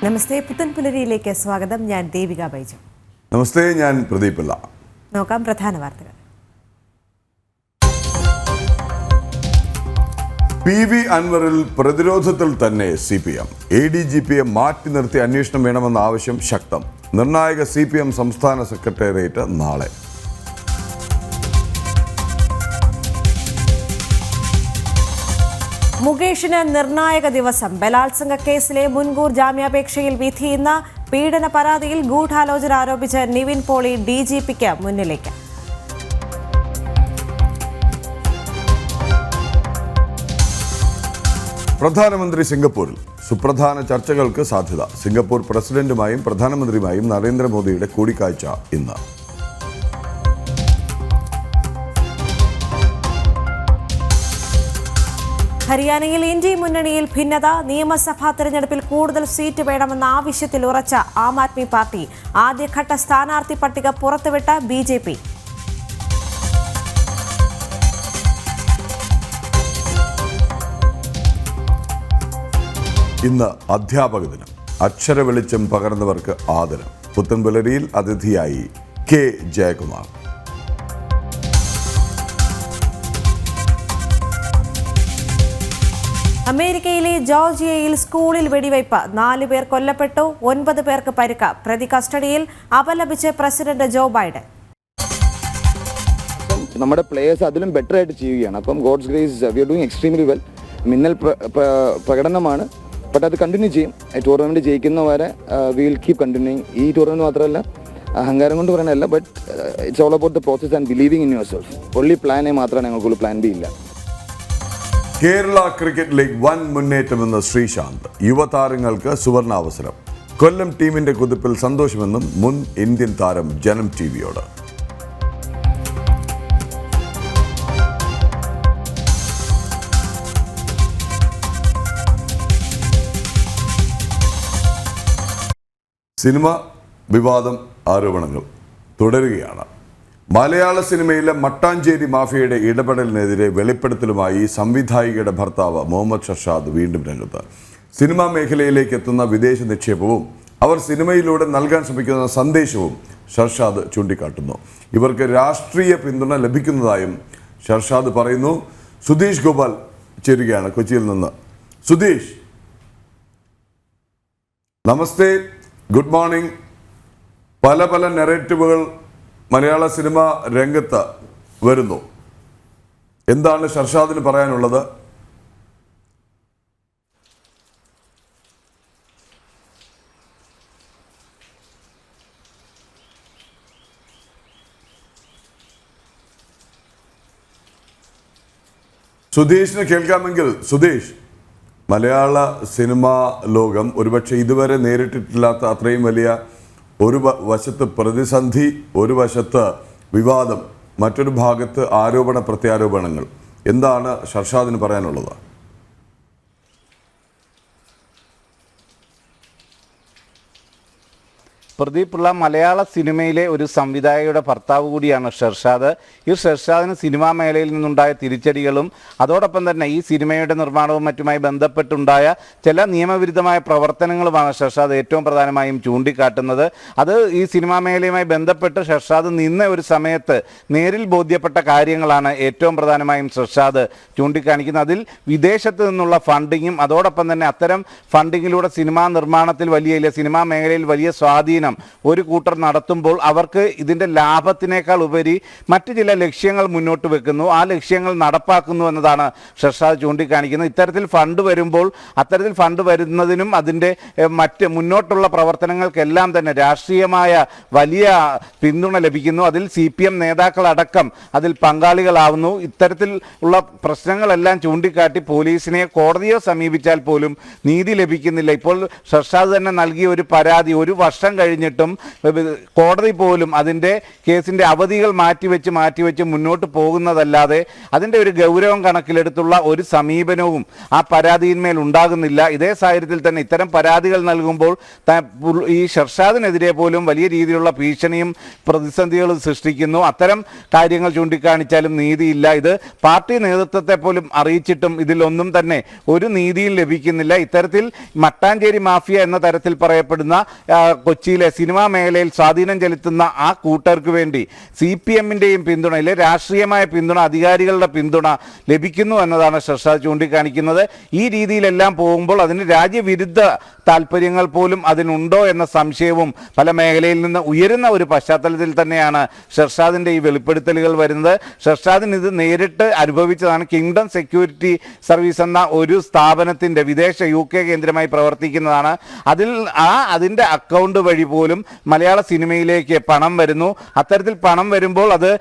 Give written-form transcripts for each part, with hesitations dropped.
നമസ്തേ, പുത്തൻ പുലരിയിലേക്ക് സ്വാഗതം. ഞാൻ ദേവിക ബൈജു. നമസ്തേ, ഞാൻ പ്രദീപ് പിള്ള. നോക്കാം പ്രധാന വാർത്തകൾ. PV അൻവറിൽ പ്രതിരോധത്തിൽ തന്നെ CPM. ADGPയെ മാറ്റി നിർത്തി അന്വേഷണം വേണമെന്ന ആവശ്യം ശക്തം. നിർണായക CPM സംസ്ഥാന സെക്രട്ടേറിയറ്റ് നാളെ. മുകേഷിന് നിർണായക ദിവസം. ബലാത്സംഗ കേസിലെ മുൻകൂർ ജാമ്യാപേക്ഷയിൽ വിധി ഇന്ന്. പീഡന പരാതിയിൽ ഗൂഢാലോചന ആരോപിച്ച് നിവിൻ പോളി DGPക്ക് മുന്നിലേക്ക്. പ്രധാനമന്ത്രി സിംഗപ്പൂരിൽ. സുപ്രധാന ചർച്ചകൾക്ക് സാധ്യത. സിംഗപ്പൂർ പ്രസിഡന്റുമായും പ്രധാനമന്ത്രിയുമായും നരേന്ദ്രമോദിയുടെ കൂടിക്കാഴ്ച ഇന്ന്. ഹരിയാനയിൽ ഇന്ത്യ മുന്നണിയിൽ ഭിന്നത. നിയമസഭാ തെരഞ്ഞെടുപ്പിൽ കൂടുതൽ സീറ്റ് വേണമെന്ന ആവശ്യത്തിൽ ഉറച്ച ആം ആദ്മി പാർട്ടി. ആദ്യഘട്ട സ്ഥാനാർത്ഥി പട്ടിക പുറത്തുവിട്ട BJP. ഇന്ന് അധ്യാപക ദിനം. അക്ഷര വെളിച്ചം പകർന്നവർക്ക് ആദരം. പുത്തൻ പുലരിയിൽ അതിഥിയായി K. ജയകുമാർ. അമേരിക്കയിലെ ജോർജിയയിൽ സ്കൂളിൽ വെടിവയ്പ്. 4 പേർ കൊല്ലപ്പെട്ടു, 9 പേർക്ക് പരിക്ക്. പ്രതി കസ്റ്റഡിയിൽ. അപലപിച്ച് പ്രസിഡന്റ് ജോ ബൈഡൻ. നമ്മുടെ പ്ലേയേഴ്സ് അതിലും ബെറ്റർ ആയിട്ട് ചെയ്യുകയാണ്. അപ്പം God's grace we are doing extremely well. മിന്നൽ പ്രകടനമാണ്. ബട്ട് അത് കണ്ടിന്യൂ ചെയ്യും. ടൂർണമെന്റ് ജയിക്കുന്നവരെ വി വിൽ കീപ് കണ്ടിന്യൂയിങ്. ഈ ടൂർണമെന്റ് മാത്രമല്ല, അഹങ്കാരം കൊണ്ട് പറയാനല്ല, but it's all about the process and believing in yourself. Only plan A മാത്രമാണ് ഞങ്ങൾക്കുള്ള, പ്ലാൻ ബി ഇല്ല. കേരള ക്രിക്കറ്റ് ലീഗ് വൻ മുന്നേറ്റമെന്ന് ശ്രീശാന്ത്. യുവതാരങ്ങൾക്ക് സുവർണാവസരം. കൊല്ലം ടീമിന്റെ കുതിപ്പിൽ സന്തോഷമെന്നും മുൻ ഇന്ത്യൻ താരം ജനം TVയോട്. സിനിമ വിവാദം ആരോപണങ്ങൾ തുടരുകയാണ്. മലയാള സിനിമയിലെ മട്ടാഞ്ചേരി മാഫിയയുടെ ഇടപെടലിനെതിരെ വെളിപ്പെടുത്തലുമായി സംവിധായികയുടെ ഭർത്താവ് മുഹമ്മദ് ഷർഷാദ് വീണ്ടും രംഗത്ത്. സിനിമാ മേഖലയിലേക്ക് എത്തുന്ന വിദേശ നിക്ഷേപവും അവർ സിനിമയിലൂടെ നൽകാൻ ശ്രമിക്കുന്ന സന്ദേശവും ഷർഷാദ് ചൂണ്ടിക്കാട്ടുന്നു. ഇവർക്ക് രാഷ്ട്രീയ പിന്തുണ ലഭിക്കുന്നതായും ഷർഷാദ് പറയുന്നു. സുധീഷ് ഗോപാൽ ചേരുകയാണ് കൊച്ചിയിൽ നിന്ന്. സുധീഷ്, നമസ്തേ, ഗുഡ് മോർണിംഗ്. പല നെറേറ്റീവുകൾ മലയാള സിനിമ രംഗത്ത് വരുന്നു. എന്താണ് ഷർഷാദിന് പറയാനുള്ളത്? സുധീഷിന് കേൾക്കാമെങ്കിൽ സുധീഷ്, മലയാള സിനിമാ ലോകം ഒരുപക്ഷെ ഇതുവരെ നേരിട്ടിട്ടില്ലാത്ത അത്രയും വലിയ ഒരു വശത്ത് പ്രതിസന്ധി, ഒരു വശത്ത് വിവാദം, മറ്റൊരു ഭാഗത്ത് ആരോപണ പ്രത്യാരോപണങ്ങൾ. എന്താണ് ഷർഷാദിന് പറയാനുള്ളത്? പ്രദീപ് പിള്ള മലയാള സിനിമയിലെ ഒരു സംവിധായകയുടെ ഭർത്താവ് കൂടിയാണ് ഷർഷാദ്. ഈ ഷർഷാദിന് സിനിമാ മേഖലയിൽ നിന്നുണ്ടായ തിരിച്ചടികളും അതോടൊപ്പം തന്നെ ഈ സിനിമയുടെ നിർമ്മാണവും മറ്റുമായി ബന്ധപ്പെട്ടുണ്ടായ ചില നിയമവിരുദ്ധമായ പ്രവർത്തനങ്ങളുമാണ് ഷർഷാദ് ഏറ്റവും പ്രധാനമായും ചൂണ്ടിക്കാട്ടുന്നത്. അത് ഈ സിനിമാ മേഖലയുമായി ബന്ധപ്പെട്ട് ഷർഷാദ് നിന്ന ഒരു സമയത്ത് നേരിൽ ബോധ്യപ്പെട്ട കാര്യങ്ങളാണ് ഏറ്റവും പ്രധാനമായും ഷർഷാദ് ചൂണ്ടിക്കാണിക്കുന്നത്. അതിൽ വിദേശത്ത് നിന്നുള്ള ഫണ്ടിങ്ങും അതോടൊപ്പം തന്നെ അത്തരം ഫണ്ടിങ്ങിലൂടെ സിനിമാ നിർമ്മാണത്തിൽ സിനിമാ മേഖലയിൽ വലിയ സ്വാധീനം ഒരു കൂട്ടർ നടത്തുമ്പോൾ അവർക്ക് ഇതിൻ്റെ ലാഭത്തിനേക്കാൾ ഉപരി മറ്റു ചില ലക്ഷ്യങ്ങൾ മുന്നോട്ട് വെക്കുന്നു, ആ ലക്ഷ്യങ്ങൾ നടപ്പാക്കുന്നു എന്നതാണ് ഷർഷാദ് ചൂണ്ടിക്കാണിക്കുന്നത്. ഇത്തരത്തിൽ ഫണ്ട് വരുമ്പോൾ അത്തരത്തിൽ ഫണ്ട് വരുന്നതിനും അതിൻ്റെ മറ്റ് മുന്നോട്ടുള്ള പ്രവർത്തനങ്ങൾക്കെല്ലാം തന്നെ രാഷ്ട്രീയമായ വലിയ പിന്തുണ ലഭിക്കുന്നു. അതിൽ CPM നേതാക്കളടക്കം അതിൽ പങ്കാളികളാവുന്നു. ഇത്തരത്തിൽ ഉള്ള പ്രശ്നങ്ങളെല്ലാം ചൂണ്ടിക്കാട്ടി പോലീസിനെ കോടതിയോ സമീപിച്ചാൽ പോലും നീതി ലഭിക്കുന്നില്ല. ഇപ്പോൾ ഷർഷാദ് തന്നെ നൽകിയ ഒരു പരാതി, ഒരു വർഷം കഴിഞ്ഞ് കഴിഞ്ഞിട്ടും കോടതി പോലും അതിൻ്റെ കേസിൻ്റെ അവധികൾ മാറ്റിവെച്ച് മുന്നോട്ട് പോകുന്നതല്ലാതെ അതിൻ്റെ ഒരു ഗൗരവം കണക്കിലെടുത്തുള്ള ഒരു സമീപനവും ആ പരാതിയിന്മേൽ ഉണ്ടാകുന്നില്ല. ഇതേ സാഹചര്യത്തിൽ തന്നെ ഇത്തരം പരാതികൾ നൽകുമ്പോൾ ഈ ഷർഷാദിനെതിരെ പോലും വലിയ രീതിയിലുള്ള ഭീഷണിയും പ്രതിസന്ധികളും സൃഷ്ടിക്കുന്നു. അത്തരം കാര്യങ്ങൾ ചൂണ്ടിക്കാണിച്ചാലും നീതിയില്ല. ഇത് പാർട്ടി നേതൃത്വത്തെ പോലും അറിയിച്ചിട്ടും ഇതിലൊന്നും തന്നെ ഒരു നീതിയും ലഭിക്കുന്നില്ല. ഇത്തരത്തിൽ മട്ടാഞ്ചേരി മാഫിയ എന്ന തരത്തിൽ പറയപ്പെടുന്ന കൊച്ചിയിലെ സിനിമാ മേഖലയിൽ സ്വാധീനം ചെലുത്തുന്ന ആ കൂട്ടർക്ക് വേണ്ടി CPM-ൻ്റെയും പിന്തുണ, ഇല്ലെ രാഷ്ട്രീയമായ പിന്തുണ, അധികാരികളുടെ പിന്തുണ ലഭിക്കുന്നു എന്നതാണ് ഷർഷാദ് ചൂണ്ടിക്കാണിക്കുന്നത്. ഈ രീതിയിലെല്ലാം പോകുമ്പോൾ അതിന് രാജ്യവിരുദ്ധ താല്പര്യങ്ങൾ പോലും അതിനുണ്ടോ എന്ന സംശയവും പല മേഖലയിൽ നിന്ന് ഉയരുന്ന ഒരു പശ്ചാത്തലത്തിൽ തന്നെയാണ് ഷർഷാദിൻ്റെ ഈ വെളിപ്പെടുത്തലുകൾ വരുന്നത്. ഷർഷാദിന് ഇത് നേരിട്ട് അനുഭവിച്ചതാണ്. കിങ്ഡം സെക്യൂരിറ്റി സർവീസ് എന്ന ഒരു സ്ഥാപനത്തിൻ്റെ UK കേന്ദ്രമായി പ്രവർത്തിക്കുന്നതാണ്. അതിൻ്റെ അക്കൗണ്ട് വഴി പോലും മലയാള സിനിമയിലേക്ക് പണം വരുന്നു. അത്തരത്തിൽ പണം വരുമ്പോൾ അത്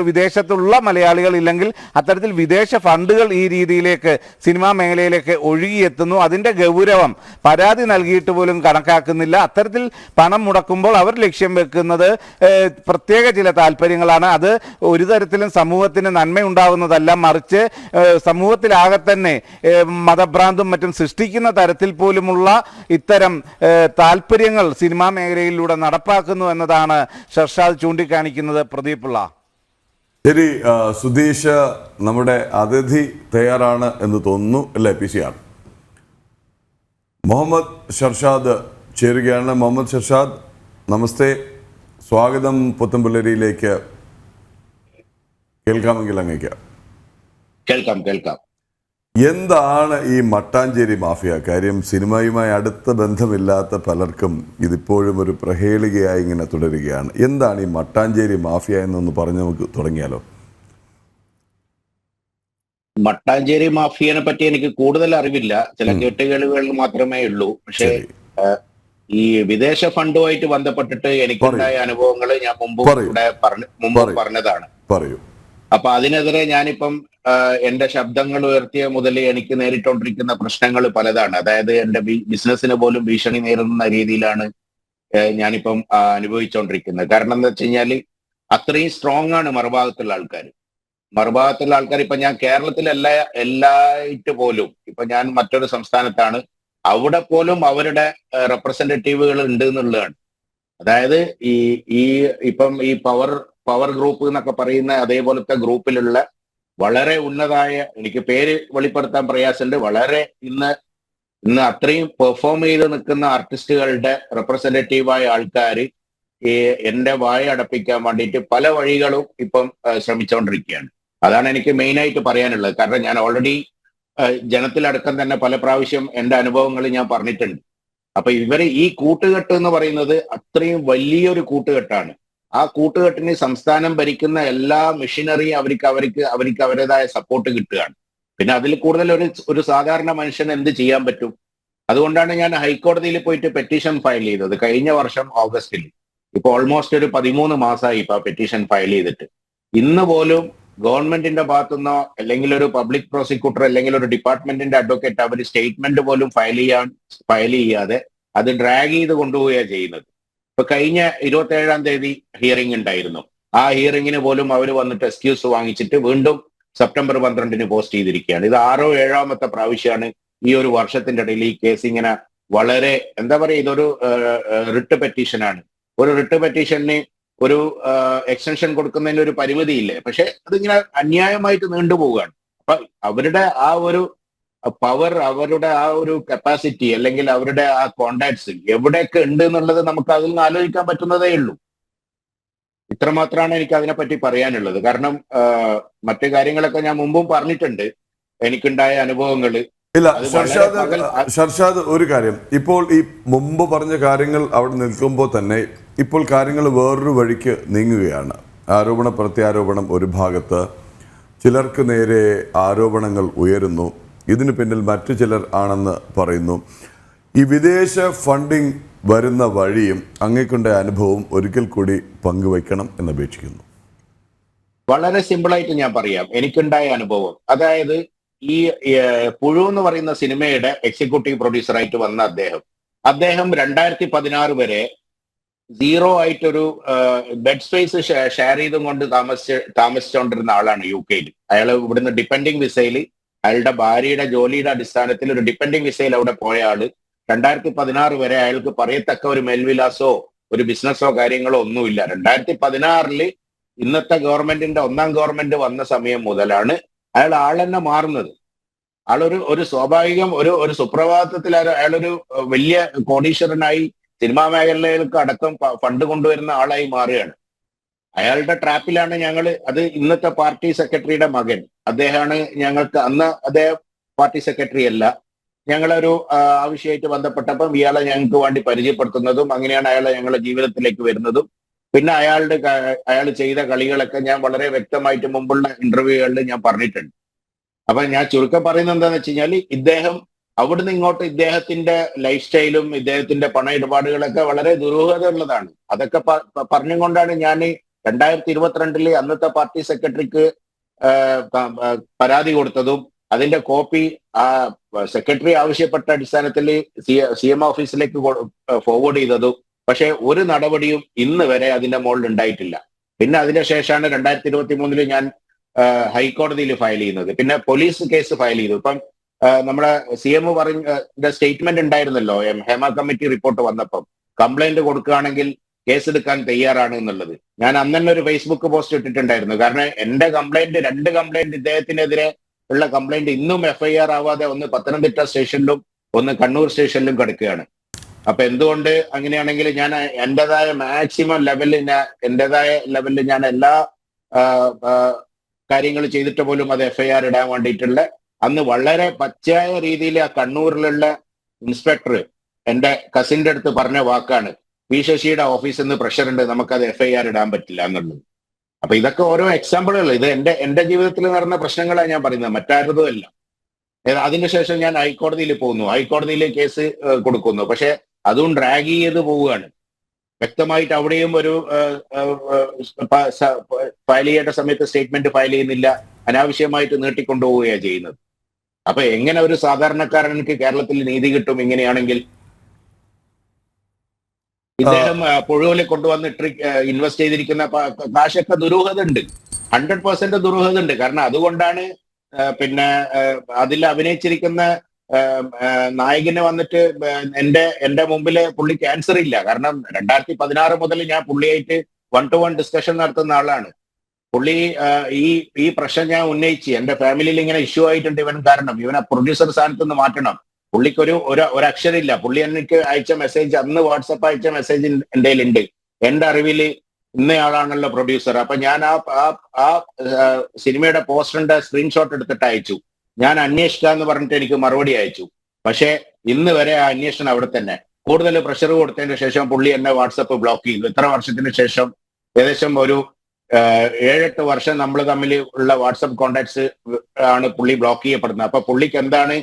വിദേശത്തുള്ള മലയാളികൾ ഇല്ലെങ്കിൽ അത്തരത്തിൽ വിദേശ ഫണ്ടുകൾ ഈ രീതിയിലേക്ക് സിനിമാ മേഖലയിലേക്ക് ഒഴുകിയെത്തുന്നു. അതിൻ്റെ ഗൗരവം പരാതി നൽകിയിട്ട് പോലും കണക്കാക്കുന്നില്ല. അത്തരത്തിൽ പണം മുടക്കുമ്പോൾ അവർ ലക്ഷ്യം വെക്കുന്നത് പ്രത്യേക ചില താല്പര്യങ്ങളാണ്. അത് ഒരു തരത്തിലും സമൂഹത്തിന് നന്മയുണ്ടാവുന്നതല്ല, മറിച്ച് സമൂഹത്തിലാകെ തന്നെ മതഭ്രാന്തും മറ്റും സൃഷ്ടിക്കുന്ന തരത്തിൽ പോലുമുള്ള ഇത്തരം താല്പര്യങ്ങൾ സിനിമാ മേഖലയിലൂടെ നടപ്പാക്കുന്നു എന്നതാണ് ഷർഷാദ് ചൂണ്ടിക്കാണിക്കുന്നത്. പ്രദീപുള്ള. ശരി, സുധീഷ്, നമ്മുടെ അതിഥി തയ്യാറാണ് എന്ന് തോന്നുന്നു അല്ലേ? PCR മുഹമ്മദ് ഷർഷാദ് ചേരുകയാണ്. മുഹമ്മദ് ഷർഷാദ്, നമസ്തേ, സ്വാഗതം പുത്തൻപുലരിയിലേക്ക്. കേൾക്കാമെങ്കിൽ അങ്ങേക്ക് കേൾക്കാം. എന്താണ് ഈ മട്ടാഞ്ചേരി മാഫിയ? കാര്യം സിനിമയുമായി അടുത്ത ബന്ധമില്ലാത്ത പലർക്കും ഇതിപ്പോഴും ഒരു പ്രഹേളികയായി ഇങ്ങനെ തുടരുകയാണ്. എന്താണ് ഈ മട്ടാഞ്ചേരി മാഫിയ എന്നൊന്ന് പറഞ്ഞ് നമുക്ക് തുടങ്ങിയാലോ? മട്ടാഞ്ചേരി മാഫിയനെ പറ്റി എനിക്ക് കൂടുതൽ അറിവില്ല, ചില കേട്ടുകേളുകൾ മാത്രമേ ഉള്ളൂ. പക്ഷേ ഈ വിദേശ ഫണ്ടുമായിട്ട് ബന്ധപ്പെട്ടിട്ട് എനിക്കുണ്ടായ അനുഭവങ്ങൾ ഞാൻ മുമ്പ് പറഞ്ഞതാണ്. പറയൂ. അപ്പൊ അതിനെതിരെ ഞാനിപ്പം എന്റെ ശബ്ദങ്ങൾ ഉയർത്തിയ മുതൽ എനിക്ക് നേരിട്ടുകൊണ്ടിരിക്കുന്ന പ്രശ്നങ്ങൾ പലതാണ്. അതായത് എന്റെ ബിസിനസ്സിന് പോലും ഭീഷണി നേരിടുന്ന രീതിയിലാണ് ഞാനിപ്പം അനുഭവിച്ചുകൊണ്ടിരിക്കുന്നത്. കാരണം എന്താ വെച്ച് കഴിഞ്ഞാൽ അത്രയും സ്ട്രോങ് ആണ് മറുഭാഗത്തുള്ള ആൾക്കാർ. ഇപ്പൊ ഞാൻ കേരളത്തിലെല്ലായിട്ട് പോലും, ഇപ്പൊ ഞാൻ മറ്റൊരു സംസ്ഥാനത്താണ്, അവിടെ പോലും അവരുടെ റെപ്രസെന്റേറ്റീവുകൾ ഉണ്ട് എന്നുള്ളതാണ്. അതായത് ഇപ്പം ഈ പവർ ഗ്രൂപ്പ് എന്നൊക്കെ പറയുന്ന അതേപോലത്തെ ഗ്രൂപ്പിലുള്ള വളരെ ഉന്നതായ, എനിക്ക് പേര് വെളിപ്പെടുത്താൻ പ്രയാസമുണ്ട്, വളരെ ഇന്ന് അത്രയും പെർഫോം ചെയ്ത് നിൽക്കുന്ന ആർട്ടിസ്റ്റുകളുടെ റെപ്രസെന്റേറ്റീവായ ആൾക്കാർ എന്റെ വായ അടപ്പിക്കാൻ വേണ്ടിയിട്ട് പല വഴികളും ഇപ്പം ശ്രമിച്ചുകൊണ്ടിരിക്കുകയാണ്. അതാണ് എനിക്ക് മെയിനായിട്ട് പറയാനുള്ളത്. കാരണം ഞാൻ ഓൾറെഡി ജനത്തിലടക്കം തന്നെ പല പ്രാവശ്യം എന്റെ അനുഭവങ്ങൾ ഞാൻ പറഞ്ഞിട്ടുണ്ട്. അപ്പൊ ഈ കൂട്ടുകെട്ട് എന്ന് പറയുന്നത് അത്രയും വലിയൊരു കൂട്ടുകെട്ടാണ്. ആ കൂട്ടുകെട്ടിന് സംസ്ഥാനം ഭരിക്കുന്ന എല്ലാ മെഷീനറിയും അവർക്ക് അവരുടേതായ സപ്പോർട്ട് കിട്ടുകയാണ്. പിന്നെ അതിൽ കൂടുതൽ ഒരു സാധാരണ മനുഷ്യന് എന്ത് ചെയ്യാൻ പറ്റും? അതുകൊണ്ടാണ് ഞാൻ ഹൈക്കോടതിയിൽ പോയിട്ട് പെറ്റീഷൻ ഫയൽ ചെയ്തത് കഴിഞ്ഞ വർഷം ഓഗസ്റ്റിൽ. ഇപ്പൊ ഓൾമോസ്റ്റ് ഒരു 13 മാസമായി ഇപ്പൊ പെറ്റീഷൻ ഫയൽ ചെയ്തിട്ട്. ഇന്ന് പോലും ഗവൺമെന്റിന്റെ ഭാഗത്തുനിന്നോ അല്ലെങ്കിൽ ഒരു പബ്ലിക് പ്രോസിക്യൂട്ടർ അല്ലെങ്കിൽ ഒരു ഡിപ്പാർട്ട്മെന്റിന്റെ അഡ്വക്കേറ്റ് അവർ സ്റ്റേറ്റ്മെന്റ് പോലും ഫയൽ ചെയ്യാതെ അത് ഡ്രാഗ് ചെയ്ത് കൊണ്ടുപോവുകയാണ് ചെയ്യുന്നത്. ഇപ്പൊ കഴിഞ്ഞ 27-ാം തീയതി ഹിയറിംഗ് ഉണ്ടായിരുന്നു. ആ ഹിയറിംഗിന് പോലും അവർ വന്നിട്ട് എക്സ്ക്യൂസ് വാങ്ങിച്ചിട്ട് വീണ്ടും സെപ്റ്റംബർ 12-ന് പോസ്റ്റ് ചെയ്തിരിക്കുകയാണ്. ഇത് 6-ോ 7-ാമത്തെ പ്രാവശ്യമാണ് ഈ ഒരു വർഷത്തിന്റെ ഇടയിൽ ഈ കേസ് ഇങ്ങനെ വളരെ എന്താ പറയുക, ഇതൊരു റിട്ട് പെറ്റീഷനാണ്. ഒരു റിട്ട് പെറ്റീഷന് ഒരു എക്സ്റ്റൻഷൻ കൊടുക്കുന്നതിന് ഒരു പരിമിതിയില്ലേ? പക്ഷെ അതിങ്ങനെ അന്യായമായിട്ട് നീണ്ടുപോവുകയാണ്. അപ്പൊ അവരുടെ ആ ഒരു പവർ, അവരുടെ ആ ഒരു കപ്പാസിറ്റി അല്ലെങ്കിൽ അവരുടെ ആ കോണ്ടാക്ട്സ് എവിടെയൊക്കെ ഉണ്ട് എന്നുള്ളത് നമുക്ക് അതിൽ നിന്ന് ആലോചിക്കാൻ പറ്റുന്നതേ ഉള്ളൂ. ഇത്രമാത്രമാണ് എനിക്ക് അതിനെപ്പറ്റി പറയാനുള്ളത്. കാരണം മറ്റു കാര്യങ്ങളൊക്കെ ഞാൻ മുമ്പും പറഞ്ഞിട്ടുണ്ട്, എനിക്കുണ്ടായ അനുഭവങ്ങള്. ഇല്ല ഷർഷാദ്, ഒരു കാര്യം, ഇപ്പോൾ ഈ മുമ്പ് പറഞ്ഞ കാര്യങ്ങൾ അവിടെ നിൽക്കുമ്പോൾ തന്നെ ഇപ്പോൾ കാര്യങ്ങൾ വേറൊരു വഴിക്ക് നീങ്ങുകയാണ്. ആരോപണ പ്രത്യാരോപണം ഒരു ഭാഗത്ത്, ചിലർക്ക് നേരെ ആരോപണങ്ങൾ ഉയരുന്നു, ഇതിന് പിന്നിൽ മറ്റു ചിലർ ആണെന്ന് പറയുന്നു. ഈ വിദേശ ഫണ്ടിങ് വരുന്ന വഴിയും അങ്ങേക്കുണ്ടായ അനുഭവം ഒരിക്കൽ കൂടി പങ്കുവയ്ക്കണം എന്നപേക്ഷിക്കുന്നു. വളരെ സിമ്പിളായിട്ട് ഞാൻ പറയാം എനിക്കുണ്ടായ അനുഭവം. അതായത് ഈ പുഴു എന്ന് പറയുന്ന സിനിമയുടെ എക്സിക്യൂട്ടീവ് പ്രൊഡ്യൂസറായിട്ട് വന്ന അദ്ദേഹം 2016 വരെ സീറോ ആയിട്ടൊരു ബെഡ് സ്പേസ് ഷെയർ ചെയ്തും കൊണ്ട് താമസിച്ചുകൊണ്ടിരുന്ന ആളാണ് UK-യിൽ. അയാൾ ഇവിടുന്ന് ഡിപ്പെൻഡിങ് വിസയിൽ അയാളുടെ ഭാര്യയുടെ ജോലിയുടെ അടിസ്ഥാനത്തിൽ ഒരു ഡിപ്പെൻഡിങ് വിസയിൽ അവിടെ പോയ ആള് 2016 വരെ അയാൾക്ക് പറയത്തക്ക ഒരു മേൽവിലാസോ ഒരു ബിസിനസ്സോ കാര്യങ്ങളോ ഒന്നുമില്ല. 2016 ഇന്നത്തെ ഗവൺമെന്റിന്റെ ഒന്നാം ഗവൺമെന്റ് വന്ന സമയം മുതലാണ് അയാൾ ആളെന്നെ മാറുന്നത്. ഒരു സ്വാഭാവികം ഒരു സുപ്രഭാതത്തിൽ അയാളൊരു വലിയ കോടീശ്വരനായി സിനിമാ മേഖലയിലേക്ക് അടക്കം ഫണ്ട് കൊണ്ടുവരുന്ന ആളായി മാറുകയാണ്. അയാളുടെ ട്രാപ്പിലാണ് അത് ഇന്നത്തെ പാർട്ടി സെക്രട്ടറിയുടെ മകൻ, അദ്ദേഹമാണ് ഞങ്ങൾക്ക് അന്ന് അദ്ദേഹം പാർട്ടി സെക്രട്ടറി അല്ല, ഞങ്ങളൊരു ആവശ്യമായിട്ട് ബന്ധപ്പെട്ടപ്പം ഇയാളെ ഞങ്ങൾക്ക് വേണ്ടി പരിചയപ്പെടുത്തുന്നതും അങ്ങനെയാണ് അയാളെ ഞങ്ങളുടെ ജീവിതത്തിലേക്ക് വരുന്നതും. പിന്നെ അയാൾ ചെയ്ത കളികളൊക്കെ ഞാൻ വളരെ വ്യക്തമായിട്ട് മുമ്പുള്ള ഇന്റർവ്യൂകളിൽ ഞാൻ പറഞ്ഞിട്ടുണ്ട്. അപ്പൊ ഞാൻ ചുരുക്കം പറയുന്നത് എന്താണെന്ന് വെച്ച് കഴിഞ്ഞാൽ ഇദ്ദേഹം അവിടുന്ന് ഇങ്ങോട്ട് ഇദ്ദേഹത്തിന്റെ ലൈഫ് സ്റ്റൈലും ഇദ്ദേഹത്തിന്റെ പണ ഇടപാടുകളൊക്കെ വളരെ ദുരൂഹത ഉള്ളതാണ്. അതൊക്കെ പറഞ്ഞുകൊണ്ടാണ് ഞാൻ 2022 അന്നത്തെ പാർട്ടി സെക്രട്ടറിക്ക് പരാതി കൊടുത്തതും അതിന്റെ കോപ്പി സെക്രട്ടറി ആവശ്യപ്പെട്ട അടിസ്ഥാനത്തിൽ CM ഓഫീസിലേക്ക് ഫോർവേഡ് ചെയ്തതും. പക്ഷെ ഒരു നടപടിയും ഇന്ന് വരെ അതിന്റെ മുകളിൽ ഉണ്ടായിട്ടില്ല. പിന്നെ അതിനുശേഷമാണ് 2023 ഞാൻ ഹൈക്കോടതിയിൽ ഫയൽ ചെയ്യുന്നത്. പിന്നെ പോലീസ് കേസ് ഫയൽ ചെയ്തു. ഇപ്പം നമ്മുടെ CM പറഞ്ഞ സ്റ്റേറ്റ്മെന്റ് ഉണ്ടായിരുന്നല്ലോ, ഹേമ കമ്മിറ്റി റിപ്പോർട്ട് വന്നപ്പം കംപ്ലൈന്റ് കൊടുക്കുകയാണെങ്കിൽ കേസെടുക്കാൻ തയ്യാറാണ് എന്നുള്ളത്. ഞാൻ അന്ന് തന്നെ ഒരു ഫേസ്ബുക്ക് പോസ്റ്റ് ഇട്ടിട്ടുണ്ടായിരുന്നു. കാരണം എന്റെ രണ്ട് കംപ്ലൈന്റ് ഇദ്ദേഹത്തിനെതിരെ ഉള്ള കംപ്ലൈന്റ് ഇന്നും FIR ആവാതെ ഒന്ന് പത്തനംതിട്ട സ്റ്റേഷനിലും ഒന്ന് കണ്ണൂർ സ്റ്റേഷനിലും കിടക്കുകയാണ്. അപ്പൊ എന്തുകൊണ്ട് അങ്ങനെയാണെങ്കിൽ ഞാൻ എന്റേതായ മാക്സിമം ലെവലിൽ ഞാൻ എല്ലാ കാര്യങ്ങൾ ചെയ്തിട്ട് പോലും അത് FIR ഇടാൻ വേണ്ടിയിട്ടുള്ള അന്ന് വളരെ പച്ചയായ രീതിയിൽ ആ കണ്ണൂരിലുള്ള ഇൻസ്പെക്ടർ എന്റെ കസിന്റെ അടുത്ത് പറഞ്ഞ വാക്കാണ്, പി ശശിയുടെ ഓഫീസിൽ നിന്ന് പ്രഷർ ഉണ്ട്, നമുക്കത് FIR ഇടാൻ പറ്റില്ല എന്നുള്ളത്. അപ്പൊ ഇതൊക്കെ ഓരോ എക്സാമ്പിളുകൾ. ഇത് എന്റെ ജീവിതത്തിൽ നടന്ന പ്രശ്നങ്ങളാണ് ഞാൻ പറയുന്നത്, മറ്റാരതും അല്ല. അതിനുശേഷം ഞാൻ ഹൈക്കോടതിയിൽ പോകുന്നു, ഹൈക്കോടതിയിൽ കേസ് കൊടുക്കുന്നു. പക്ഷെ അതും ഡ്രാഗ് ചെയ്ത് പോവുകയാണ്. വ്യക്തമായിട്ട് അവിടെയും ഒരു ഫയൽ ചെയ്യേണ്ട സമയത്ത് സ്റ്റേറ്റ്മെന്റ് ഫയൽ ചെയ്യുന്നില്ല, അനാവശ്യമായിട്ട് നീട്ടിക്കൊണ്ടുപോവുകയാണ് ചെയ്യുന്നത്. അപ്പൊ എങ്ങനെ ഒരു സാധാരണക്കാരനക്ക് കേരളത്തിൽ നീതി കിട്ടും ഇങ്ങനെയാണെങ്കിൽ? ഇദ്ദേഹം പുഴൂലെ കൊണ്ടുവന്ന് ഇൻവെസ്റ്റ് ചെയ്തിരിക്കുന്ന കാശൊക്കെ ദുരൂഹത ഉണ്ട്, 100% ദുരൂഹത ഉണ്ട്. കാരണം അതുകൊണ്ടാണ് പിന്നെ അതിൽ അഭിനയിച്ചിരിക്കുന്ന നായകന് വന്നിട്ട് എന്റെ മുമ്പില് പുള്ളി ക്യാൻസർ ഇല്ല. കാരണം 2016 മുതൽ ഞാൻ പുള്ളിയായിട്ട് 1-to-1 ഡിസ്കഷൻ നടത്തുന്ന ആളാണ്. പുള്ളി ഈ പ്രശ്നം ഞാൻ ഉന്നയിച്ച് എന്റെ ഫാമിലിയിൽ ഇങ്ങനെ ഇഷ്യൂ ആയിട്ടുണ്ട് ഇവൻ കാരണം, ഇവനെ പ്രൊഡ്യൂസർ സ്ഥാനത്ത് നിന്ന് മാറ്റണം. പുള്ളിക്ക് ഒരു അക്ഷരമില്ല. പുള്ളി എനിക്ക് അയച്ച മെസ്സേജ്, അന്ന് വാട്സപ്പ് അയച്ച മെസ്സേജ് എന്റെ ഉണ്ട്, എന്റെ അറിവിൽ ഇന്നയാളാണല്ലോ പ്രൊഡ്യൂസർ. അപ്പൊ ഞാൻ ആ സിനിമയുടെ പോസ്റ്ററിന്റെ സ്ക്രീൻഷോട്ട് എടുത്തിട്ട് അയച്ചു. ഞാൻ അന്വേഷിക്കാന്ന് പറഞ്ഞിട്ട് എനിക്ക് മറുപടി അയച്ചു. പക്ഷെ ഇന്ന് വരെ ആ അന്വേഷണം അവിടെ തന്നെ. കൂടുതൽ പ്രഷർ കൊടുത്തതിന് ശേഷം പുള്ളി എന്നെ വാട്സപ്പ് ബ്ലോക്ക് ചെയ്തു. ഇത്ര വർഷത്തിന് ശേഷം ഏകദേശം ഒരു 7-8 വർഷം നമ്മൾ തമ്മിൽ ഉള്ള വാട്സപ്പ് കോണ്ടാക്ട്സ് ആണ് പുള്ളി ബ്ലോക്ക് ചെയ്യപ്പെടുന്നത്. അപ്പൊ പുള്ളിക്ക് എന്താണ്,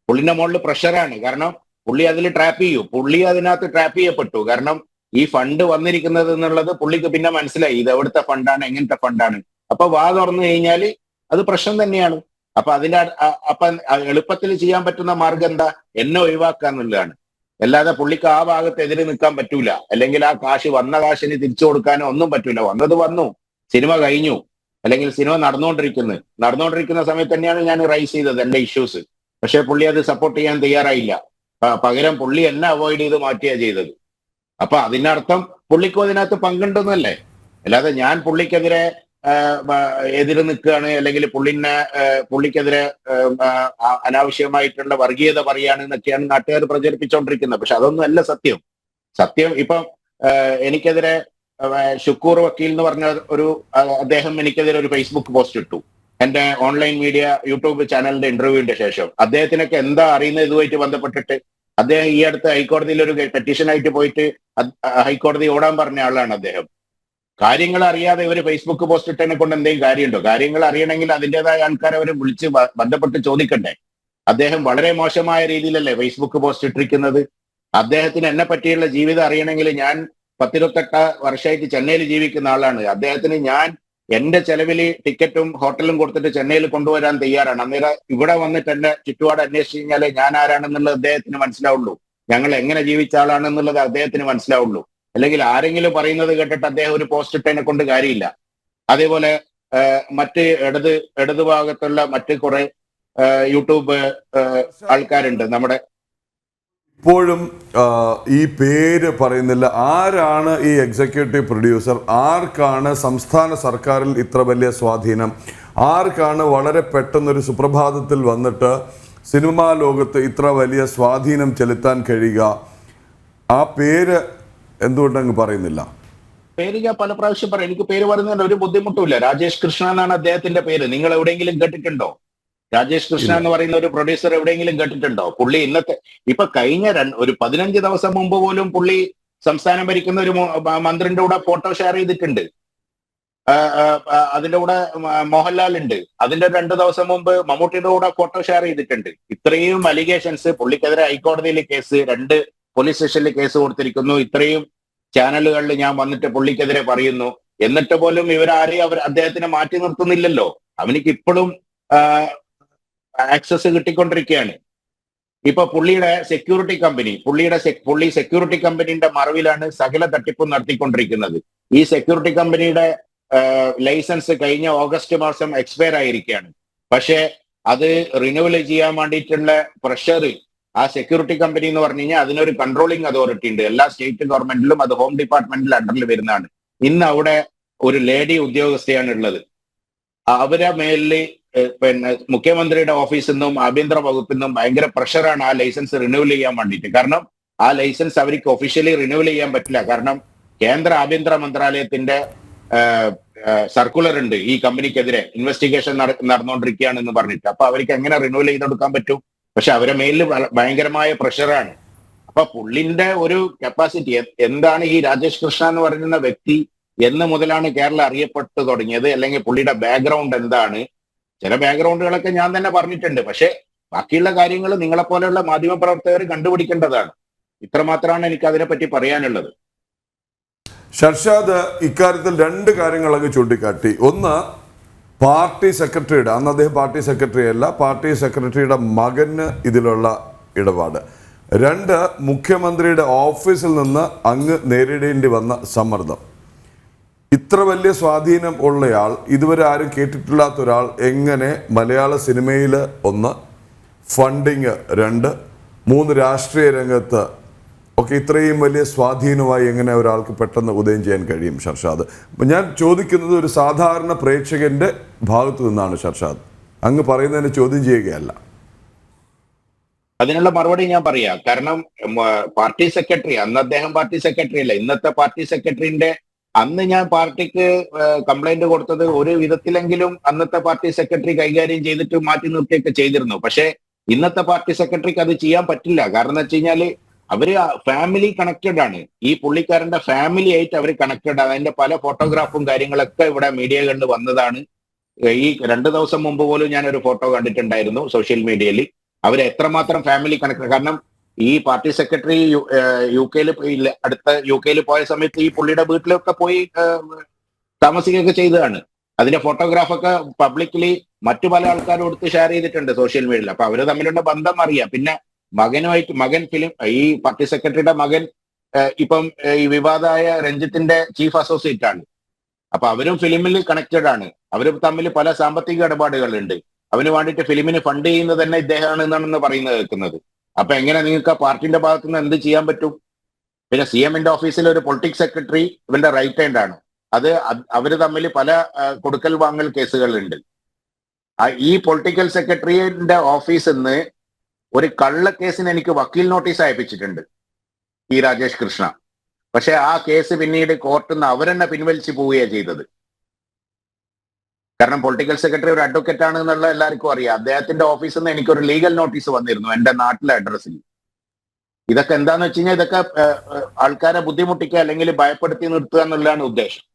പുള്ളിന്റെ മുകളിൽ പ്രഷറാണ്. കാരണം പുള്ളി അതിൽ ട്രാപ്പ് ചെയ്യൂ, പുള്ളി അതിനകത്ത് ട്രാപ്പ് ചെയ്യപ്പെട്ടു. കാരണം ഈ ഫണ്ട് വന്നിരിക്കുന്നത് എന്നുള്ളത് പുള്ളിക്ക് പിന്നെ മനസ്സിലായി, ഇത് എവിടുത്തെ ഫണ്ടാണ്, എങ്ങനത്തെ ഫണ്ടാണ്. അപ്പൊ വാ തുറന്നു കഴിഞ്ഞാൽ അത് പ്രശ്നം തന്നെയാണ്. അപ്പൊ എളുപ്പത്തിൽ ചെയ്യാൻ പറ്റുന്ന മാർഗം എന്താ, എന്നെ ഒഴിവാക്കുക എന്നുള്ളതാണ്. അല്ലാതെ പുള്ളിക്ക് ആ ഭാഗത്ത് എതിരെ നിൽക്കാൻ പറ്റൂല, അല്ലെങ്കിൽ ആ വന്ന കാശിന് തിരിച്ചു കൊടുക്കാനോ ഒന്നും പറ്റൂല. വന്നത് വന്നു, സിനിമ കഴിഞ്ഞു, അല്ലെങ്കിൽ സിനിമ നടന്നുകൊണ്ടിരിക്കുന്ന സമയത്ത് തന്നെയാണ് ഞാൻ റൈസ് ചെയ്തത് എന്റെ ഇഷ്യൂസ്. പക്ഷെ പുള്ളി അത് സപ്പോർട്ട് ചെയ്യാൻ തയ്യാറായില്ല. പകരം പുള്ളി എന്നെ അവോയ്ഡ് ചെയ്ത് മാറ്റിയാ ചെയ്തത്. അപ്പൊ അതിനർത്ഥം പുള്ളിക്കും അതിനകത്ത് പങ്കുണ്ടെന്നല്ലേ. അല്ലാതെ ഞാൻ പുള്ളിക്കെതിരെ എതിര് നിൽക്കുകയാണ്, അല്ലെങ്കിൽ പുള്ളിക്കെതിരെ അനാവശ്യമായിട്ടുള്ള വർഗീയത പറയാണ് എന്നൊക്കെയാണ് നാട്ടുകാർ പ്രചരിപ്പിച്ചുകൊണ്ടിരിക്കുന്നത്. പക്ഷെ അതൊന്നും അല്ല സത്യം. ഇപ്പം എനിക്കെതിരെ ഷുക്കൂർ വക്കീൽ എന്ന് പറഞ്ഞ അദ്ദേഹം എനിക്കെതിരെ ഒരു ഫേസ്ബുക്ക് പോസ്റ്റ് ഇട്ടു, എന്റെ ഓൺലൈൻ മീഡിയ യൂട്യൂബ് ചാനലിന്റെ ഇന്റർവ്യൂവിന്റെ ശേഷം. അദ്ദേഹത്തിനൊക്കെ എന്താ അറിയുന്നത് ഇതുമായിട്ട് ബന്ധപ്പെട്ടിട്ട്? അദ്ദേഹം ഈ അടുത്ത് ഹൈക്കോടതിയിൽ ഒരു പെറ്റീഷനായിട്ട് പോയിട്ട് ഹൈക്കോടതി ഓടാൻ പറഞ്ഞ ആളാണ് അദ്ദേഹം. കാര്യങ്ങൾ അറിയാതെ ഇവര് ഫേസ്ബുക്ക് പോസ്റ്റ് ഇട്ടതിനെ കൊണ്ട് എന്തെങ്കിലും കാര്യമുണ്ടോ? കാര്യങ്ങൾ അറിയണമെങ്കിൽ അതിൻ്റെതായ ആൾക്കാരെ അവർ വിളിച്ച് ബന്ധപ്പെട്ട് ചോദിക്കണ്ടേ? അദ്ദേഹം വളരെ മോശമായ രീതിയിലല്ലേ ഫേസ്ബുക്ക് പോസ്റ്റ് ഇട്ടിരിക്കുന്നത്. അദ്ദേഹത്തിന് എന്നെ പറ്റിയുള്ള ജീവിതം അറിയണമെങ്കിൽ ഞാൻ 18 വർഷമായിട്ട് ചെന്നൈയിൽ ജീവിക്കുന്ന ആളാണ്. അദ്ദേഹത്തിന് ഞാൻ എന്റെ ചെലവിൽ ടിക്കറ്റും ഹോട്ടലും കൊടുത്തിട്ട് ചെന്നൈയിൽ കൊണ്ടുവരാൻ തയ്യാറാണ്. അന്നേരം ഇവിടെ വന്നിട്ട് എന്റെ ചുറ്റുപാട് അന്വേഷിച്ച് കഴിഞ്ഞാലേ ഞാൻ ആരാണെന്നുള്ളത് അദ്ദേഹത്തിന് മനസ്സിലാവുള്ളൂ, ഞങ്ങൾ എങ്ങനെ ജീവിച്ച ആളാണെന്നുള്ളത് അദ്ദേഹത്തിന് മനസ്സിലാവുള്ളൂ. അല്ലെങ്കിൽ ആരെങ്കിലും പറയുന്നത് കേട്ടിട്ട് അദ്ദേഹം ഒരു പോസ്റ്റ് ഇട്ടതിനെ കൊണ്ട് കാര്യമില്ല. അതേപോലെ മറ്റ് ഇടതുഭാഗത്തുള്ള മറ്റ് കുറെ യൂട്യൂബ് ആൾക്കാരുണ്ട് നമ്മുടെ. ഇപ്പോഴും ഈ പേര് പറയുന്നില്ല. ആരാണ് ഈ എക്സിക്യൂട്ടീവ് പ്രൊഡ്യൂസർ? ആർക്കാണ് സംസ്ഥാന സർക്കാരിൽ ഇത്ര വലിയ സ്വാധീനം? ആർക്കാണ് വളരെ പെട്ടെന്നൊരു സുപ്രഭാതത്തിൽ വന്നിട്ട് സിനിമാ ലോകത്ത് ഇത്ര വലിയ സ്വാധീനം ചെലുത്താൻ കഴിയുക? ആ പേര് എന്തുകൊണ്ടങ്ങ് പറയുന്നില്ല? പേര് ഞാൻ പല പ്രാവശ്യം പറയാം. എനിക്ക് പേര് പറയുന്നതിന് ഒരു ബുദ്ധിമുട്ടുമില്ല. രാജേഷ് കൃഷ്ണ എന്നാണ് അദ്ദേഹത്തിന്റെ പേര്. നിങ്ങൾ എവിടെയെങ്കിലും കേട്ടിട്ടുണ്ടോ? രാജേഷ് കൃഷ്ണ എന്ന് പറയുന്ന ഒരു പ്രൊഡ്യൂസർ എവിടെയെങ്കിലും കേട്ടിട്ടുണ്ടോ? പുള്ളി ഇപ്പൊ കഴിഞ്ഞ ഒരു 15 ദിവസം മുമ്പ് പോലും പുള്ളി സംസ്ഥാനം ഭരിക്കുന്ന ഒരു മന്ത്രിന്റെ കൂടെ ഫോട്ടോ ഷെയർ ചെയ്തിട്ടുണ്ട്. അതിന്റെ കൂടെ മോഹൻലാൽ ഉണ്ട്. അതിന്റെ 2 ദിവസം മുമ്പ് മമ്മൂട്ടിയുടെ കൂടെ ഫോട്ടോ ഷെയർ ചെയ്തിട്ടുണ്ട്. ഇത്രയും അലിഗേഷൻസ് പുള്ളിക്കെതിരെ ഹൈക്കോടതിയിൽ കേസ്, 2 പോലീസ് സ്റ്റേഷനിൽ കേസ് കൊടുത്തിരിക്കുന്നു. ഇത്രയും ചാനലുകളിൽ ഞാൻ വന്നിട്ട് പുള്ളിക്കെതിരെ പറയുന്നു. എന്നിട്ട് പോലും ഇവരാരെയും അദ്ദേഹത്തിനെ മാറ്റി നിർത്തുന്നില്ലല്ലോ. അവനിക്ക് ഇപ്പോഴും ആക്സസ് കിട്ടിക്കൊണ്ടിരിക്കുകയാണ്. ഇപ്പൊ പുള്ളിയുടെ സെക്യൂരിറ്റി കമ്പനി, പുള്ളി സെക്യൂരിറ്റി കമ്പനിയുടെ മറവിലാണ് സകല തട്ടിപ്പും നടത്തിക്കൊണ്ടിരിക്കുന്നത്. ഈ സെക്യൂരിറ്റി കമ്പനിയുടെ ലൈസൻസ് കഴിഞ്ഞ ഓഗസ്റ്റ് മാസം എക്സ്പയർ ആയിരിക്കുകയാണ്. പക്ഷേ അത് റിന്യൂവൽ ചെയ്യാൻ വേണ്ടിയിട്ടുള്ള പ്രഷർ ആ സെക്യൂരിറ്റി കമ്പനി എന്ന് പറഞ്ഞു കഴിഞ്ഞാൽ അതിനൊരു കൺട്രോളിംഗ് അതോറിറ്റി ഉണ്ട്. എല്ലാ സ്റ്റേറ്റ് ഗവൺമെന്റിലും, അത് ഹോം ഡിപ്പാർട്ട്മെന്റിൽ അണ്ടറിൽ വരുന്നതാണ്. ഇന്ന് അവിടെ ഒരു ലേഡി ഉദ്യോഗസ്ഥയാണ് ഉള്ളത്. അവരെ മേലില് മുഖ്യമന്ത്രിയുടെ ഓഫീസിൽ നിന്നും ആഭ്യന്തര വകുപ്പിൽ നിന്നും ഭയങ്കര പ്രഷറാണ് ആ ലൈസൻസ് റിന്യൂവൽ ചെയ്യാൻ വേണ്ടിയിട്ട്. കാരണം ആ ലൈസൻസ് അവർക്ക് ഒഫീഷ്യലി റിന്യൂവൽ ചെയ്യാൻ പറ്റില്ല. കാരണം കേന്ദ്ര ആഭ്യന്തര മന്ത്രാലയത്തിന്റെ സർക്കുലർ ഉണ്ട് ഈ കമ്പനിക്കെതിരെ ഇൻവെസ്റ്റിഗേഷൻ നടന്നുകൊണ്ടിരിക്കുകയാണെന്ന് പറഞ്ഞിട്ട്. അപ്പൊ അവർക്ക് എങ്ങനെ റിന്യൂവൽ ചെയ്തെടുക്കാൻ പറ്റും? പക്ഷെ അവരെ മേലിൽ ഭയങ്കരമായ പ്രഷറാണ്. അപ്പൊ പുള്ളിന്റെ ഒരു കപ്പാസിറ്റി എന്താണ്? ഈ രാജേഷ് കൃഷ്ണ എന്ന് പറയുന്ന വ്യക്തി എന്ന് മുതലാണ് കേരളം അറിയപ്പെട്ടു തുടങ്ങിയത്? അല്ലെങ്കിൽ പുള്ളിയുടെ ബാക്ക്ഗ്രൗണ്ട് എന്താണ്? ചില ബാക്ക്ഗ്രൗണ്ടുകളൊക്കെ ഞാൻ തന്നെ പറഞ്ഞിട്ടുണ്ട്. പക്ഷെ ബാക്കിയുള്ള കാര്യങ്ങൾ നിങ്ങളെപ്പോലെയുള്ള മാധ്യമപ്രവർത്തകർ കണ്ടുപിടിക്കേണ്ടതാണ്. ഇത്രമാത്രമാണ് എനിക്ക് അതിനെപ്പറ്റി പറയാനുള്ളത്. ഷർഷാദ് ഇക്കാര്യത്തിൽ 2 കാര്യങ്ങളൊക്കെ ചൂണ്ടിക്കാട്ടി. ഒന്ന്, പാർട്ടി സെക്രട്ടറിയുടെ, അന്ന് അദ്ദേഹം പാർട്ടി സെക്രട്ടറി അല്ല, പാർട്ടി സെക്രട്ടറിയുടെ മകന് ഇതിലുള്ള ഇടപാട്. 2, മുഖ്യമന്ത്രിയുടെ ഓഫീസിൽ നിന്ന് അങ്ങ് നേരിടേണ്ടി വന്ന സമ്മർദ്ദം. ഇത്ര വലിയ സ്വാധീനം ഉള്ളയാൾ, ഇതുവരെ ആരും കേട്ടിട്ടില്ലാത്ത ഒരാൾ എങ്ങനെ മലയാള സിനിമയിൽ 1 ഫണ്ടിങ്, 2, 3 രാഷ്ട്രീയ രംഗത്ത് ഒക്കെ ഇത്രയും വലിയ സ്വാധീനമായി എങ്ങനെ ഒരാൾക്ക് പെട്ടെന്ന് ഉദയം ചെയ്യാൻ കഴിയും? ഷർഷാദ്, ഞാൻ ചോദിക്കുന്നത് ഒരു സാധാരണ പ്രേക്ഷകന്റെ ഭാഗത്തു നിന്നാണ് ഷർഷാദ്. അങ്ങ് പറയുന്നതിന് ചോദ്യം ചെയ്യുകയല്ല. അതിനുള്ള മറുപടി ഞാൻ പറയാം. കാരണം പാർട്ടി സെക്രട്ടറി, അന്ന് അദ്ദേഹം പാർട്ടി സെക്രട്ടറി അല്ല. ഇന്നത്തെ പാർട്ടി സെക്രട്ടറിന്റെ അന്ന് ഞാൻ പാർട്ടിക്ക് കംപ്ലൈന്റ് കൊടുത്തത് ഒരു വിധത്തിലെങ്കിലും അന്നത്തെ പാർട്ടി സെക്രട്ടറി കൈകാര്യം ചെയ്തിട്ട് മാറ്റി നിർത്തിയൊക്കെ ചെയ്തിരുന്നു. പക്ഷെ ഇന്നത്തെ പാർട്ടി സെക്രട്ടറിക്ക് അത് ചെയ്യാൻ പറ്റില്ല. കാരണം എന്ന് വെച്ച് കഴിഞ്ഞാല് അവര് ഫാമിലി കണക്റ്റഡ് ആണ്. ഈ പുള്ളിക്കാരന്റെ ഫാമിലി ആയിട്ട് അവർ കണക്റ്റഡ് ആണ്. അതിന്റെ പല ഫോട്ടോഗ്രാഫും കാര്യങ്ങളൊക്കെ ഇവിടെ മീഡിയകളിൽ വന്നതാണ്. ഈ 2 ദിവസം മുമ്പ് പോലും ഞാൻ ഒരു ഫോട്ടോ കണ്ടിട്ടുണ്ടായിരുന്നു സോഷ്യൽ മീഡിയയിൽ. അവർ എത്രമാത്രം ഫാമിലി കണക്റ്റഡ്. കാരണം ഈ പാർട്ടി സെക്രട്ടറി യു കെയിൽ പോയ സമയത്ത് ഈ പുള്ളിയുടെ വീട്ടിലൊക്കെ പോയി താമസിക്കുകയൊക്കെ ചെയ്തതാണ്. അതിന്റെ ഫോട്ടോഗ്രാഫൊക്കെ പബ്ലിക്കലി മറ്റു പല ആൾക്കാരും എടുത്ത് ഷെയർ ചെയ്തിട്ടുണ്ട് സോഷ്യൽ മീഡിയയിൽ. അപ്പൊ അവര് തമ്മിലുള്ള ബന്ധം അറിയാം. പിന്നെ മകൻ ഫിലിം, ഈ പാർട്ടി സെക്രട്ടറിയുടെ മകൻ ഇപ്പം ഈ വിവാദമായ രഞ്ജിത്തിന്റെ ചീഫ് അസോസിയേറ്റ് ആണ്. അപ്പൊ അവരും ഫിലിമിൽ കണക്റ്റഡ് ആണ്. അവരും തമ്മിൽ പല സാമ്പത്തിക ഇടപാടുകളുണ്ട്. അവന് വേണ്ടിയിട്ട് ഫിലിമിന് ഫണ്ട് ചെയ്യുന്നത് തന്നെ ഇദ്ദേഹമാണ് എന്നാണെന്ന് പറയുന്നത് കേൾക്കുന്നത്. അപ്പൊ എങ്ങനെ നിങ്ങൾക്ക് ആ പാർട്ടിന്റെ ഭാഗത്തു നിന്ന് എന്ത് ചെയ്യാൻ പറ്റും? പിന്നെ CMന്റെ ഓഫീസിൽ ഒരു പൊളിറ്റിക്സ് സെക്രട്ടറി ഇവന്റെ റൈറ്റ് ഹാൻഡ് ആണ്. അവര് തമ്മിൽ പല കൊടുക്കൽ വാങ്ങൽ കേസുകളുണ്ട്. ഈ പൊളിറ്റിക്കൽ സെക്രട്ടറിയുടെ ഓഫീസിൽ നിന്ന് ഒരു കള്ളക്കേസിന് എനിക്ക് വക്കീൽ നോട്ടീസ് അയപ്പിച്ചിട്ടുണ്ട് ഈ രാജേഷ് കൃഷ്ണ. പക്ഷെ ആ കേസ് പിന്നീട് കോർട്ടിൽ നിന്ന് അവരെന്നെ പിൻവലിച്ചു പോവുകയാണ് ചെയ്തത്. കാരണം പൊളിറ്റിക്കൽ സെക്രട്ടറി ഒരു അഡ്വക്കേറ്റ് ആണ് എന്നുള്ള എല്ലാവർക്കും അറിയാം. അദ്ദേഹത്തിന്റെ ഓഫീസിൽ നിന്ന് എനിക്കൊരു ലീഗൽ നോട്ടീസ് വന്നിരുന്നു എന്റെ നാട്ടിലെ അഡ്രസ്സിൽ. ഇതൊക്കെ എന്താന്ന് വെച്ച് കഴിഞ്ഞാൽ ഇതൊക്കെ ആൾക്കാരെ ബുദ്ധിമുട്ടിക്കുക അല്ലെങ്കിൽ ഭയപ്പെടുത്തി നിർത്തുക എന്നുള്ളതാണ് ഉദ്ദേശം.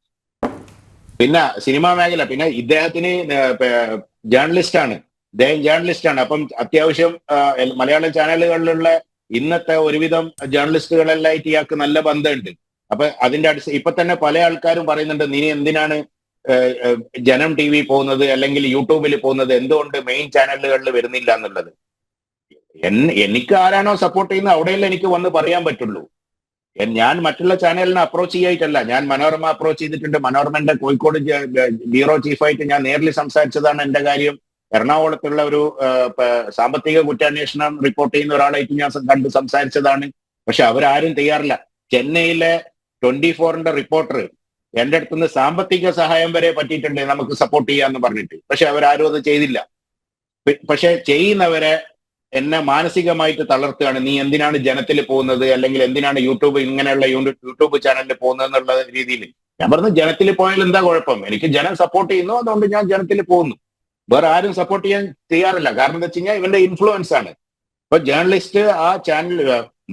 പിന്നെ സിനിമാ മേഖല, പിന്നെ ഇദ്ദേഹത്തിന് ജേർണലിസ്റ്റ് ആണ്. അപ്പം അത്യാവശ്യം മലയാളം ചാനലുകളിലുള്ള ഇന്നത്തെ ഒരുവിധം ജേർണലിസ്റ്റുകളെല്ലായിട്ട് ഇയാൾക്ക് നല്ല ബന്ധമുണ്ട്. അപ്പൊ അതിന്റെ ഇപ്പൊ തന്നെ പല ആൾക്കാരും പറയുന്നുണ്ട്, നീ എന്തിനാണ് ജനം TV പോകുന്നത് അല്ലെങ്കിൽ യൂട്യൂബിൽ പോകുന്നത്, എന്തുകൊണ്ട് മെയിൻ ചാനലുകളിൽ വരുന്നില്ല എന്നുള്ളത്. എനിക്ക് ആരാണോ സപ്പോർട്ട് ചെയ്യുന്നത് അവിടെയല്ലേ എനിക്ക് വന്ന് പറയാൻ പറ്റുള്ളൂ. ഞാൻ മറ്റുള്ള ചാനലിനെ അപ്രോച്ച് ചെയ്യായിട്ടല്ല, ഞാൻ മനോരമ അപ്രോച്ച് ചെയ്തിട്ടുണ്ട്. മനോരമന്റെ കോഴിക്കോട് ബ്യൂറോ ചീഫായിട്ട് ഞാൻ നേരിൽ സംസാരിച്ചതാണ് എന്റെ കാര്യം. എറണാകുളത്തുള്ള ഒരു സാമ്പത്തിക കുറ്റാന്വേഷണം റിപ്പോർട്ട് ചെയ്യുന്ന ഒരാളായിട്ട് ഞാൻ കണ്ട് സംസാരിച്ചതാണ്. പക്ഷെ അവരാരും തയ്യാറില്ല. ചെന്നൈയിലെ 24ന്റെ റിപ്പോർട്ടർ എന്റെ അടുത്തുനിന്ന് സാമ്പത്തിക സഹായം വരെ പറ്റിയിട്ടുണ്ട് നമുക്ക് സപ്പോർട്ട് ചെയ്യാന്ന് പറഞ്ഞിട്ട്. പക്ഷെ അവരാരും അത് ചെയ്തില്ല. പക്ഷെ ചെയ്യുന്നവരെ എന്നെ മാനസികമായിട്ട് തളർത്തുകയാണ്. നീ എന്തിനാണ് ജനത്തിൽ പോകുന്നത്, അല്ലെങ്കിൽ എന്തിനാണ് ഇങ്ങനെയുള്ള യൂട്യൂബ് ചാനലിൽ പോകുന്നത് എന്നുള്ള രീതിയിൽ. ഞാൻ പറഞ്ഞു, ജനത്തിൽ പോയാൽ എന്താ കുഴപ്പം, എനിക്ക് ജനം സപ്പോർട്ട് ചെയ്യുന്നു, അതുകൊണ്ട് ഞാൻ ജനത്തിൽ പോകുന്നു. വേറെ ആരും സപ്പോർട്ട് ചെയ്യാൻ തയ്യാറില്ല. കാരണം എന്താ വെച്ച് കഴിഞ്ഞാൽ ഇവന്റെ ഇൻഫ്ലുവൻസ് ആണ്. ഇപ്പൊ ജേർണലിസ്റ്റ് ആ ചാനൽ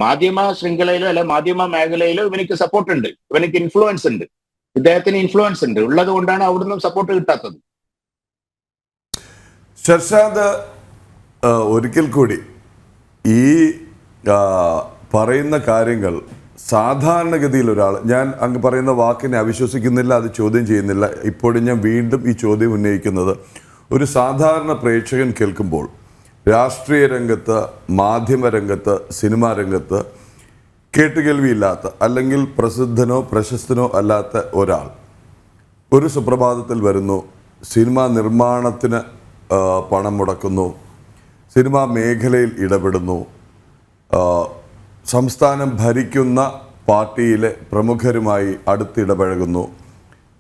മാധ്യമ ശൃംഖലയിലോ അല്ലെ മാധ്യമ മേഖലയിലോ ഇവനിക്ക് സപ്പോർട്ട് ഉണ്ട്, ഇവനിക്ക് ഇൻഫ്ലുവൻസ് ഉണ്ട്, ഇദ്ദേഹത്തിന് ഇൻഫ്ലുവൻസ് ഉണ്ട്. ഉള്ളത് കൊണ്ടാണ് അവിടുന്ന് സപ്പോർട്ട് കിട്ടാത്തത്. ഷർഷാദ്, ഒരിക്കൽ കൂടി ഈ പറയുന്ന കാര്യങ്ങൾ സാധാരണഗതിയിൽ ഒരാൾ, ഞാൻ അങ്ങ് പറയുന്ന വാക്കിനെ അവിശ്വസിക്കുന്നില്ല, അത് ചോദ്യം ചെയ്യുന്നില്ല. ഇപ്പോഴും ഞാൻ വീണ്ടും ഈ ചോദ്യം ഉന്നയിക്കുന്നത്, ഒരു സാധാരണ പ്രേക്ഷകൻ കേൾക്കുമ്പോൾ രാഷ്ട്രീയ രംഗത്ത്, മാധ്യമരംഗത്ത്, സിനിമാ രംഗത്ത് കേട്ടുകേൾവിയില്ലാത്ത അല്ലെങ്കിൽ പ്രസിദ്ധനോ പ്രശസ്തനോ അല്ലാത്ത ഒരാൾ ഒരു സുപ്രഭാതത്തിൽ വരുന്നു, സിനിമാ നിർമ്മാണത്തിന് പണം മുടക്കുന്നു, സിനിമാ മേഖലയിൽ ഇടപെടുന്നു, സംസ്ഥാനം ഭരിക്കുന്ന പാർട്ടിയിലെ പ്രമുഖരുമായി അടുത്തിടപഴകുന്നു,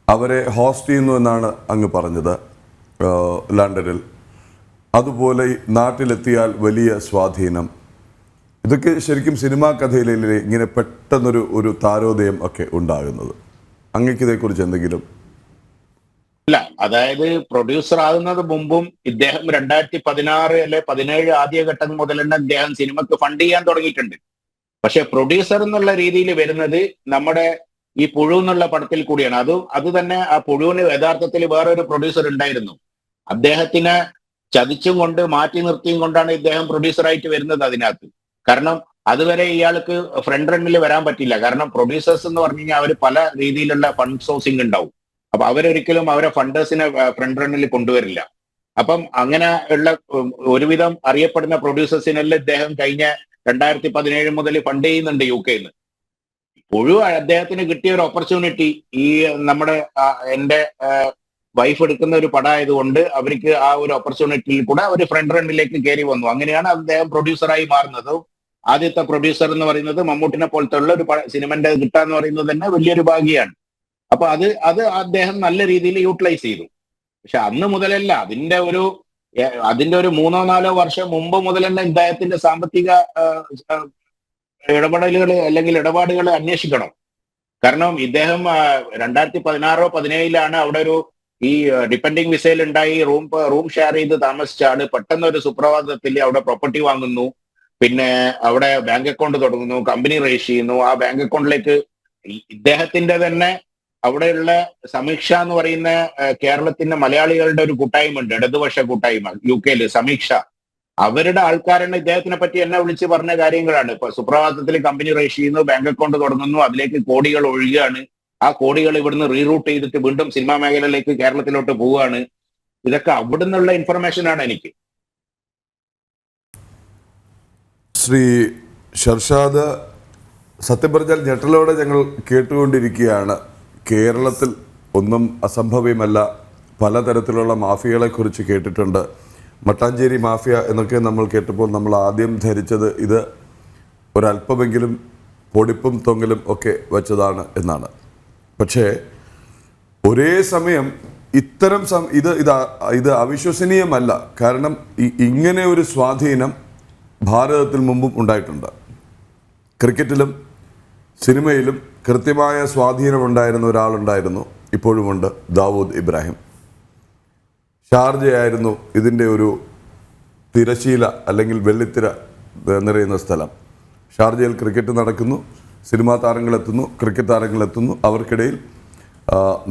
അവരെ ഹോസ്റ്റ് ചെയ്യുന്നു എന്നാണ് അങ്ങ് പറഞ്ഞത് ലണ്ടനിൽ. അതുപോലെ നാട്ടിലെത്തിയാൽ വലിയ സ്വാധീനം. ഇതൊക്കെ ശരിക്കും സിനിമാ കഥയിലെ ഇങ്ങനെ പെട്ടെന്നൊരു താരോദയം ഒക്കെ ഉണ്ടാകുന്നത്. അങ്ങക്ക് ഇതേക്കുറിച്ച് എന്തെങ്കിലും? ഇല്ല, അതായത് പ്രൊഡ്യൂസർ ആകുന്നത് മുമ്പും ഇദ്ദേഹം 2016 അല്ലെ 17 ആദ്യഘട്ടം മുതൽ തന്നെ ഇദ്ദേഹം സിനിമക്ക് ഫണ്ട് ചെയ്യാൻ തുടങ്ങിയിട്ടുണ്ട്. പക്ഷെ പ്രൊഡ്യൂസർ എന്നുള്ള രീതിയിൽ വരുന്നത് നമ്മുടെ ഈ പുഴു എന്നുള്ള പടത്തിൽ കൂടിയാണ്. അത് തന്നെ ആ പുഴുവിന് യഥാർത്ഥത്തിൽ വേറൊരു പ്രൊഡ്യൂസർ ഉണ്ടായിരുന്നു. അദ്ദേഹത്തിനെ ചതിച്ചും കൊണ്ട് മാറ്റി നിർത്തിയും കൊണ്ടാണ് ഇദ്ദേഹം പ്രൊഡ്യൂസറായിട്ട് വരുന്നത് അതിനകത്ത്. കാരണം അതുവരെ ഇയാൾക്ക് ഫ്രണ്ട് റണ്ണിൽ വരാൻ പറ്റില്ല. കാരണം പ്രൊഡ്യൂസേഴ്സ് എന്ന് പറഞ്ഞു കഴിഞ്ഞാൽ അവർ പല രീതിയിലുള്ള ഫണ്ട് സോഴ്സിങ് ഉണ്ടാവും. അപ്പൊ അവരൊരിക്കലും അവരെ ഫണ്ടേഴ്സിനെ ഫ്രണ്ട് റണ്ണിൽ കൊണ്ടുവരില്ല. അപ്പം അങ്ങനെ ഉള്ള ഒരുവിധം അറിയപ്പെടുന്ന പ്രൊഡ്യൂസേഴ്സിനെല്ലാം ഇദ്ദേഹം കഴിഞ്ഞ 2017 മുതൽ ഫണ്ട് ചെയ്യുന്നുണ്ട് UK-ന്ന്. പുഴു അദ്ദേഹത്തിന് കിട്ടിയ ഒരു ഓപ്പർച്യൂണിറ്റി, ഈ നമ്മുടെ എന്റെ വൈഫ് എടുക്കുന്ന ഒരു പടമായതുകൊണ്ട് അവർക്ക് ആ ഒരു ഓപ്പർച്യൂണിറ്റിയിൽ കൂടെ അവർ ഫ്രണ്ട് റണ്ണിലേക്ക് കയറി വന്നു. അങ്ങനെയാണ് അദ്ദേഹം പ്രൊഡ്യൂസറായി മാറുന്നത്. ആദ്യത്തെ പ്രൊഡ്യൂസർ എന്ന് പറയുന്നത് മമ്മൂട്ടിനെ പോലത്തെ ഉള്ള ഒരു സിനിമന്റെ കിട്ടാന്ന് പറയുന്നത് തന്നെ വലിയൊരു ഭാഗ്യമാണ്. അപ്പൊ അത് അദ്ദേഹം നല്ല രീതിയിൽ യൂട്ടിലൈസ് ചെയ്തു. പക്ഷെ അന്ന് മുതലല്ല, അതിന്റെ ഒരു 3-4 വർഷം മുമ്പ് മുതൽ തന്നെ ഇദ്ദേഹത്തിന്റെ സാമ്പത്തിക ഇടപെടലുകൾ അല്ലെങ്കിൽ ഇടപാടുകൾ അന്വേഷിക്കണം. കാരണം ഇദ്ദേഹം 2016-17 അവിടെ ഈ ഡിപ്പെൻഡിങ് വിസയിൽ ഉണ്ടായി റൂം ഷെയർ ചെയ്ത് താമസിച്ച ആള് പെട്ടെന്ന് ഒരു സുപ്രഭാതത്തിൽ അവിടെ പ്രോപ്പർട്ടി വാങ്ങുന്നു, പിന്നെ അവിടെ ബാങ്ക് അക്കൗണ്ട് തുടങ്ങുന്നു, കമ്പനി രജിസ്റ്റർ ചെയ്യുന്നു. ആ ബാങ്ക് അക്കൗണ്ടിലേക്ക് ഇദ്ദേഹത്തിന്റെ തന്നെ അവിടെയുള്ള സമീക്ഷ എന്ന് പറയുന്ന കേരളത്തിന്റെ മലയാളികളുടെ ഒരു കൂട്ടായ്മ ഉണ്ട്, ഇടതുപക്ഷ കൂട്ടായ്മ UK-ല് സമീക്ഷ. അവരുടെ ആൾക്കാരാണ് ഇദ്ദേഹത്തിനെ പറ്റി എന്നെ വിളിച്ച് പറഞ്ഞ കാര്യങ്ങളാണ്. ഇപ്പൊ സുപ്രഭാതത്തിൽ കമ്പനി രജിസ്റ്റർ ചെയ്യുന്നു, ബാങ്ക് അക്കൗണ്ട് തുടങ്ങുന്നു, അതിലേക്ക് കോടികൾ ഒഴുകുകയാണ്. ആ കോടികൾ ഇവിടുന്ന് റീറൂട്ട് ചെയ്തിട്ട് വീണ്ടും സിനിമാ മേഖലയിലേക്ക് കേരളത്തിലോട്ട് പോവുകയാണ്. ഇതൊക്കെ അവിടുന്നുള്ള ഇൻഫർമേഷൻ ആണ് എനിക്ക്. ശ്രീ ഷർഷാദ്, സത്യം പറഞ്ഞാൽ ഞെട്ടലോടെ ഞങ്ങൾ കേട്ടുകൊണ്ടിരിക്കുകയാണ്. കേരളത്തിൽ ഒന്നും അസംഭവ്യമല്ല. പലതരത്തിലുള്ള മാഫിയകളെക്കുറിച്ച് കേട്ടിട്ടുണ്ട്. മട്ടാഞ്ചേരി മാഫിയ എന്നൊക്കെ നമ്മൾ കേട്ടപ്പോൾ നമ്മൾ ആദ്യം ധരിച്ചത് ഇത് ഒരല്പമെങ്കിലും പൊടിപ്പും തൊങ്ങലും ഒക്കെ വച്ചതാണ് എന്നാണ്. പക്ഷേ ഒരേ സമയം ഇത്തരം ഇത് അവിശ്വസനീയമല്ല. കാരണം ഇങ്ങനെ ഒരു സ്വാധീനം ഭാരതത്തിൽ മുമ്പും ഉണ്ടായിട്ടുണ്ട്. ക്രിക്കറ്റിലും സിനിമയിലും കൃത്യമായ സ്വാധീനമുണ്ടായിരുന്ന ഒരാളുണ്ടായിരുന്നു, ഇപ്പോഴുമുണ്ട്, ദാവൂദ് ഇബ്രാഹിം. ഷാർജയായിരുന്നു ഇതിൻ്റെ ഒരു തിരശീല അല്ലെങ്കിൽ വെള്ളിത്തിര നിറയുന്ന സ്ഥലം. ഷാർജയിൽ ക്രിക്കറ്റ് നടക്കുന്നു, സിനിമാ താരങ്ങളെത്തുന്നു, ക്രിക്കറ്റ് താരങ്ങളെത്തുന്നു. അവർക്കിടയിൽ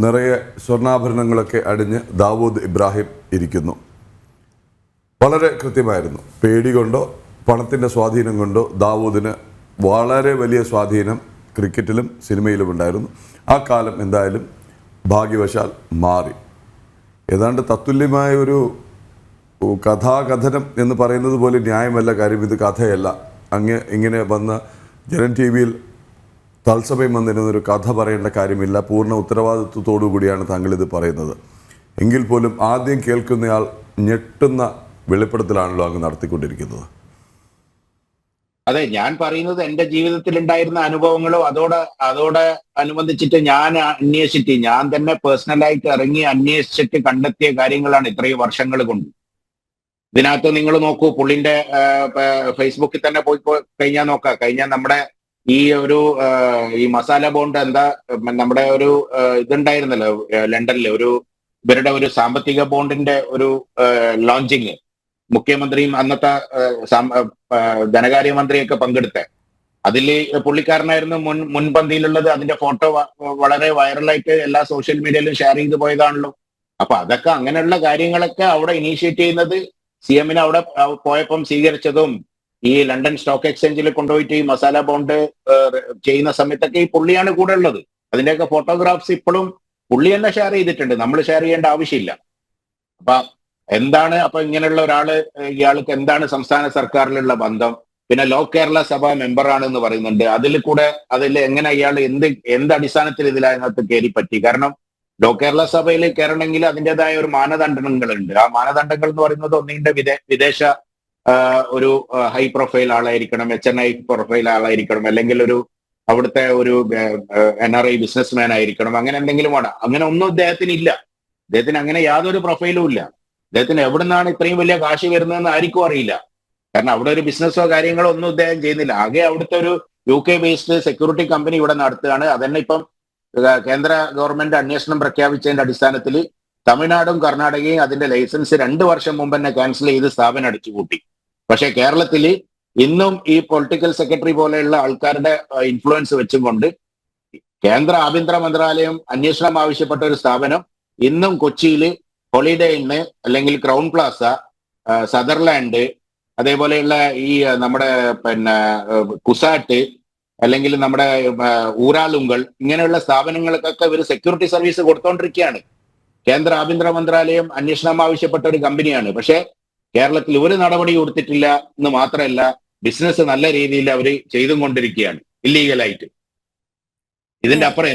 നിറയെ സ്വർണ്ണാഭരണങ്ങളൊക്കെ അണിഞ്ഞ് ദാവൂദ് ഇബ്രാഹിം ഇരിക്കുന്നു. വളരെ കൃത്യമായിരുന്നു. പേടി കൊണ്ടോ പണത്തിൻ്റെ സ്വാധീനം കൊണ്ടോ ദാവൂദിന് വളരെ വലിയ സ്വാധീനം ക്രിക്കറ്റിലും സിനിമയിലും ഉണ്ടായിരുന്നു. ആ കാലം എന്തായാലും ഭാഗ്യവശാൽ മാറി. ഏതാണ്ട് തത്തുല്യമായ ഒരു കഥാകഥനം എന്ന് പറയുന്നത് പോലെ ന്യായമല്ല. കാര്യം ഇത് കഥയല്ല. ഇങ്ങനെ വന്ന് ജനൻ TV യിൽ തത്സമയം വന്നിരുന്നൊരു കഥ പറയേണ്ട കാര്യമില്ല, പൂർണ്ണ ഉത്തരവാദിത്വത്തോടു കൂടിയാണ് താങ്കൾ ഇത് പറയുന്നത്. എങ്കിൽ പോലും ആദ്യം കേൾക്കുന്നയാൾ ഞെട്ടുന്ന വെളിപ്പെടുത്തലാണല്ലോ അങ്ങ് നടത്തിക്കൊണ്ടിരിക്കുന്നത്. അതെ, ഞാൻ പറയുന്നത് എന്റെ ജീവിതത്തിൽ ഉണ്ടായിരുന്ന അനുഭവങ്ങളോ അതോടെ അനുബന്ധിച്ചിട്ട് ഞാൻ അന്വേഷിച്ചിട്ട്, ഞാൻ തന്നെ പേഴ്സണലായിട്ട് ഇറങ്ങി അന്വേഷിച്ചിട്ട് കണ്ടെത്തിയ കാര്യങ്ങളാണ് ഇത്രയും വർഷങ്ങൾ കൊണ്ട്. ഇതിനകത്ത് നിങ്ങൾ നോക്കൂ, പുള്ളിന്റെ ഫേസ്ബുക്കിൽ തന്നെ പോയി കഴിഞ്ഞാൽ നോക്കാം. കഴിഞ്ഞാൽ നമ്മുടെ ഈ മസാല ബോണ്ട് എന്താ, നമ്മുടെ ഒരു ഇതുണ്ടായിരുന്നല്ലോ ലണ്ടനിലെ ഇവരുടെ ഒരു സാമ്പത്തിക ബോണ്ടിന്റെ ഒരു ലോഞ്ചിങ്, മുഖ്യമന്ത്രിയും അന്നത്തെ ധനകാര്യമന്ത്രിയൊക്കെ പങ്കെടുത്ത, അതിൽ പുള്ളിക്കാരനായിരുന്നു മുൻപന്തിയിലുള്ളത്. അതിന്റെ ഫോട്ടോ വളരെ വൈറലായിട്ട് എല്ലാ സോഷ്യൽ മീഡിയയിലും ഷെയർ ചെയ്ത് പോയതാണല്ലോ. അപ്പൊ അതൊക്കെ, അങ്ങനെയുള്ള കാര്യങ്ങളൊക്കെ അവിടെ ഇനീഷ്യേറ്റ് ചെയ്യുന്നത് CM അവിടെ പോയപ്പം സ്വീകരിച്ചതും, ഈ ലണ്ടൻ സ്റ്റോക്ക് എക്സ്ചേഞ്ചിൽ കൊണ്ടുപോയിട്ട് ഈ മസാല ബോണ്ട് ചെയ്യുന്ന സമയത്തൊക്കെ ഈ പുള്ളിയാണ് കൂടെ ഉള്ളത്. അതിന്റെയൊക്കെ ഫോട്ടോഗ്രാഫ്സ് ഇപ്പോഴും പുള്ളി തന്നെ ഷെയർ ചെയ്തിട്ടുണ്ട്, നമ്മൾ ഷെയർ ചെയ്യേണ്ട ആവശ്യമില്ല. അപ്പൊ എന്താണ് അപ്പൊ ഇങ്ങനെയുള്ള ഇയാൾക്ക് എന്താണ് സംസ്ഥാന സർക്കാരിലുള്ള ബന്ധം? പിന്നെ ലോ കേരള സഭ മെമ്പറാണെന്ന് പറയുന്നുണ്ട്. അതിൽ എങ്ങനെ ഇയാൾ എന്ത് അടിസ്ഥാനത്തിൽ ഇതിനകത്ത് കയറി പറ്റി? കാരണം ലോ കേരള സഭയിൽ കയറണമെങ്കിൽ അതിൻ്റെതായ ഒരു മാനദണ്ഡങ്ങളുണ്ട്. ആ മാനദണ്ഡങ്ങൾ എന്ന് പറയുന്നത് ഒന്നിന്റെ വിദേശ ഒരു ഹൈ പ്രൊഫൈൽ ആളായിരിക്കണം, HNI പ്രൊഫൈൽ ആളായിരിക്കണം, അല്ലെങ്കിൽ അവിടുത്തെ ഒരു NRI ബിസിനസ്മാൻ ആയിരിക്കണം, അങ്ങനെ എന്തെങ്കിലും വേണം. അങ്ങനെ ഒന്നും അദ്ദേഹത്തിന് ഇല്ല. അദ്ദേഹത്തിന് അങ്ങനെ യാതൊരു പ്രൊഫൈലും ഇല്ല. അദ്ദേഹത്തിന് എവിടെ നിന്നാണ് ഇത്രയും വലിയ കാശ് വരുന്നതെന്ന് ആർക്കും അറിയില്ല. കാരണം അവിടെ ഒരു ബിസിനസ്സോ കാര്യങ്ങളോ ഒന്നും അദ്ദേഹം ചെയ്യുന്നില്ല. ആകെ അവിടുത്തെ ഒരു UK ബേസ്ഡ് സെക്യൂരിറ്റി കമ്പനി ഇവിടെ നടത്തുകയാണ്. അതന്നെ ഇപ്പം കേന്ദ്ര ഗവൺമെന്റ് അന്വേഷണം പ്രഖ്യാപിച്ചതിന്റെ അടിസ്ഥാനത്തിൽ തമിഴ്നാടും കർണാടകയും അതിന്റെ ലൈസൻസ് 2 വർഷം മുമ്പ് തന്നെ ക്യാൻസൽ ചെയ്ത് സ്ഥാപനം അടിച്ചുകൂട്ടി. പക്ഷെ കേരളത്തിൽ ഇന്നും ഈ പൊളിറ്റിക്കൽ സെക്രട്ടറി പോലെയുള്ള ആൾക്കാരുടെ ഇൻഫ്ലുവൻസ് വെച്ചും കൊണ്ട് കേന്ദ്ര ആഭ്യന്തര മന്ത്രാലയം അന്വേഷണം ആവശ്യപ്പെട്ട ഒരു സ്ഥാപനം ഇന്നും കൊച്ചിയിൽ ഹോളിഡേ ഇന്ന്, അല്ലെങ്കിൽ ക്രൗൺ പ്ലാസ, സദർലാൻഡ്, അതേപോലെയുള്ള ഈ നമ്മുടെ കുസാറ്റ്, അല്ലെങ്കിൽ നമ്മുടെ ഊരാളുങ്കൽ, ഇങ്ങനെയുള്ള സ്ഥാപനങ്ങൾക്കൊക്കെ ഇവർ സെക്യൂരിറ്റി സർവീസ് കൊടുത്തോണ്ടിരിക്കുകയാണ്. കേന്ദ്ര ആഭ്യന്തര മന്ത്രാലയം അന്വേഷണം ആവശ്യപ്പെട്ട ഒരു കമ്പനിയാണ്. പക്ഷെ കേരളത്തിൽ ഒരു നടപടി കൊടുത്തിട്ടില്ല എന്ന് മാത്രമല്ല, ബിസിനസ് നല്ല രീതിയിൽ അവർ ചെയ്തും കൊണ്ടിരിക്കുകയാണ് ഇല്ലീഗലായിട്ട്. ഇതിന്റെ അപ്പുറം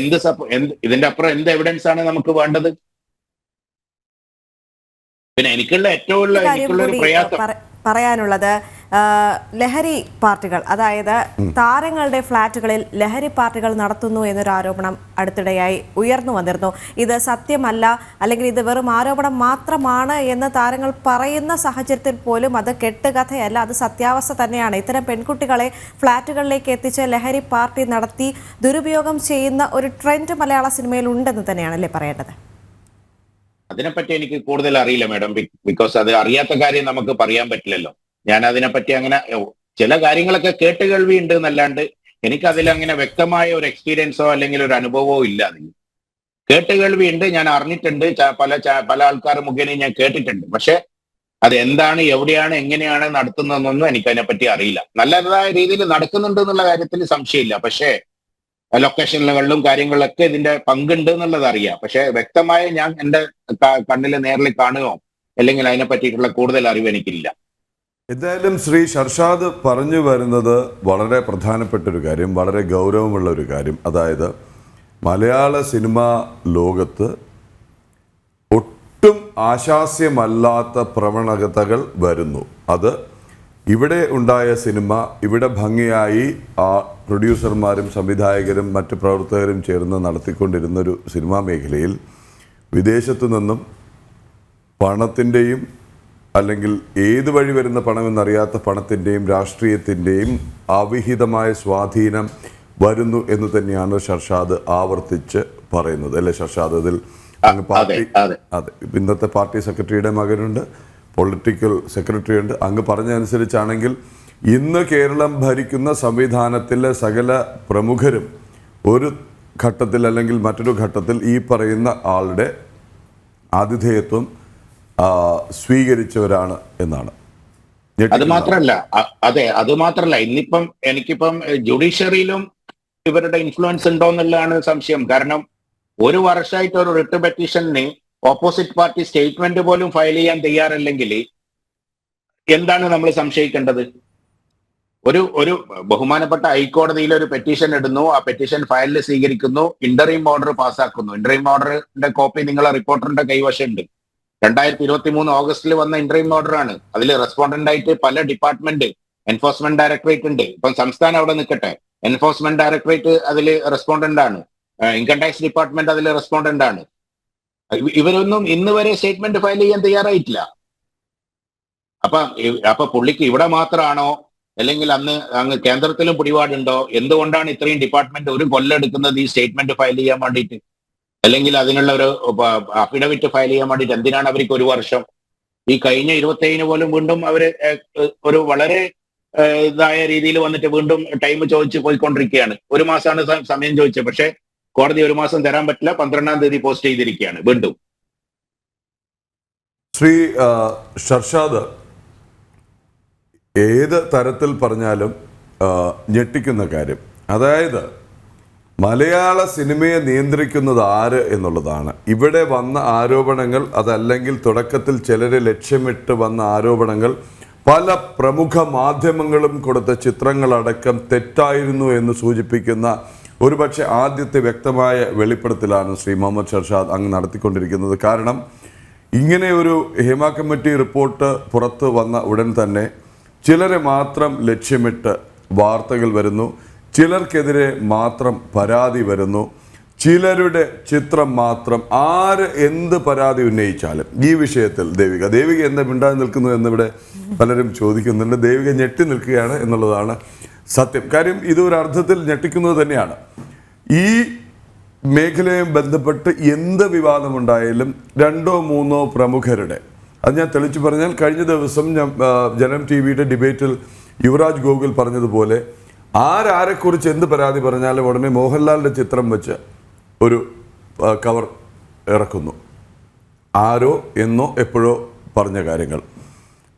എന്ത് എവിഡൻസ് ആണ് നമുക്ക് വേണ്ടത്? പിന്നെ എനിക്കുള്ള ഒരു പ്രയാസം പറയാനുള്ളത്, ലഹരി പാർട്ടികൾ, അതായത് താരങ്ങളുടെ ഫ്ളാറ്റുകളിൽ ലഹരി പാർട്ടികൾ നടത്തുന്നു എന്നൊരു ആരോപണം അടുത്തിടെയായി ഉയർന്നു വന്നിരുന്നു. ഇത് സത്യമല്ല, അല്ലെങ്കിൽ ഇത് വെറും ആരോപണം മാത്രമാണ് എന്ന് താരങ്ങൾ പറയുന്ന സാഹചര്യത്തിൽ പോലും അത് കെട്ടുകഥയല്ല, അത് സത്യാവസ്ഥ തന്നെയാണ്. ഇത്തരം പെൺകുട്ടികളെ ഫ്ളാറ്റുകളിലേക്ക് എത്തിച്ച് ലഹരി പാർട്ടി നടത്തി ദുരുപയോഗം ചെയ്യുന്ന ഒരു ട്രെൻഡ് മലയാള സിനിമയിൽ ഉണ്ടെന്ന് തന്നെയാണല്ലേ പറയേണ്ടത്? അതിനെപ്പറ്റി എനിക്ക് കൂടുതൽ അറിയില്ല മാഡം. ബിക്കോസ് അത് അറിയാത്ത കാര്യം നമുക്ക് പറയാൻ പറ്റില്ലല്ലോ. ഞാൻ അതിനെപ്പറ്റി അങ്ങനെ ചില കാര്യങ്ങളൊക്കെ കേട്ടുകേൾവി ഉണ്ട് എന്നല്ലാണ്ട് എനിക്കതിൽ അങ്ങനെ വ്യക്തമായ ഒരു എക്സ്പീരിയൻസോ അല്ലെങ്കിൽ ഒരു അനുഭവമോ ഇല്ല. അതിൽ കേട്ടുകേൾവി ഉണ്ട്, ഞാൻ അറിഞ്ഞിട്ടുണ്ട്, പല ആൾക്കാർ മുഖേന ഞാൻ കേട്ടിട്ടുണ്ട്. പക്ഷെ അത് എന്താണ്, എവിടെയാണ്, എങ്ങനെയാണ് നടത്തുന്നതെന്നൊന്നും എനിക്ക് അതിനെപ്പറ്റി അറിയില്ല. നല്ലതായ രീതിയിൽ നടക്കുന്നുണ്ട് എന്നുള്ള കാര്യത്തിൽ സംശയമില്ല. പക്ഷേ ലൊക്കേഷനുകളിലും കാര്യങ്ങളിലൊക്കെ ഇതിന്റെ പങ്കുണ്ട് എന്നുള്ളത് അറിയാം. പക്ഷെ വ്യക്തമായ ഞാൻ എന്റെ കണ്ണിൽ നേരിൽ കാണുകയോ അല്ലെങ്കിൽ അതിനെ പറ്റിയിട്ടുള്ള കൂടുതൽ അറിവ് എനിക്കില്ല. എന്തായാലും ശ്രീ ഷർഷാദ് പറഞ്ഞു വരുന്നത് വളരെ പ്രധാനപ്പെട്ട ഒരു കാര്യം, വളരെ ഗൗരവമുള്ള ഒരു കാര്യം. അതായത് മലയാള സിനിമാ ലോകത്ത് ഒട്ടും ആശാസ്യമല്ലാത്ത പ്രവണതകൾ വരുന്നു. അത് ഇവിടെ ഉണ്ടായ സിനിമ ഇവിടെ ഭംഗിയായി പ്രൊഡ്യൂസർമാരും സംവിധായകരും മറ്റ് പ്രവർത്തകരും ചേർന്ന് നടത്തിക്കൊണ്ടിരുന്നൊരു സിനിമാ മേഖലയിൽ വിദേശത്തു നിന്നും പണത്തിൻ്റെയും, അല്ലെങ്കിൽ ഏത് വഴി വരുന്ന പണമെന്നറിയാത്ത പണത്തിൻ്റെയും രാഷ്ട്രീയത്തിൻ്റെയും അവിഹിതമായ സ്വാധീനം വരുന്നു എന്ന് തന്നെയാണ് ഷർഷാദ് ആവർത്തിച്ച് പറയുന്നത്, അല്ലേ ഷർഷാദ്? അതിൽ അങ്ങ് പാർട്ടി, അതെ, ഇന്നത്തെ പാർട്ടി സെക്രട്ടറിയുടെ മകനുണ്ട്, പൊളിറ്റിക്കൽ സെക്രട്ടറി ഉണ്ട്. അങ്ങ് പറഞ്ഞതനുസരിച്ചാണെങ്കിൽ ഇന്ന് കേരളം ഭരിക്കുന്ന സംവിധാനത്തിലെ സകല പ്രമുഖരും ഒരു ഘട്ടത്തിൽ അല്ലെങ്കിൽ മറ്റൊരു ഘട്ടത്തിൽ ഈ പറയുന്ന ആളുടെ ആതിഥേയത്വം സ്വീകരിച്ചവരാണ് എന്നാണ്. അത് മാത്രല്ല ഇന്നിപ്പം എനിക്കിപ്പം ജുഡീഷ്യറിയിലും ഇവരുടെ ഇൻഫ്ലുവൻസ് ഉണ്ടോ എന്നുള്ളതാണ് സംശയം. കാരണം ഒരു വർഷമായിട്ട് ഒരു റിട്ട് പെറ്റീഷന് ഓപ്പോസിറ്റ് പാർട്ടി സ്റ്റേറ്റ്മെന്റ് പോലും ഫയൽ ചെയ്യാൻ തയ്യാറല്ലെങ്കിൽ എന്താണ് നമ്മൾ സംശയിക്കേണ്ടത്? ഒരു ബഹുമാനപ്പെട്ട ഹൈക്കോടതിയിൽ ഒരു പെറ്റീഷൻ ഇടുന്നു, ആ പെറ്റീഷൻ ഫയലിൽ സ്വീകരിക്കുന്നു, ഇന്ററിം ഓർഡർ പാസ്സാക്കുന്നു. ഇന്ററിം ഓർഡറിന്റെ കോപ്പി നിങ്ങളെ റിപ്പോർട്ടറിന്റെ കൈവശമുണ്ട്. 2023 ഓഗസ്റ്റിൽ വന്ന ഇന്ററിം ഓർഡർ ആണ്. അതിൽ റെസ്പോണ്ടന്റ് ആയിട്ട് പല ഡിപ്പാർട്ട്മെന്റ്, എൻഫോഴ്സ്മെന്റ് ഡയറക്ടറേറ്റ് ഉണ്ട്. ഇപ്പം സംസ്ഥാനം അവിടെ നിൽക്കട്ടെ, എൻഫോഴ്സ്മെന്റ് ഡയറക്ടറേറ്റ് അതിൽ റെസ്പോണ്ടന്റ് ആണ്, ഇൻകം ടാക്സ് ഡിപ്പാർട്ട്മെന്റ് അതിൽ റെസ്പോണ്ടന്റ് ആണ്. ഇവരൊന്നും ഇന്ന് വരെ സ്റ്റേറ്റ്മെന്റ് ഫയൽ ചെയ്യാൻ തയ്യാറായിട്ടില്ല. അപ്പൊ പുള്ളിക്ക് ഇവിടെ മാത്രമാണോ, അല്ലെങ്കിൽ അങ്ങ് കേന്ദ്രത്തിലും പിടിപാടുണ്ടോ? എന്തുകൊണ്ടാണ് ഇത്രയും ഡിപ്പാർട്ട്മെന്റ് ഒരു കൊല്ലം എടുക്കുന്നത് ഈ സ്റ്റേറ്റ്മെന്റ് ഫയൽ ചെയ്യാൻ വേണ്ടിയിട്ട്, അല്ലെങ്കിൽ അതിനുള്ള ഒരു അഫിഡവിറ്റ് ഫയൽ ചെയ്യാൻ വേണ്ടിയിട്ട്? എന്തിനാണ് അവർക്ക് ഒരു വർഷം? ഈ കഴിഞ്ഞ 27 പോലും വീണ്ടും അവര് ഒരു വളരെ ഇതായ രീതിയിൽ വന്നിട്ട് വീണ്ടും ടൈം ചോദിച്ച് പോയിക്കൊണ്ടിരിക്കുകയാണ്. ഒരു മാസമാണ് സമയം ചോദിച്ചത്, പക്ഷെ കോടതി ഒരു മാസം തരാൻ പറ്റില്ല, 12-ാം തീയതി പോസ്റ്റ് ചെയ്തിരിക്കുകയാണ് വീണ്ടും. ശ്രീ ഷർഷാദ്, ഏത് തരത്തിൽ പറഞ്ഞാലും ഞെട്ടിക്കുന്ന കാര്യം, അതായത് മലയാള സിനിമയെ നിയന്ത്രിക്കുന്നത് ആര് എന്നുള്ളതാണ്. ഇവിടെ വന്ന ആരോപണങ്ങൾ, അതല്ലെങ്കിൽ തുടക്കത്തിൽ ചിലരെ ലക്ഷ്യമിട്ട് വന്ന ആരോപണങ്ങൾ, പല പ്രമുഖ മാധ്യമങ്ങളും കൊടുത്ത ചിത്രങ്ങളടക്കം തെറ്റായിരുന്നു എന്ന് സൂചിപ്പിക്കുന്ന ഒരുപക്ഷെ ആദ്യത്തെ വ്യക്തമായ വെളിപ്പെടുത്തലാണ് ശ്രീ മുഹമ്മദ് ഷർഷാദ് അങ്ങ് നടത്തിക്കൊണ്ടിരിക്കുന്നത്. കാരണം ഇങ്ങനെ ഒരു ഹേമ കമ്മിറ്റി റിപ്പോർട്ട് പുറത്ത് വന്ന ഉടൻ തന്നെ ചിലരെ മാത്രം ലക്ഷ്യമിട്ട് വാർത്തകൾ വരുന്നു, ചിലർക്കെതിരെ മാത്രം പരാതി വരുന്നു, ചിലരുടെ ചിത്രം മാത്രം. ആര് എന്ത് പരാതി ഉന്നയിച്ചാലും ഈ വിഷയത്തിൽ ദേവിക എന്താ മിണ്ടാതെ നിൽക്കുന്നു എന്നിവിടെ പലരും ചോദിക്കുന്നുണ്ട്. ദേവിക ഞെട്ടി നിൽക്കുകയാണ് എന്നുള്ളതാണ് സത്യം. കാര്യം ഇതൊരർത്ഥത്തിൽ ഞെട്ടിക്കുന്നത് തന്നെയാണ്. ഈ മേഖലയെ ബന്ധപ്പെട്ട് എന്ത് വിവാദമുണ്ടായാലും 2-3 പ്രമുഖരുടെ, അത് ഞാൻ തെളിച്ചു പറഞ്ഞാൽ, കഴിഞ്ഞ ദിവസം ജനം TV-യുടെ ഡിബേറ്റിൽ യുവരാജ് ഗോകുൽ പറഞ്ഞതുപോലെ ആരെക്കുറിച്ച് എന്ത് പരാതി പറഞ്ഞാലും ഉടനെ മോഹൻലാലിൻ്റെ ചിത്രം വെച്ച് ഒരു കവർ ഇറക്കുന്നു. ആരോ എന്നോ എപ്പോഴോ പറഞ്ഞ കാര്യങ്ങൾ.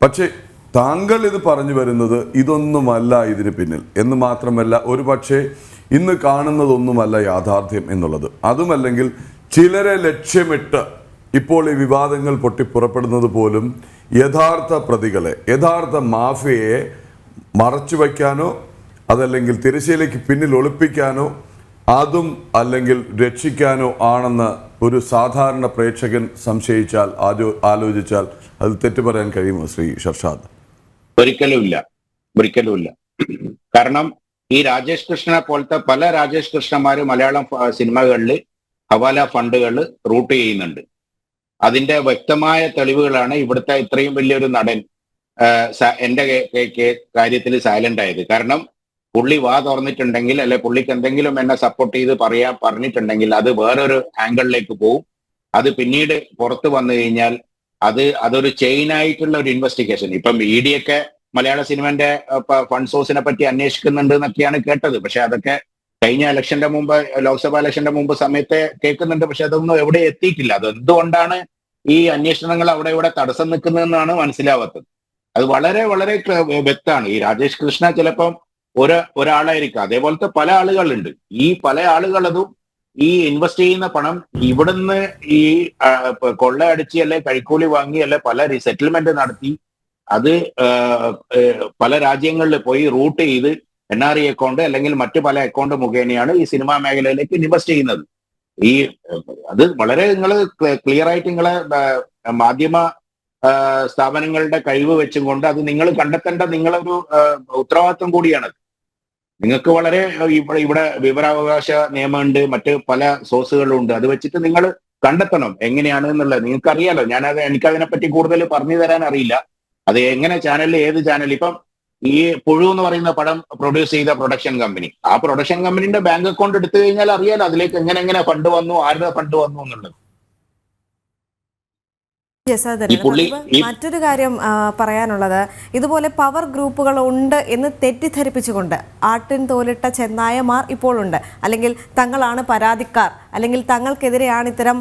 പക്ഷേ താങ്കൾ ഇത് പറഞ്ഞു വരുന്നത് ഇതൊന്നുമല്ല ഇതിന് പിന്നിൽ എന്ന് മാത്രമല്ല, ഒരു പക്ഷേ ഇന്ന് കാണുന്നതൊന്നുമല്ല യാഥാർത്ഥ്യം എന്നുള്ളത്. അതുമല്ലെങ്കിൽ ചിലരെ ലക്ഷ്യമിട്ട് ഇപ്പോൾ ഈ വിവാദങ്ങൾ പൊട്ടിപ്പുറപ്പെടുന്നത് പോലും യഥാർത്ഥ പ്രതികളെ, യഥാർത്ഥ മാഫിയയെ മറച്ചു വയ്ക്കാനോ അതല്ലെങ്കിൽ തിരശ്ശീലയ്ക്ക് പിന്നിൽ ഒളിപ്പിക്കാനോ അതും അല്ലെങ്കിൽ രക്ഷിക്കാനോ ആണെന്ന് ഒരു സാധാരണ പ്രേക്ഷകൻ സംശയിച്ചാൽ, ആലോചിച്ചാൽ അത് തെറ്റു പറയാൻ കഴിയുമോ ശ്രീ ഷർഷാദ്? ഒരിക്കലുമില്ല. കാരണം ഈ രാജേഷ് കൃഷ്ണനെ പോലത്തെ പല രാജേഷ് കൃഷ്ണന്മാര് മലയാളം സിനിമകളിൽ ഹവാല ഫണ്ടുകൾ റൂട്ട് ചെയ്യുന്നുണ്ട്. അതിന്റെ വ്യക്തമായ തെളിവുകളാണ് ഇവിടുത്തെ ഇത്രയും വലിയൊരു നടൻ എന്റെ കാര്യത്തിൽ സൈലന്റ് ആയത്. കാരണം പുള്ളി വാ തുറന്നിട്ടുണ്ടെങ്കിൽ, അല്ലെ പുള്ളിക്ക് എന്തെങ്കിലും എന്നെ സപ്പോർട്ട് ചെയ്ത് പറഞ്ഞിട്ടുണ്ടെങ്കിൽ അത് വേറൊരു ആംഗിളിലേക്ക് പോവും. അത് പിന്നീട് പുറത്തു വന്നു കഴിഞ്ഞാൽ അതൊരു ചെയിനായിട്ടുള്ള ഒരു ഇൻവെസ്റ്റിഗേഷൻ. ഇപ്പം ED ഒക്കെ മലയാള സിനിമന്റെ ഫണ്ട് സോഴ്സിനെ പറ്റി അന്വേഷിക്കുന്നുണ്ട് എന്നൊക്കെയാണ് കേട്ടത്. പക്ഷെ അതൊക്കെ കഴിഞ്ഞ ഇലക്ഷന്റെ മുമ്പ്, ലോക്സഭാ ഇലക്ഷന്റെ മുമ്പ് സമയത്തെ കേൾക്കുന്നുണ്ട്. പക്ഷെ അതൊന്നും എവിടെ എത്തിയിട്ടില്ല. അത് എന്തുകൊണ്ടാണ് ഈ അന്വേഷണങ്ങൾ അവിടെ ഇവിടെ തടസ്സം നിൽക്കുന്നതെന്നാണ് മനസ്സിലാവാത്തത്. അത് വളരെ വളരെ വ്യക്തമാണ്. ഈ രാജേഷ് കൃഷ്ണ ചിലപ്പം ഒരാളായിരിക്കും, അതേപോലത്തെ പല ആളുകളുണ്ട്. ഈ പല ആളുകളതും ഈ ഇൻവെസ്റ്റ് ചെയ്യുന്ന പണം ഇവിടുന്ന് ഈ കൊള്ളയടിച്ച് അല്ലെ കൈക്കൂലി വാങ്ങി അല്ലെ പല സെറ്റിൽമെന്റ് നടത്തി അത് പല രാജ്യങ്ങളിൽ പോയി റൂട്ട് ചെയ്ത് NRI അക്കൗണ്ട് അല്ലെങ്കിൽ മറ്റു പല അക്കൗണ്ട് മുഖേനയാണ് ഈ സിനിമാ മേഖലയിലേക്ക് ഇൻവെസ്റ്റ് ചെയ്യുന്നത്. അത് വളരെ നിങ്ങൾ ക്ലിയർ ആയിട്ട് നിങ്ങളെ മാധ്യമ സ്ഥാപനങ്ങളുടെ കഴിവ് വെച്ചും കൊണ്ട് അത് നിങ്ങൾ കണ്ടെത്തേണ്ട നിങ്ങളൊരു ഉത്തരവാദിത്വം കൂടിയാണ്. നിങ്ങൾക്ക് വളരെ ഇവിടെ വിവരാവകാശ നിയമമുണ്ട്, മറ്റ് പല സോഴ്സുകളും അത് വെച്ചിട്ട് നിങ്ങൾ കണ്ടെത്തണം എങ്ങനെയാണ് എന്നുള്ളത്. നിങ്ങൾക്ക് അറിയാലോ, എനിക്കതിനെപ്പറ്റി കൂടുതൽ പറഞ്ഞു തരാൻ അറിയില്ല. അത് എങ്ങനെ ചാനലിൽ, ഏത് ചാനൽ, ഇപ്പം ഈ പുഴു എന്ന് പറയുന്ന പടം പ്രൊഡ്യൂസ് ചെയ്ത പ്രൊഡക്ഷൻ കമ്പനി, ആ പ്രൊഡക്ഷൻ കമ്പനിന്റെ ബാങ്ക് അക്കൗണ്ട് എടുത്തു കഴിഞ്ഞാൽ അറിയാലോ അതിലേക്ക് എങ്ങനെ ഫണ്ട് വന്നു, ആരുടെ ഫണ്ട് വന്നു എന്നുള്ളത്. മറ്റൊരു കാര്യം പറയാനുള്ളത്, ഇതുപോലെ പവർ ഗ്രൂപ്പുകൾ ഉണ്ട് എന്ന് തെറ്റിദ്ധരിപ്പിച്ചുകൊണ്ട് ആട്ടിൻ തോലിട്ട ചെന്നായമാർ ഇപ്പോഴുണ്ട്. അല്ലെങ്കിൽ തങ്ങളാണ് പരാതിക്കാർ, അല്ലെങ്കിൽ തങ്ങൾക്കെതിരെയാണ് ഇത്തരം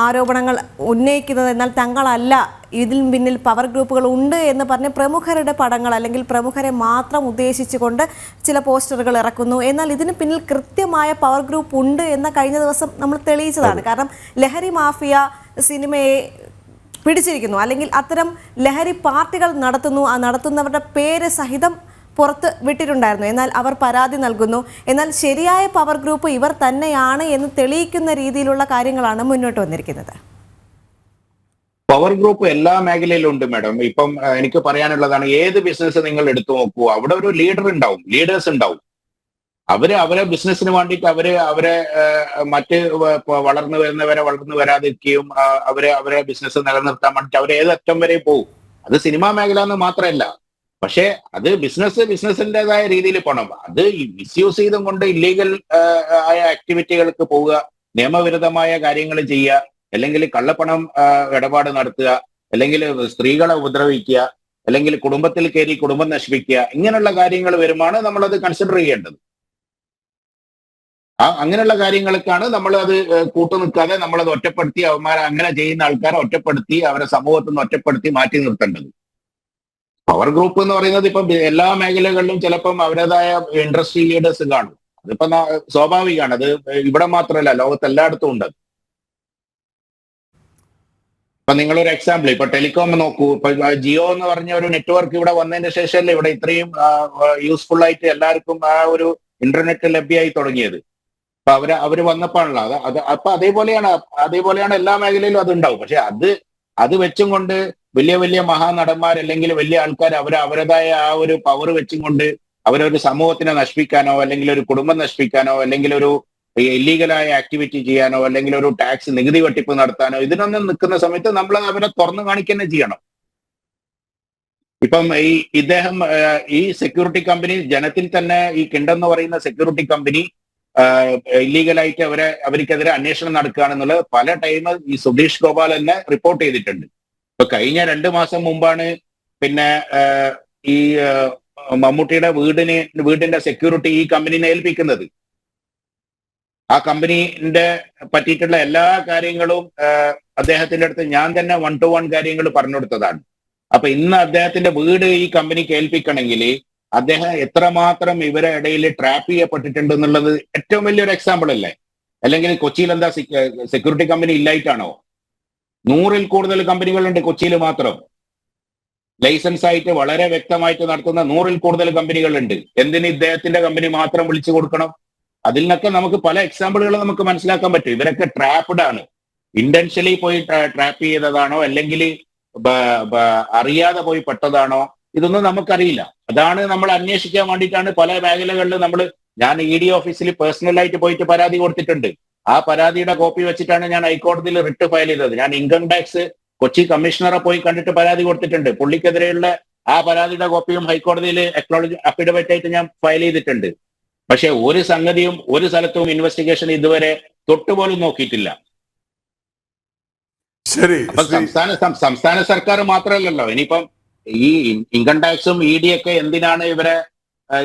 ആരോപണങ്ങൾ ഉന്നയിക്കുന്നത്, എന്നാൽ തങ്ങളല്ല, ഇതിൽ പിന്നിൽ പവർ ഗ്രൂപ്പുകൾ ഉണ്ട് എന്ന് പറഞ്ഞ് പ്രമുഖരുടെ പടങ്ങൾ അല്ലെങ്കിൽ പ്രമുഖരെ മാത്രം ഉദ്ദേശിച്ചുകൊണ്ട് ചില പോസ്റ്ററുകൾ ഇറക്കുന്നു. എന്നാൽ ഇതിന് പിന്നിൽ കൃത്യമായ പവർ ഗ്രൂപ്പ് ഉണ്ട് എന്ന കഴിഞ്ഞ ദിവസം നമ്മൾ തെളിയിച്ചതാണ്. കാരണം ലഹരി മാഫിയ സിനിമയെ പിടിച്ചിരിക്കുന്നു, അല്ലെങ്കിൽ അത്തരം ലഹരി പാർട്ടികൾ നടത്തുന്നു. ആ നടത്തുന്നവരുടെ പേര് സഹിതം പുറത്ത് വിട്ടിട്ടുണ്ടായിരുന്നു. എന്നാൽ അവർ പരാതി നൽകുന്നു. എന്നാൽ ശരിയായ പവർ ഗ്രൂപ്പ് ഇവർ തന്നെയാണ് എന്ന് തെളിയിക്കുന്ന രീതിയിലുള്ള കാര്യങ്ങളാണ് മുന്നോട്ട് വന്നിരിക്കുന്നത്. പവർ ഗ്രൂപ്പ് എല്ലാ മേഖലയിലും ഉണ്ട് മാഡം. ഇപ്പം എനിക്ക് പറയാനുള്ളതാണ്, ഏത് ബിസിനസ് നിങ്ങൾ എടുത്തു നോക്കൂ, അവിടെ ഒരു ലീഡർ ഉണ്ടാവും, ലീഡേഴ്സ് ഉണ്ടാവും. അവരെ ബിസിനസ്സിന് വേണ്ടിയിട്ട് അവരെ മറ്റ് വളർന്നു വരാതിരിക്കുകയും അവരെ ബിസിനസ് നിലനിർത്താൻ വേണ്ടിയിട്ട് അവർ ഏതറ്റം വരെ പോകും. അത് സിനിമാ മേഖല എന്ന് മാത്രമല്ല, പക്ഷേ അത് ബിസിനസിൻ്റെതായ രീതിയിൽ പോകണം. അത് മിസ്യൂസ് ചെയ്തും കൊണ്ട് ഇല്ലീഗൽ ആയ ആക്ടിവിറ്റികൾക്ക് പോവുക, നിയമവിരുദ്ധമായ കാര്യങ്ങൾ ചെയ്യുക, അല്ലെങ്കിൽ കള്ളപ്പണം ഇടപാട് നടത്തുക, അല്ലെങ്കിൽ സ്ത്രീകളെ ഉപദ്രവിക്കുക, അല്ലെങ്കിൽ കുടുംബത്തിൽ കയറി കുടുംബം നശിപ്പിക്കുക, ഇങ്ങനെയുള്ള കാര്യങ്ങൾ വരുമാണ് നമ്മളത് കൺസിഡർ ചെയ്യേണ്ടത്. അങ്ങനെയുള്ള കാര്യങ്ങൾക്കാണ് നമ്മൾ അത് കൂട്ടുനിൽക്കാതെ നമ്മളത് ഒറ്റപ്പെടുത്തി അങ്ങനെ ചെയ്യുന്ന ആൾക്കാരെ ഒറ്റപ്പെടുത്തി അവരെ സമൂഹത്തിൽ നിന്ന് ഒറ്റപ്പെടുത്തി മാറ്റി നിർത്തേണ്ടത്. പവർ ഗ്രൂപ്പ് എന്ന് പറയുന്നത് ഇപ്പം എല്ലാ മേഖലകളിലും ചിലപ്പം അവരുടേതായ ഇൻഡസ്ട്രി ലീഡേഴ്സ് കാണും. അതിപ്പോ സ്വാഭാവികമാണ്. അത് ഇവിടെ മാത്രമല്ല, ലോകത്ത് എല്ലായിടത്തും ഉണ്ട്. ഇപ്പൊ നിങ്ങളൊരു എക്സാമ്പിൾ, ഇപ്പൊ ടെലികോം നോക്കൂ. ഇപ്പൊ ജിയോ എന്ന് പറഞ്ഞ ഒരു നെറ്റ്വർക്ക് ഇവിടെ വന്നതിന് ശേഷമല്ലേ ഇവിടെ ഇത്രയും യൂസ്ഫുൾ ആയിട്ട് എല്ലാവർക്കും ആ ഒരു ഇന്റർനെറ്റ് ലഭ്യമായി തുടങ്ങിയത്. അപ്പൊ അവര് വന്നപ്പോഴാണല്ലോ അപ്പൊ അതേപോലെയാണ് എല്ലാ മേഖലയിലും അത് ഉണ്ടാവും. പക്ഷെ അത് വെച്ചും കൊണ്ട് വലിയ മഹാനടന്മാർ അല്ലെങ്കിൽ വലിയ ആൾക്കാർ അവരുടേതായ ആ ഒരു പവർ വെച്ചും കൊണ്ട് അവരൊരു സമൂഹത്തിനെ നശിപ്പിക്കാനോ, അല്ലെങ്കിൽ ഒരു കുടുംബം നശിപ്പിക്കാനോ, അല്ലെങ്കിൽ ഒരു ഇല്ലീഗലായ ആക്ടിവിറ്റി ചെയ്യാനോ, അല്ലെങ്കിൽ ഒരു ടാക്സ് നികുതി വെട്ടിപ്പ് നടത്താനോ, ഇതിനൊന്നും നിൽക്കുന്ന സമയത്ത് നമ്മൾ അവരെ തുറന്നു കാണിക്കുക ചെയ്യണം. ഇപ്പം ഇദ്ദേഹം ഈ സെക്യൂരിറ്റി കമ്പനി ജനത്തിൽ തന്നെ ഈ കിൻഡം എന്ന് പറയുന്ന സെക്യൂരിറ്റി കമ്പനി ഇല്ലീഗലായിട്ട് അവർക്കെതിരെ അന്വേഷണം നടക്കുകയാണെന്നുള്ളത് പല ടൈം ഈ സുധീഷ് ഗോപാൽ തന്നെ റിപ്പോർട്ട് ചെയ്തിട്ടുണ്ട്. ഇപ്പൊ കഴിഞ്ഞ 2 മാസം മുമ്പാണ് പിന്നെ ഈ മമ്മൂട്ടിയുടെ വീടിന്റെ സെക്യൂരിറ്റി ഈ കമ്പനിനെ ഏൽപ്പിക്കുന്നത്. ആ കമ്പനിന്റെ പറ്റിയിട്ടുള്ള എല്ലാ കാര്യങ്ങളും അദ്ദേഹത്തിന്റെ അടുത്ത് ഞാൻ തന്നെ 1-to-1 കാര്യങ്ങൾ പറഞ്ഞു കൊടുത്തതാണ്. അപ്പൊ ഇന്ന് അദ്ദേഹത്തിന്റെ വീട് ഈ കമ്പനിക്ക് ഏൽപ്പിക്കണമെങ്കിൽ അദ്ദേഹം എത്രമാത്രം ഇവരെ ഇടയിൽ ട്രാപ്പ് ചെയ്യപ്പെട്ടിട്ടുണ്ട് എന്നുള്ളത് ഏറ്റവും വലിയൊരു എക്സാമ്പിൾ അല്ലേ? അല്ലെങ്കിൽ കൊച്ചിയിൽ എന്താ സെക്യൂരിറ്റി കമ്പനി ഇല്ലായിട്ടാണോ? 100-ൽ കൂടുതൽ കമ്പനികളുണ്ട് കൊച്ചിയിൽ മാത്രം. ലൈസൻസ് ആയിട്ട് വളരെ വ്യക്തമായിട്ട് നടത്തുന്ന 100-ൽ കൂടുതൽ കമ്പനികളുണ്ട്. എന്തിന് ഇദ്ദേഹത്തിന്റെ കമ്പനി മാത്രം വിളിച്ചു കൊടുക്കണം? അതിൽ നിന്നൊക്കെ നമുക്ക് പല എക്സാമ്പിളുകൾ നമുക്ക് മനസ്സിലാക്കാൻ പറ്റും. ഇവരൊക്കെ ട്രാപ്ഡ് ആണ്. ഇന്റൻഷ്യലി പോയി ട്രാപ്പ് ചെയ്തതാണോ, അല്ലെങ്കിൽ അറിയാതെ പോയി പെട്ടതാണോ, ഇതൊന്നും നമുക്കറിയില്ല. അതാണ് നമ്മൾ അന്വേഷിക്കാൻ വേണ്ടിയിട്ടാണ് പല മേഖലകളിലും ഞാൻ ED ഓഫീസിൽ പേഴ്സണലായിട്ട് പോയിട്ട് പരാതി കൊടുത്തിട്ടുണ്ട്. ആ പരാതിയുടെ കോപ്പി വെച്ചിട്ടാണ് ഞാൻ ഹൈക്കോടതിയിൽ റിട്ട് ഫയൽ ചെയ്തത്. ഞാൻ ഇൻകം ടാക്സ് കൊച്ചി കമ്മീഷണറെ പോയി കണ്ടിട്ട് പരാതി കൊടുത്തിട്ടുണ്ട്. പുള്ളിക്കെതിരെയുള്ള ആ പരാതിയുടെ കോപ്പിയും ഹൈക്കോടതിയിൽ അക്നോളജ് അഫിഡവിറ്റ് ആയിട്ട് ഞാൻ ഫയൽ ചെയ്തിട്ടുണ്ട്. പക്ഷെ ഒരു സംഗതിയും ഒരു സ്ഥലത്തും ഇൻവെസ്റ്റിഗേഷൻ ഇതുവരെ തൊട്ടുപോലും നോക്കിയിട്ടില്ല. ശരി. അപ്പൊ സംസ്ഥാന സർക്കാർ മാത്രമല്ലല്ലോ, ഇനിയിപ്പം ഈ ഇൻകം ടാക്സും ED ഒക്കെ എന്തിനാണ്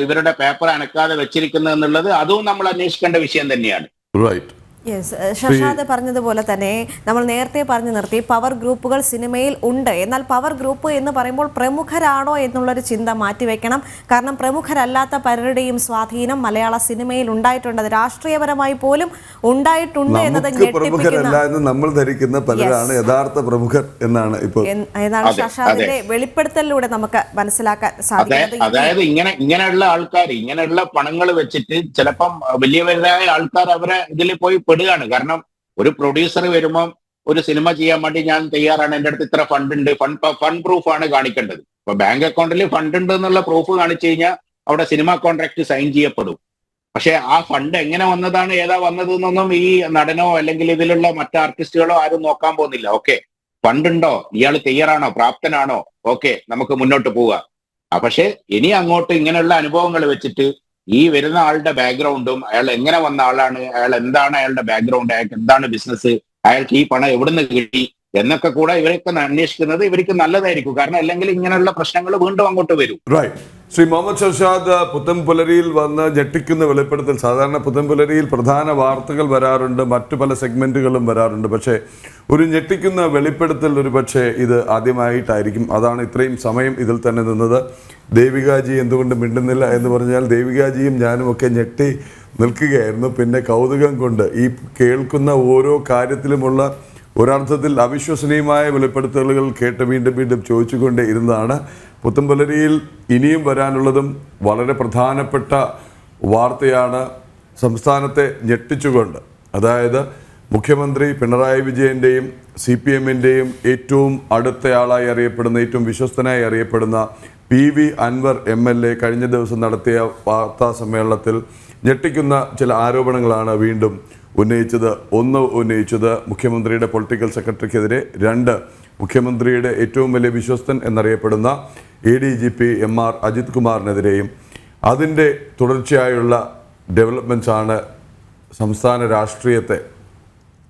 ഇവരുടെ പേപ്പർ അനക്കാതെ വെച്ചിരിക്കുന്നത് എന്നുള്ളത് അതും നമ്മൾ അന്വേഷിക്കേണ്ട വിഷയം തന്നെയാണ്. റൈറ്റ്. യെസ്, ഷർഷാദ് പറഞ്ഞതുപോലെ തന്നെ നമ്മൾ നേരത്തെ പറഞ്ഞു നിർത്തി പവർ ഗ്രൂപ്പുകൾ സിനിമയിൽ ഉണ്ട്. എന്നാൽ പവർ ഗ്രൂപ്പ് എന്ന് പറയുമ്പോൾ പ്രമുഖരാണോ എന്നുള്ളൊരു ചിന്ത മാറ്റിവെക്കണം. കാരണം പ്രമുഖരല്ലാത്ത പലരുടെയും സ്വാധീനം മലയാള സിനിമയിൽ ഉണ്ടായിട്ടുണ്ട്. അത് രാഷ്ട്രീയപരമായി പോലും ഉണ്ടായിട്ടുണ്ട് എന്നത് ഞെട്ടിപ്പിക്കുന്ന നമ്മൾ ധരിക്കുന്ന പലരാണ് യഥാർത്ഥ പ്രമുഖർ എന്നാണ് ഇപ്പോൾ ഏതാണ് ഷർഷാദിന്റെ വെളിപ്പെടുത്തലിലൂടെ നമുക്ക് മനസ്സിലാക്കാൻ സാധിക്കുന്നത്. അതായത് ഇങ്ങനെയുള്ള ആൾക്കാർ ഇങ്ങനെയുള്ള പണങ്ങൾ വെച്ചിട്ട് ചിലപ്പം വലിയവരായ ആൾക്കാർ അവരെ ഇതിൽ പോയി പെടുകയാണ്. കാരണം ഒരു പ്രൊഡ്യൂസർ വരുമ്പം ഒരു സിനിമ ചെയ്യാൻ വേണ്ടി ഞാൻ തയ്യാറാണ്, എൻ്റെ അടുത്ത് ഇത്ര ഫണ്ട് ഉണ്ട്, ഫണ്ട് പ്രൂഫ് ആണ് കാണിക്കേണ്ടത്. ഇപ്പൊ ബാങ്ക് അക്കൗണ്ടിൽ ഫണ്ട് ഉണ്ട് എന്നുള്ള പ്രൂഫ് കാണിച്ചു കഴിഞ്ഞാൽ അവിടെ സിനിമ കോൺട്രാക്ട് സൈൻ ചെയ്യപ്പെടും. പക്ഷെ ആ ഫണ്ട് എങ്ങനെ വന്നതാണ്, ഏതാ വന്നതെന്നൊന്നും ഈ നടനോ അല്ലെങ്കിൽ ഇതിലുള്ള മറ്റ് ആർട്ടിസ്റ്റുകളോ ആരും നോക്കാൻ പോകുന്നില്ല. ഓക്കെ, ഫണ്ട് ഉണ്ടോ, ഇയാൾ തയ്യാറാണോ, പ്രാപ്തനാണോ, ഓക്കെ, നമുക്ക് മുന്നോട്ട് പോവുക. പക്ഷെ ഇനി അങ്ങോട്ട് ഇങ്ങനെയുള്ള അനുഭവങ്ങൾ വെച്ചിട്ട് ഈ വരുന്ന ആളുടെ ബാക്ക്ഗ്രൗണ്ടും അയാൾ എങ്ങനെ വന്ന ആളാണ്, അയാൾ എന്താണ് അയാളുടെ ബാക്ക്ഗ്രൗണ്ട്, അയാൾക്ക് എന്താണ് ബിസിനസ്, അയാൾക്ക് ഈ പണം എവിടുന്ന് കിട്ടി എന്നൊക്കെ കൂടെ ഇവരൊക്കെ അന്വേഷിക്കുന്നത് ഇവർക്ക് നല്ലതായിരിക്കും. കാരണം അല്ലെങ്കിൽ ഇങ്ങനെയുള്ള പ്രശ്നങ്ങൾ വീണ്ടും അങ്ങോട്ട് വരും. ശ്രീ മുഹമ്മദ് ഷർഷാദ്, പുത്തൻപുലരിയിൽ വന്ന് ഞെട്ടിക്കുന്ന വെളിപ്പെടുത്തൽ. സാധാരണ പുത്തൻപുലരിയിൽ പ്രധാന വാർത്തകൾ വരാറുണ്ട്, മറ്റു പല സെഗ്മെന്റുകളും വരാറുണ്ട്. പക്ഷേ ഒരു ഞെട്ടിക്കുന്ന വെളിപ്പെടുത്തൽ ഒരു പക്ഷേ ഇത് ആദ്യമായിട്ടായിരിക്കും. അതാണ് ഇത്രയും സമയം ഇതിൽ തന്നെ നിന്നത്. ദേവികാജി എന്തുകൊണ്ട് മിണ്ടുന്നില്ല എന്ന് പറഞ്ഞാൽ ദേവികാജിയും ഞാനും ഒക്കെ ഞെട്ടി നിൽക്കുകയായിരുന്നു. പിന്നെ കൗതുകം കൊണ്ട് ഈ കേൾക്കുന്ന ഓരോ കാര്യത്തിലുമുള്ള ഒരർത്ഥത്തിൽ അവിശ്വസനീയമായ വെളിപ്പെടുത്തലുകൾ കേട്ട് വീണ്ടും വീണ്ടും ചോദിച്ചുകൊണ്ടേ ഇരുന്നതാണ്. പുത്തൻപുലരിയിൽ ഇനിയും വരാനുള്ളതും വളരെ പ്രധാനപ്പെട്ട വാർത്തയാണ്. സംസ്ഥാനത്തെ ഞെട്ടിച്ചുകൊണ്ട്, അതായത് മുഖ്യമന്ത്രി പിണറായി വിജയൻ്റെയും CPM-ൻ്റെയും ഏറ്റവും അടുത്തയാളായി അറിയപ്പെടുന്ന, ഏറ്റവും വിശ്വസ്തനായി അറിയപ്പെടുന്ന PV അൻവർ MLA കഴിഞ്ഞ ദിവസം നടത്തിയ വാർത്താ സമ്മേളനത്തിൽ ഞെട്ടിക്കുന്ന ചില ആരോപണങ്ങളാണ് വീണ്ടും ഉന്നയിച്ചത്. ഒന്ന് ഉന്നയിച്ചത് മുഖ്യമന്ത്രിയുടെ പൊളിറ്റിക്കൽ സെക്രട്ടറിക്കെതിരെ, രണ്ട് മുഖ്യമന്ത്രിയുടെ ഏറ്റവും വലിയ വിശ്വസ്തൻ എന്നറിയപ്പെടുന്ന ADGP MR അജിത് കുമാറിനെതിരെയും. അതിൻ്റെ തുടർച്ചയായുള്ള ഡെവലപ്മെൻറ്റ്സ് ആണ് സംസ്ഥാന രാഷ്ട്രീയത്തെ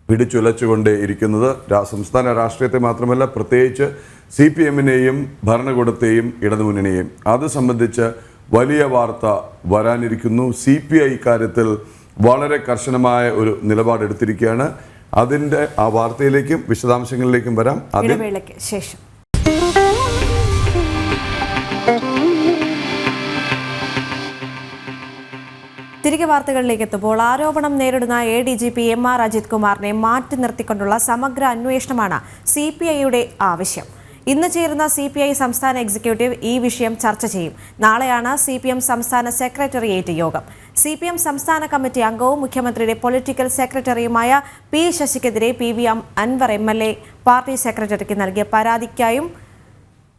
പിടിച്ചുലച്ചുകൊണ്ടേ ഇരിക്കുന്നത്. സംസ്ഥാന രാഷ്ട്രീയത്തെ മാത്രമല്ല, പ്രത്യേകിച്ച് CPM-നെയും ഭരണകൂടത്തെയും ഇടതുമുന്നണിയെയും. അത് സംബന്ധിച്ച് വലിയ വാർത്ത വരാനിരിക്കുന്നു. CPI ഇക്കാര്യത്തിൽ വളരെ കർശനമായ ഒരു നിലപാടെടുത്തിരിക്കുകയാണ്. അതിൻ്റെ ആ വാർത്തയിലേക്കും വിശദാംശങ്ങളിലേക്കും വരാം. ഇടവേളയ്ക്ക് ശേഷം തിരികെ വാർത്തകളിലേക്ക് എത്തുമ്പോൾ, ആരോപണം നേരിടുന്ന ADGP MR അജിത് കുമാറിനെ മാറ്റി നിർത്തിക്കൊണ്ടുള്ള സമഗ്ര അന്വേഷണമാണ് CPIയുടെ ആവശ്യം. ഇന്ന് ചേരുന്ന CPI സംസ്ഥാന എക്സിക്യൂട്ടീവ് ഈ വിഷയം ചർച്ച ചെയ്യും. നാളെയാണ് CPM സംസ്ഥാന സെക്രട്ടേറിയറ്റ് യോഗം. CPM സംസ്ഥാന കമ്മിറ്റി അംഗവും മുഖ്യമന്ത്രിയുടെ പൊളിറ്റിക്കൽ സെക്രട്ടറിയുമായ P ശശിക്കെതിരെ PV അൻവർ MLA പാർട്ടി സെക്രട്ടറിക്ക് നൽകിയ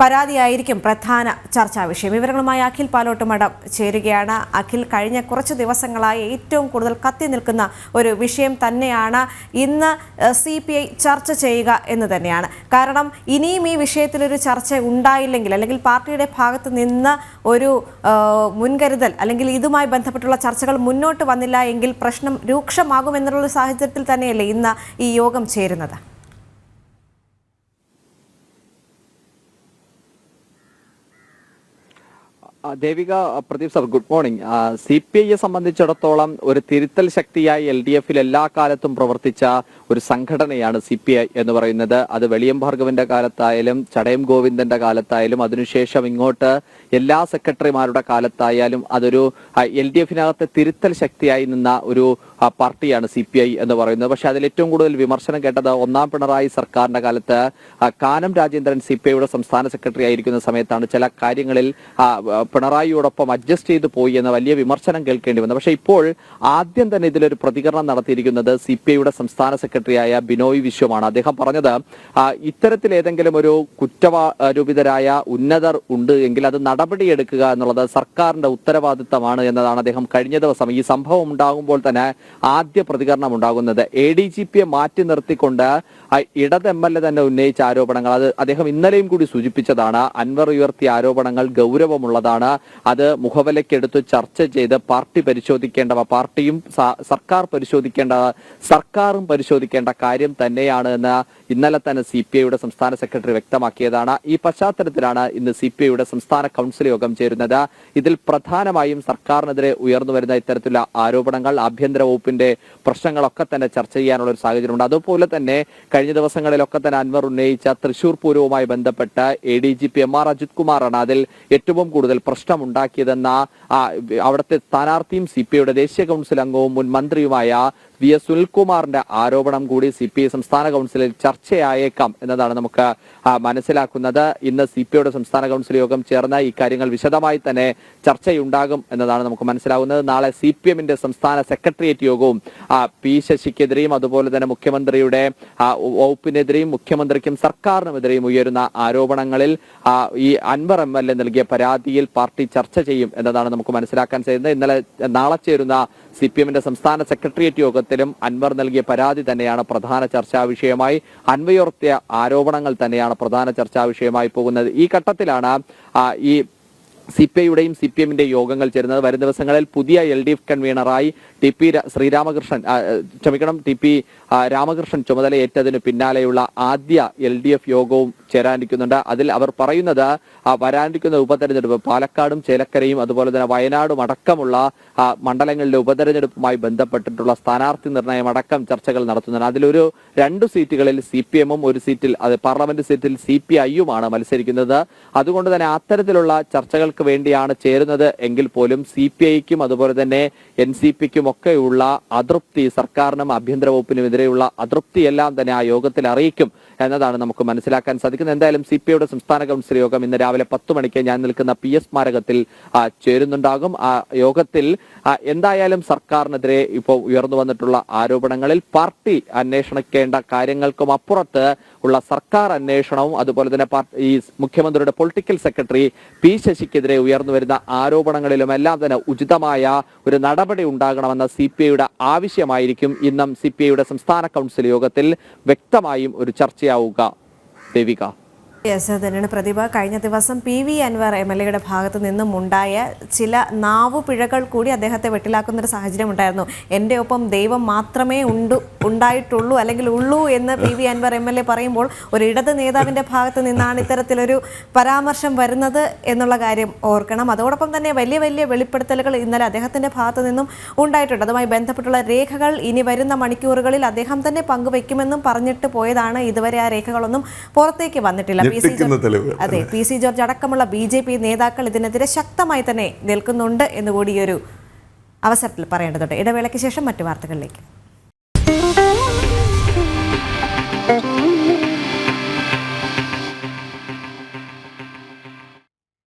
പരാതിയായിരിക്കും പ്രധാന ചർച്ചാ വിഷയം. വിവരങ്ങളുമായി അഖിൽ പാലോട്ടുമഠം ചേരുകയാണ്. അഖിൽ, കഴിഞ്ഞ കുറച്ച് ദിവസങ്ങളായി ഏറ്റവും കൂടുതൽ കത്തി നിൽക്കുന്ന ഒരു വിഷയം തന്നെയാണ് ഇന്ന് CPI ചർച്ച ചെയ്യുക എന്ന് തന്നെയാണ്. കാരണം ഇനിയും ഈ വിഷയത്തിലൊരു ചർച്ച ഉണ്ടായില്ലെങ്കിൽ, അല്ലെങ്കിൽ പാർട്ടിയുടെ ഭാഗത്ത് നിന്ന് ഒരു മുൻകരുതൽ, അല്ലെങ്കിൽ ഇതുമായി ബന്ധപ്പെട്ടുള്ള ചർച്ചകൾ മുന്നോട്ട് വന്നില്ല എങ്കിൽ പ്രശ്നം രൂക്ഷമാകുമെന്നുള്ള സാഹചര്യത്തിൽ തന്നെയല്ലേ ഇന്ന് ഈ യോഗം ചേരുന്നത്? Devika, Pradeep sir, good morning. CPIയെ സംബന്ധിച്ചിടത്തോളം ഒരു തിരുത്തൽ ശക്തിയായി LDF-ൽ എല്ലാ കാലത്തും പ്രവർത്തിച്ച ഒരു സംഘടനയാണ് CPI എന്ന് പറയുന്നത്. അത് വെളിയം ഭാർഗവന്റെ കാലത്തായാലും ചടയം ഗോവിന്ദന്റെ കാലത്തായാലും അതിനുശേഷം ഇങ്ങോട്ട് എല്ലാ സെക്രട്ടറിമാരുടെ കാലത്തായാലും അതൊരു LDF-നകത്തെ തിരുത്തൽ ശക്തിയായി നിന്ന ഒരു പാർട്ടിയാണ് CPI എന്ന് പറയുന്നത്. പക്ഷെ അതിൽ ഏറ്റവും കൂടുതൽ വിമർശനം കേട്ടത് ഒന്നാം പിണറായി സർക്കാരിന്റെ കാലത്ത് കാനം രാജേന്ദ്രൻ CPIയുടെ സംസ്ഥാന സെക്രട്ടറി ആയിരിക്കുന്ന സമയത്താണ്. ചില കാര്യങ്ങളിൽ പിണറായിയോടൊപ്പം അഡ്ജസ്റ്റ് ചെയ്ത് പോയി എന്ന വലിയ വിമർശനം കേൾക്കേണ്ടി വന്നു. പക്ഷേ ഇപ്പോൾ ആദ്യം തന്നെ ഇതിലൊരു പ്രതികരണം നടത്തിയിരിക്കുന്നത് CPIയുടെ സംസ്ഥാന സെക്രട്ടറിയായ ബിനോയ് വിശ്വമാണ്. അദ്ദേഹം പറഞ്ഞത് ഇത്തരത്തിൽ ഏതെങ്കിലും ഒരു കുറ്റവാരൂപിതരായ ഉന്നതർ ഉണ്ട് എങ്കിൽ അത് നടപടിയെടുക്കുക എന്നുള്ളത് സർക്കാരിന്റെ ഉത്തരവാദിത്തമാണ് എന്നതാണ് അദ്ദേഹം കഴിഞ്ഞ ദിവസം ഈ സംഭവം ഉണ്ടാകുമ്പോൾ തന്നെ ആദ്യ പ്രതികരണം ഉണ്ടാകുന്നത്. ADGP-യെ മാറ്റി നിർത്തിക്കൊണ്ട് ഇടത് MLA തന്നെ ഉന്നയിച്ച ആരോപണങ്ങൾ, അത് അദ്ദേഹം ഇന്നലെയും കൂടി സൂചിപ്പിച്ചതാണ്. അൻവർ ഉയർത്തിയ ആരോപണങ്ങൾ ഗൗരവമുള്ളതാണ്. അത് മുഖവിലക്കെടുത്ത് ചർച്ച ചെയ്ത് പാർട്ടി പരിശോധിക്കേണ്ടവ പാർട്ടിയും സർക്കാരും പരിശോധിക്കേണ്ട കാര്യം തന്നെയാണ് എന്ന് ഇന്നലെ തന്നെ CPIയുടെ സംസ്ഥാന സെക്രട്ടറി വ്യക്തമാക്കിയതാണ്. ഈ പശ്ചാത്തലത്തിലാണ് ഇന്ന് CPIയുടെ സംസ്ഥാന കൗൺസിൽ യോഗം ചേരുന്നത്. ഇതിൽ പ്രധാനമായും സർക്കാരിനെതിരെ ഉയർന്നു വരുന്ന ഇത്തരത്തിലുള്ള ആരോപണങ്ങൾ, ആഭ്യന്തര വകുപ്പിന്റെ പ്രശ്നങ്ങളൊക്കെ തന്നെ ചർച്ച ചെയ്യാനുള്ള ഒരു സാഹചര്യമുണ്ട്. അതുപോലെ തന്നെ കഴിഞ്ഞ ദിവസങ്ങളിലൊക്കെ തന്നെ അൻവർ ഉന്നയിച്ച തൃശൂർ പൂരവുമായി ബന്ധപ്പെട്ട് ADGP MR അജിത് കുമാറാണ് അതിൽ ഏറ്റവും കൂടുതൽ പ്രശ്നമുണ്ടാക്കിയതെന്ന അവിടുത്തെ സ്ഥാനാർത്ഥിയും CPIയുടെ ദേശീയ കൗൺസിൽ അംഗവും മുൻ മന്ത്രിയുമായ VS സുനിൽകുമാറിന്റെ ആരോപണം കൂടി CPI സംസ്ഥാന കൗൺസിലിൽ ചർച്ചയായേക്കാം എന്നതാണ് നമുക്ക് മനസ്സിലാക്കുന്നത്. ഇന്ന് CPIയുടെ സംസ്ഥാന കൗൺസിൽ യോഗം ചേർന്ന് ഈ കാര്യങ്ങൾ വിശദമായി തന്നെ ചർച്ചയുണ്ടാകും എന്നതാണ് നമുക്ക് മനസ്സിലാകുന്നത്. നാളെ CPM-ന്റെ സംസ്ഥാന സെക്രട്ടേറിയറ്റ് യോഗവും P ശശിക്കെതിരെയും അതുപോലെ തന്നെ മുഖ്യമന്ത്രിയുടെ വകുപ്പിനെതിരെയും മുഖ്യമന്ത്രിക്കും സർക്കാരിനുമെതിരെയും ഉയരുന്ന ആരോപണങ്ങളിൽ ഈ അൻവർ MLA നൽകിയ പരാതിയിൽ പാർട്ടി ചർച്ച ചെയ്യും എന്നതാണ് നമുക്ക് മനസ്സിലാക്കാൻ കഴിയുന്നത്. നാളെ ചേരുന്ന CPM-ന്റെ സംസ്ഥാന സെക്രട്ടേറിയറ്റ് യോഗത്തിലും അൻവർ നൽകിയ പരാതി തന്നെയാണ് പ്രധാന ചർച്ചാ വിഷയമായി, അൻവയുയർത്തിയ ആരോപണങ്ങൾ തന്നെയാണ് പ്രധാന ചർച്ചാ വിഷയമായി പോകുന്നത്. ഈ ഘട്ടത്തിലാണ് ഈ CPIയുടെയും CPM-ന്റെ യോഗങ്ങൾ ചേരുന്നത്. വരും ദിവസങ്ങളിൽ പുതിയ LDF കൺവീനറായി TP രാമകൃഷ്ണൻ ചുമതലയേറ്റതിന് പിന്നാലെയുള്ള ആദ്യ LDF യോഗവും ചേരാനിരിക്കുന്നുണ്ട്. അതിൽ അവർ പറയുന്നത് വരാനിരിക്കുന്ന ഉപതെരഞ്ഞെടുപ്പ് പാലക്കാടും ചേലക്കരയും അതുപോലെ തന്നെ വയനാടും അടക്കമുള്ള മണ്ഡലങ്ങളിലെ ഉപതെരഞ്ഞെടുപ്പുമായി ബന്ധപ്പെട്ടിട്ടുള്ള സ്ഥാനാർത്ഥി നിർണയം അടക്കം ചർച്ചകൾ നടത്തുന്നുണ്ട്. അതിലൊരു 2 സീറ്റുകളിൽ CPM-ഉം ഒരു സീറ്റിൽ, അത് പാർലമെന്റ് സീറ്റിൽ CPI-യുമാണ് മത്സരിക്കുന്നത്. അതുകൊണ്ട് തന്നെ അത്തരത്തിലുള്ള ചർച്ചകൾ പാർട്ടികൾക്ക് വേണ്ടിയാണ് ചേരുന്നത് എങ്കിൽ പോലും CPIക്കും അതുപോലെ തന്നെ NCPക്കും ഒക്കെയുള്ള അതൃപ്തി, സർക്കാരിനും ആഭ്യന്തര വകുപ്പിനുമെതിരെയുള്ള അതൃപ്തിയെല്ലാം തന്നെ ആ യോഗത്തിൽ അറിയിക്കും എന്നതാണ് നമുക്ക് മനസ്സിലാക്കാൻ സാധിക്കുന്നത്. എന്തായാലും CPIയുടെ സംസ്ഥാന കൗൺസിൽ യോഗം ഇന്ന് രാവിലെ 10 മണിക്ക് ഞാൻ നിൽക്കുന്ന PS സ്മാരകത്തിൽ ചേരുന്നുണ്ടാകും. ആ യോഗത്തിൽ എന്തായാലും സർക്കാരിനെതിരെ ഇപ്പോൾ ഉയർന്നു വന്നിട്ടുള്ള ആരോപണങ്ങളിൽ പാർട്ടി അന്വേഷിക്കേണ്ട കാര്യങ്ങൾക്കും അപ്പുറത്ത് ഉള്ള സർക്കാർ അന്വേഷണവും അതുപോലെ തന്നെ ഈ മുഖ്യമന്ത്രിയുടെ പൊളിറ്റിക്കൽ സെക്രട്ടറി P ശശിക്കെതിരെ ഉയർന്നു വരുന്ന ആരോപണങ്ങളിലുമെല്ലാം തന്നെ ഉചിതമായ ഒരു നടപടി ഉണ്ടാകണമെന്ന CPIയുടെ ആവശ്യമായിരിക്കും ഇന്നും CPIയുടെ സംസ്ഥാന കൗൺസിൽ യോഗത്തിൽ വ്യക്തമായും ഒരു ചർച്ചയാവുക. ദേവിക. യെസ്, തന്നെയാണ് പ്രതിഭ. കഴിഞ്ഞ ദിവസം PV അൻവർ MLA ഭാഗത്തു നിന്നും ഉണ്ടായ ചില നാവുപിഴകൾ കൂടി അദ്ദേഹത്തെ വെട്ടിലാക്കുന്നൊരു സാഹചര്യം ഉണ്ടായിരുന്നു. എൻ്റെ ഒപ്പം ദൈവം മാത്രമേ ഉണ്ടായിട്ടുള്ളൂ അല്ലെങ്കിൽ ഉള്ളൂ എന്ന് PV അൻവർ MLA പറയുമ്പോൾ ഒരു ഇടത് നേതാവിൻ്റെ ഭാഗത്ത് നിന്നാണ് ഇത്തരത്തിലൊരു പരാമർശം വരുന്നത് എന്നുള്ള കാര്യം ഓർക്കണം. അതോടൊപ്പം തന്നെ വലിയ വലിയ വെളിപ്പെടുത്തലുകൾ ഇന്നലെ അദ്ദേഹത്തിൻ്റെ ഭാഗത്തു നിന്നും ഉണ്ടായിട്ടുണ്ട്. അതുമായി ബന്ധപ്പെട്ടുള്ള രേഖകൾ ഇനി വരുന്ന മണിക്കൂറുകളിൽ അദ്ദേഹം തന്നെ പങ്കുവെക്കുമെന്നും പറഞ്ഞിട്ട് പോയതാണ്. ഇതുവരെ ആ രേഖകളൊന്നും പുറത്തേക്ക് വന്നിട്ടില്ല. അതെ, PC ജോർജ് അടക്കമുള്ള BJP നേതാക്കൾ ഇതിനെതിരെ ശക്തമായി തന്നെ നിൽക്കുന്നുണ്ട് എന്നുകൂടി ഈ ഒരു അവസരത്തിൽ പറയേണ്ടതുണ്ട്. ഇടവേളയ്ക്ക് ശേഷം മറ്റു വാർത്തകളിലേക്ക്.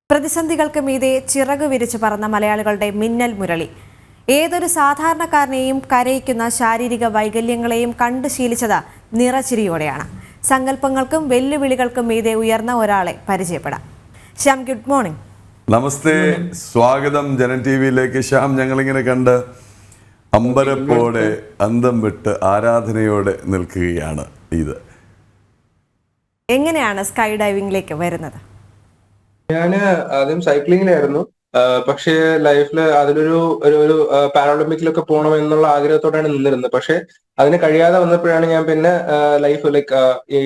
പ്രതിസന്ധികൾക്ക് മീതെ ചിറകു വിരിച്ചു പറന്ന മലയാളികളുടെ മിന്നൽ മുരളി ഏതൊരു സാധാരണക്കാരനെയും കരയിക്കുന്ന ശാരീരിക വൈകല്യങ്ങളെയും കണ്ടു ശീലിച്ചത് നിറച്ചിരിയോടെയാണ്. സങ്കല്പങ്ങൾക്കും വെല്ലുവിളികൾക്കും മീതെ ഉയർന്ന ഒരാളെ പരിചയപ്പെടാം. Shyam, good morning. നമസ്തേ, സ്വാഗതം ജനൻ TV-യിലേക്ക്. ശ്യാം, ഞങ്ങളിങ്ങനെ കണ്ട് അമ്പരപ്പോടെ അന്തം വിട്ട് ആരാധനയോടെ നിൽക്കുകയാണ്. ഇത് എങ്ങനെയാണ് സ്കൈ ഡൈവിംഗിലേക്ക് വരുന്നത്? ഞാൻ ആദ്യം സൈക്ലിങ്ങിലായിരുന്നു. പക്ഷേ ലൈഫിൽ അതിലൊരു ഒരു പാരാളിമ്പിക്കിലൊക്കെ പോകണം എന്നുള്ള ആഗ്രഹത്തോടെയാണ് നിന്നിരുന്നത്. പക്ഷെ അതിന് കഴിയാതെ വന്നപ്പോഴാണ് ഞാൻ പിന്നെ ലൈഫ് ലൈക്ക് ഈ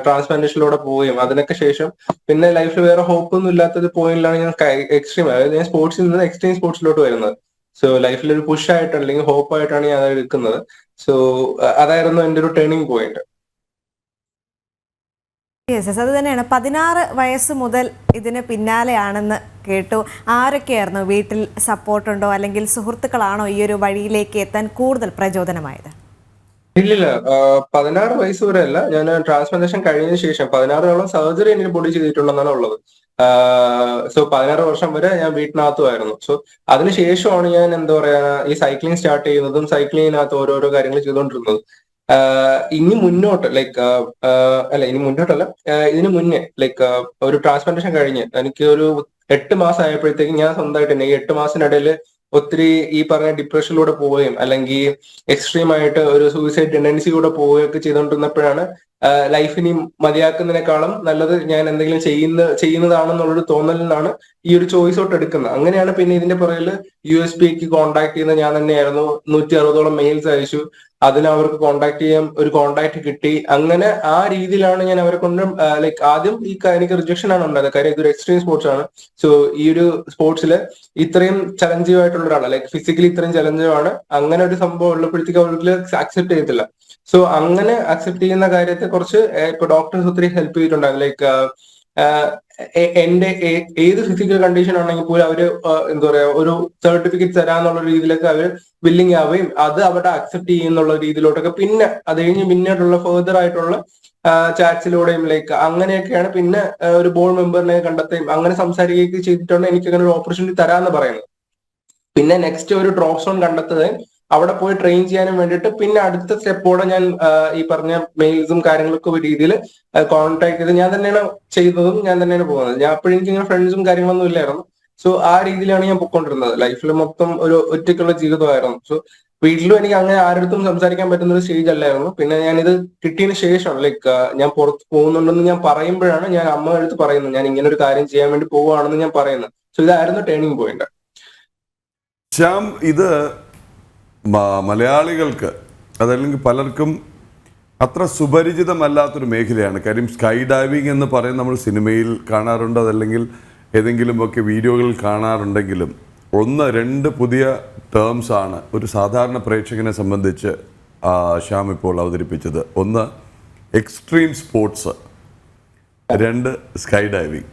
ട്രാൻസ്പ്ലാന്റേഷനിലൂടെ പോവുകയും അതിനൊക്കെ ശേഷം പിന്നെ ലൈഫിൽ വേറെ ഹോപ്പൊന്നും ഇല്ലാത്തൊരു പോയിന്റിലാണ് ഞാൻ എക്സ്ട്രീം, അതായത് ഞാൻ സ്പോർട്സിൽ നിന്ന് എക്സ്ട്രീം സ്പോർട്സിലോട്ട് വരുന്നത്. സോ ലൈഫിൽ ഒരു പുഷായിട്ട് അല്ലെങ്കിൽ ഹോപ്പായിട്ടാണ് ഞാൻ അത് എടുക്കുന്നത്. സോ അതായിരുന്നു എൻ്റെ ഒരു ടേണിംഗ് പോയിന്റ്. യെസ്, അത് തന്നെയാണ്. 16 വയസ്സ് മുതൽ ഇതിന് പിന്നാലെയാണെന്ന് കേട്ടു. ആരൊക്കെയായിരുന്നു വീട്ടിൽ സപ്പോർട്ടുണ്ടോ അല്ലെങ്കിൽ സുഹൃത്തുക്കളാണോ ഈ ഒരു വഴിയിലേക്ക് എത്താൻ കൂടുതൽ പ്രചോദനമായത്? ഇല്ലില്ല, 16 വയസ്സ് വരെ അല്ല. ഞാൻ ട്രാൻസ്പ്ലാന്റേഷൻ കഴിഞ്ഞതിന് ശേഷം 16ഓളം സർജറി എനിക്ക് ബോഡി ചെയ്തിട്ടുണ്ടെന്നാണ് ഉള്ളത്. സോ 16 വർഷം വരെ ഞാൻ വീട്ടിനകത്തുമായിരുന്നു. സോ അതിനുശേഷമാണ് ഞാൻ എന്താ പറയാ ഈ സൈക്ലിംഗ് സ്റ്റാർട്ട് ചെയ്യുന്നതും സൈക്ലിങ്ങിനകത്ത് ഓരോരോ കാര്യങ്ങൾ ചെയ്തുകൊണ്ടിരുന്നത്. ഇനി മുന്നോട്ട് ലൈക്ക് ഇനി മുന്നോട്ടല്ല, ഇതിന് മുന്നേ ലൈക്ക് ഒരു ട്രാൻസ്പ്ലാന്റേഷൻ കഴിഞ്ഞ് എനിക്ക് ഒരു 8 മാസം ആയപ്പോഴത്തേക്ക് ഞാൻ സ്വന്തമായിട്ട് തന്നെ ഈ 8 മാസത്തിനിടയിൽ ഒത്തിരി ഈ പറഞ്ഞ ഡിപ്രഷനിലൂടെ പോവുകയും അല്ലെങ്കിൽ എക്സ്ട്രീം ആയിട്ട് ഒരു സൂയിസൈഡ് ടെൻഡൻസിയിലൂടെ പോവുകയൊക്കെ ചെയ്തുകൊണ്ടിരുന്നപ്പോഴാണ് ലൈഫിനി മതിയാക്കുന്നതിനേക്കാളും നല്ലത് ഞാൻ എന്തെങ്കിലും ചെയ്യുന്നതാണെന്നുള്ളൊരു തോന്നലിനാണ് ഈ ഒരു ചോയ്സോട്ട് എടുക്കുന്നത്. അങ്ങനെയാണ് പിന്നെ ഇതിന്റെ പുറകിൽ USPക്ക് കോൺടാക്ട് ചെയ്യുന്ന ഞാൻ തന്നെയായിരുന്നു. 160ഓളം മെയിൽസ് അയച്ചു. അതിന് അവർക്ക് കോൺടാക്ട് ചെയ്യാൻ ഒരു കോൺടാക്ട് കിട്ടി. അങ്ങനെ ആ രീതിയിലാണ് ഞാൻ അവരെ കൊണ്ട് ലൈക്ക് ആദ്യം എനിക്ക് റിജക്ഷൻ ആണ് ഉണ്ടായത്. കാര്യം ഇതൊരു എക്സ്ട്രീം സ്പോർട്സ് ആണ്. സോ ഈ ഒരു സ്പോർട്സിൽ ഇത്രയും ചലഞ്ചീവ് ആയിട്ടുള്ള ഒരാളാണ്, ലൈക്ക് ഫിസിക്കലി ഇത്രയും ചലഞ്ചീവാണ്. അങ്ങനെ ഒരു സംഭവം ഉള്ളപ്പോഴത്തേക്ക് അവർക്ക് അക്സെപ്റ്റ് ചെയ്യത്തില്ല. സോ അങ്ങനെ അക്സെപ്റ്റ് ചെയ്യുന്ന കാര്യത്തെ കുറിച്ച് ഇപ്പൊ ഡോക്ടേഴ്സ് ഒത്തിരി ഹെൽപ്പ് ചെയ്തിട്ടുണ്ടായിരുന്നു. ലൈക്ക് എന്റെ ഏത് ഫിസിക്കൽ കണ്ടീഷൻ ആണെങ്കിൽ പോലും അവര് എന്താ പറയാ ഒരു സർട്ടിഫിക്കറ്റ് തരാന്നുള്ള രീതിയിലൊക്കെ അവർ വില്ലിങ് ആവുകയും അത് അവിടെ അക്സെപ്റ്റ് ചെയ്യുന്നുള്ള രീതിയിലോട്ടൊക്കെ പിന്നെ അത് കഴിഞ്ഞ് പിന്നീടുള്ള ഫെർദർ ആയിട്ടുള്ള ചാറ്റ്സിലൂടെയും ലൈക്ക് അങ്ങനെയൊക്കെയാണ് പിന്നെ ഒരു ബോർഡ് മെമ്പറിനെ കണ്ടെത്തുകയും അങ്ങനെ സംസാരിക്കുകയൊക്കെ ചെയ്തിട്ടാണ് എനിക്ക് അങ്ങനെ ഒരു ഓപ്പർച്യൂണിറ്റി തരാമെന്ന് പറയുന്നത്. പിന്നെ നെക്സ്റ്റ് ഒരു ഡ്രോപ്പ് സോൺ കണ്ടെത്തുകയും അവിടെ പോയി ട്രെയിൻ ചെയ്യാനും വേണ്ടിയിട്ട് പിന്നെ അടുത്ത സ്റ്റെപ്പോടെ ഞാൻ ഈ പറഞ്ഞ മെയിൽസും കാര്യങ്ങളൊക്കെ ഒരു രീതിയിൽ കോൺടാക്ട് ചെയ്ത് ഞാൻ തന്നെയാണ് ചെയ്തതും ഞാൻ തന്നെയാണ് പോകുന്നത്. ഞാൻ അപ്പോഴും എനിക്ക് ഇങ്ങനെ ഫ്രണ്ട്സും കാര്യങ്ങളൊന്നും ഇല്ലായിരുന്നു. സോ ആ രീതിയിലാണ് ഞാൻ പൊയ്ക്കൊണ്ടിരുന്നത്. ലൈഫിൽ മൊത്തം ഒരു ഒറ്റയ്ക്കുള്ള ജീവിതമായിരുന്നു. സോ വീട്ടിലും എനിക്ക് അങ്ങനെ ആരുടെ സംസാരിക്കാൻ പറ്റുന്ന ഒരു സ്റ്റേജ് അല്ലായിരുന്നു. പിന്നെ ഞാനിത് കിട്ടിയതിന് ശേഷം ലൈക്ക് ഞാൻ പുറത്ത് പോകുന്നുണ്ടെന്ന് ഞാൻ പറയുമ്പോഴാണ് ഞാൻ അമ്മ അടുത്ത് പറയുന്നത് ഞാൻ ഇങ്ങനെ ഒരു കാര്യം ചെയ്യാൻ വേണ്ടി പോവുകയാണെന്ന് ഞാൻ പറയുന്നത്. സോ ഇതായിരുന്നു ടേണിംഗ് പോയിന്റ്. ശ്യാം, ഇത് മലയാളികൾക്ക് അതല്ലെങ്കിൽ പലർക്കും അത്ര സുപരിചിതമല്ലാത്തൊരു മേഖലയാണ്. കാര്യം സ്കൈ ഡൈവിംഗ് എന്ന് പറയും നമ്മൾ സിനിമയിൽ കാണാറുണ്ട്, അതല്ലെങ്കിൽ ഏതെങ്കിലുമൊക്കെ വീഡിയോകളിൽ കാണാറുണ്ടെങ്കിലും 1-2 പുതിയ ടേംസ് ആണ് ഒരു സാധാരണ പ്രേക്ഷകനെ സംബന്ധിച്ച് ശ്യാം ഇപ്പോൾ അവതരിപ്പിച്ചത്. 1 എക്സ്ട്രീം സ്പോർട്സ്, 2 സ്കൈ ഡൈവിംഗ്.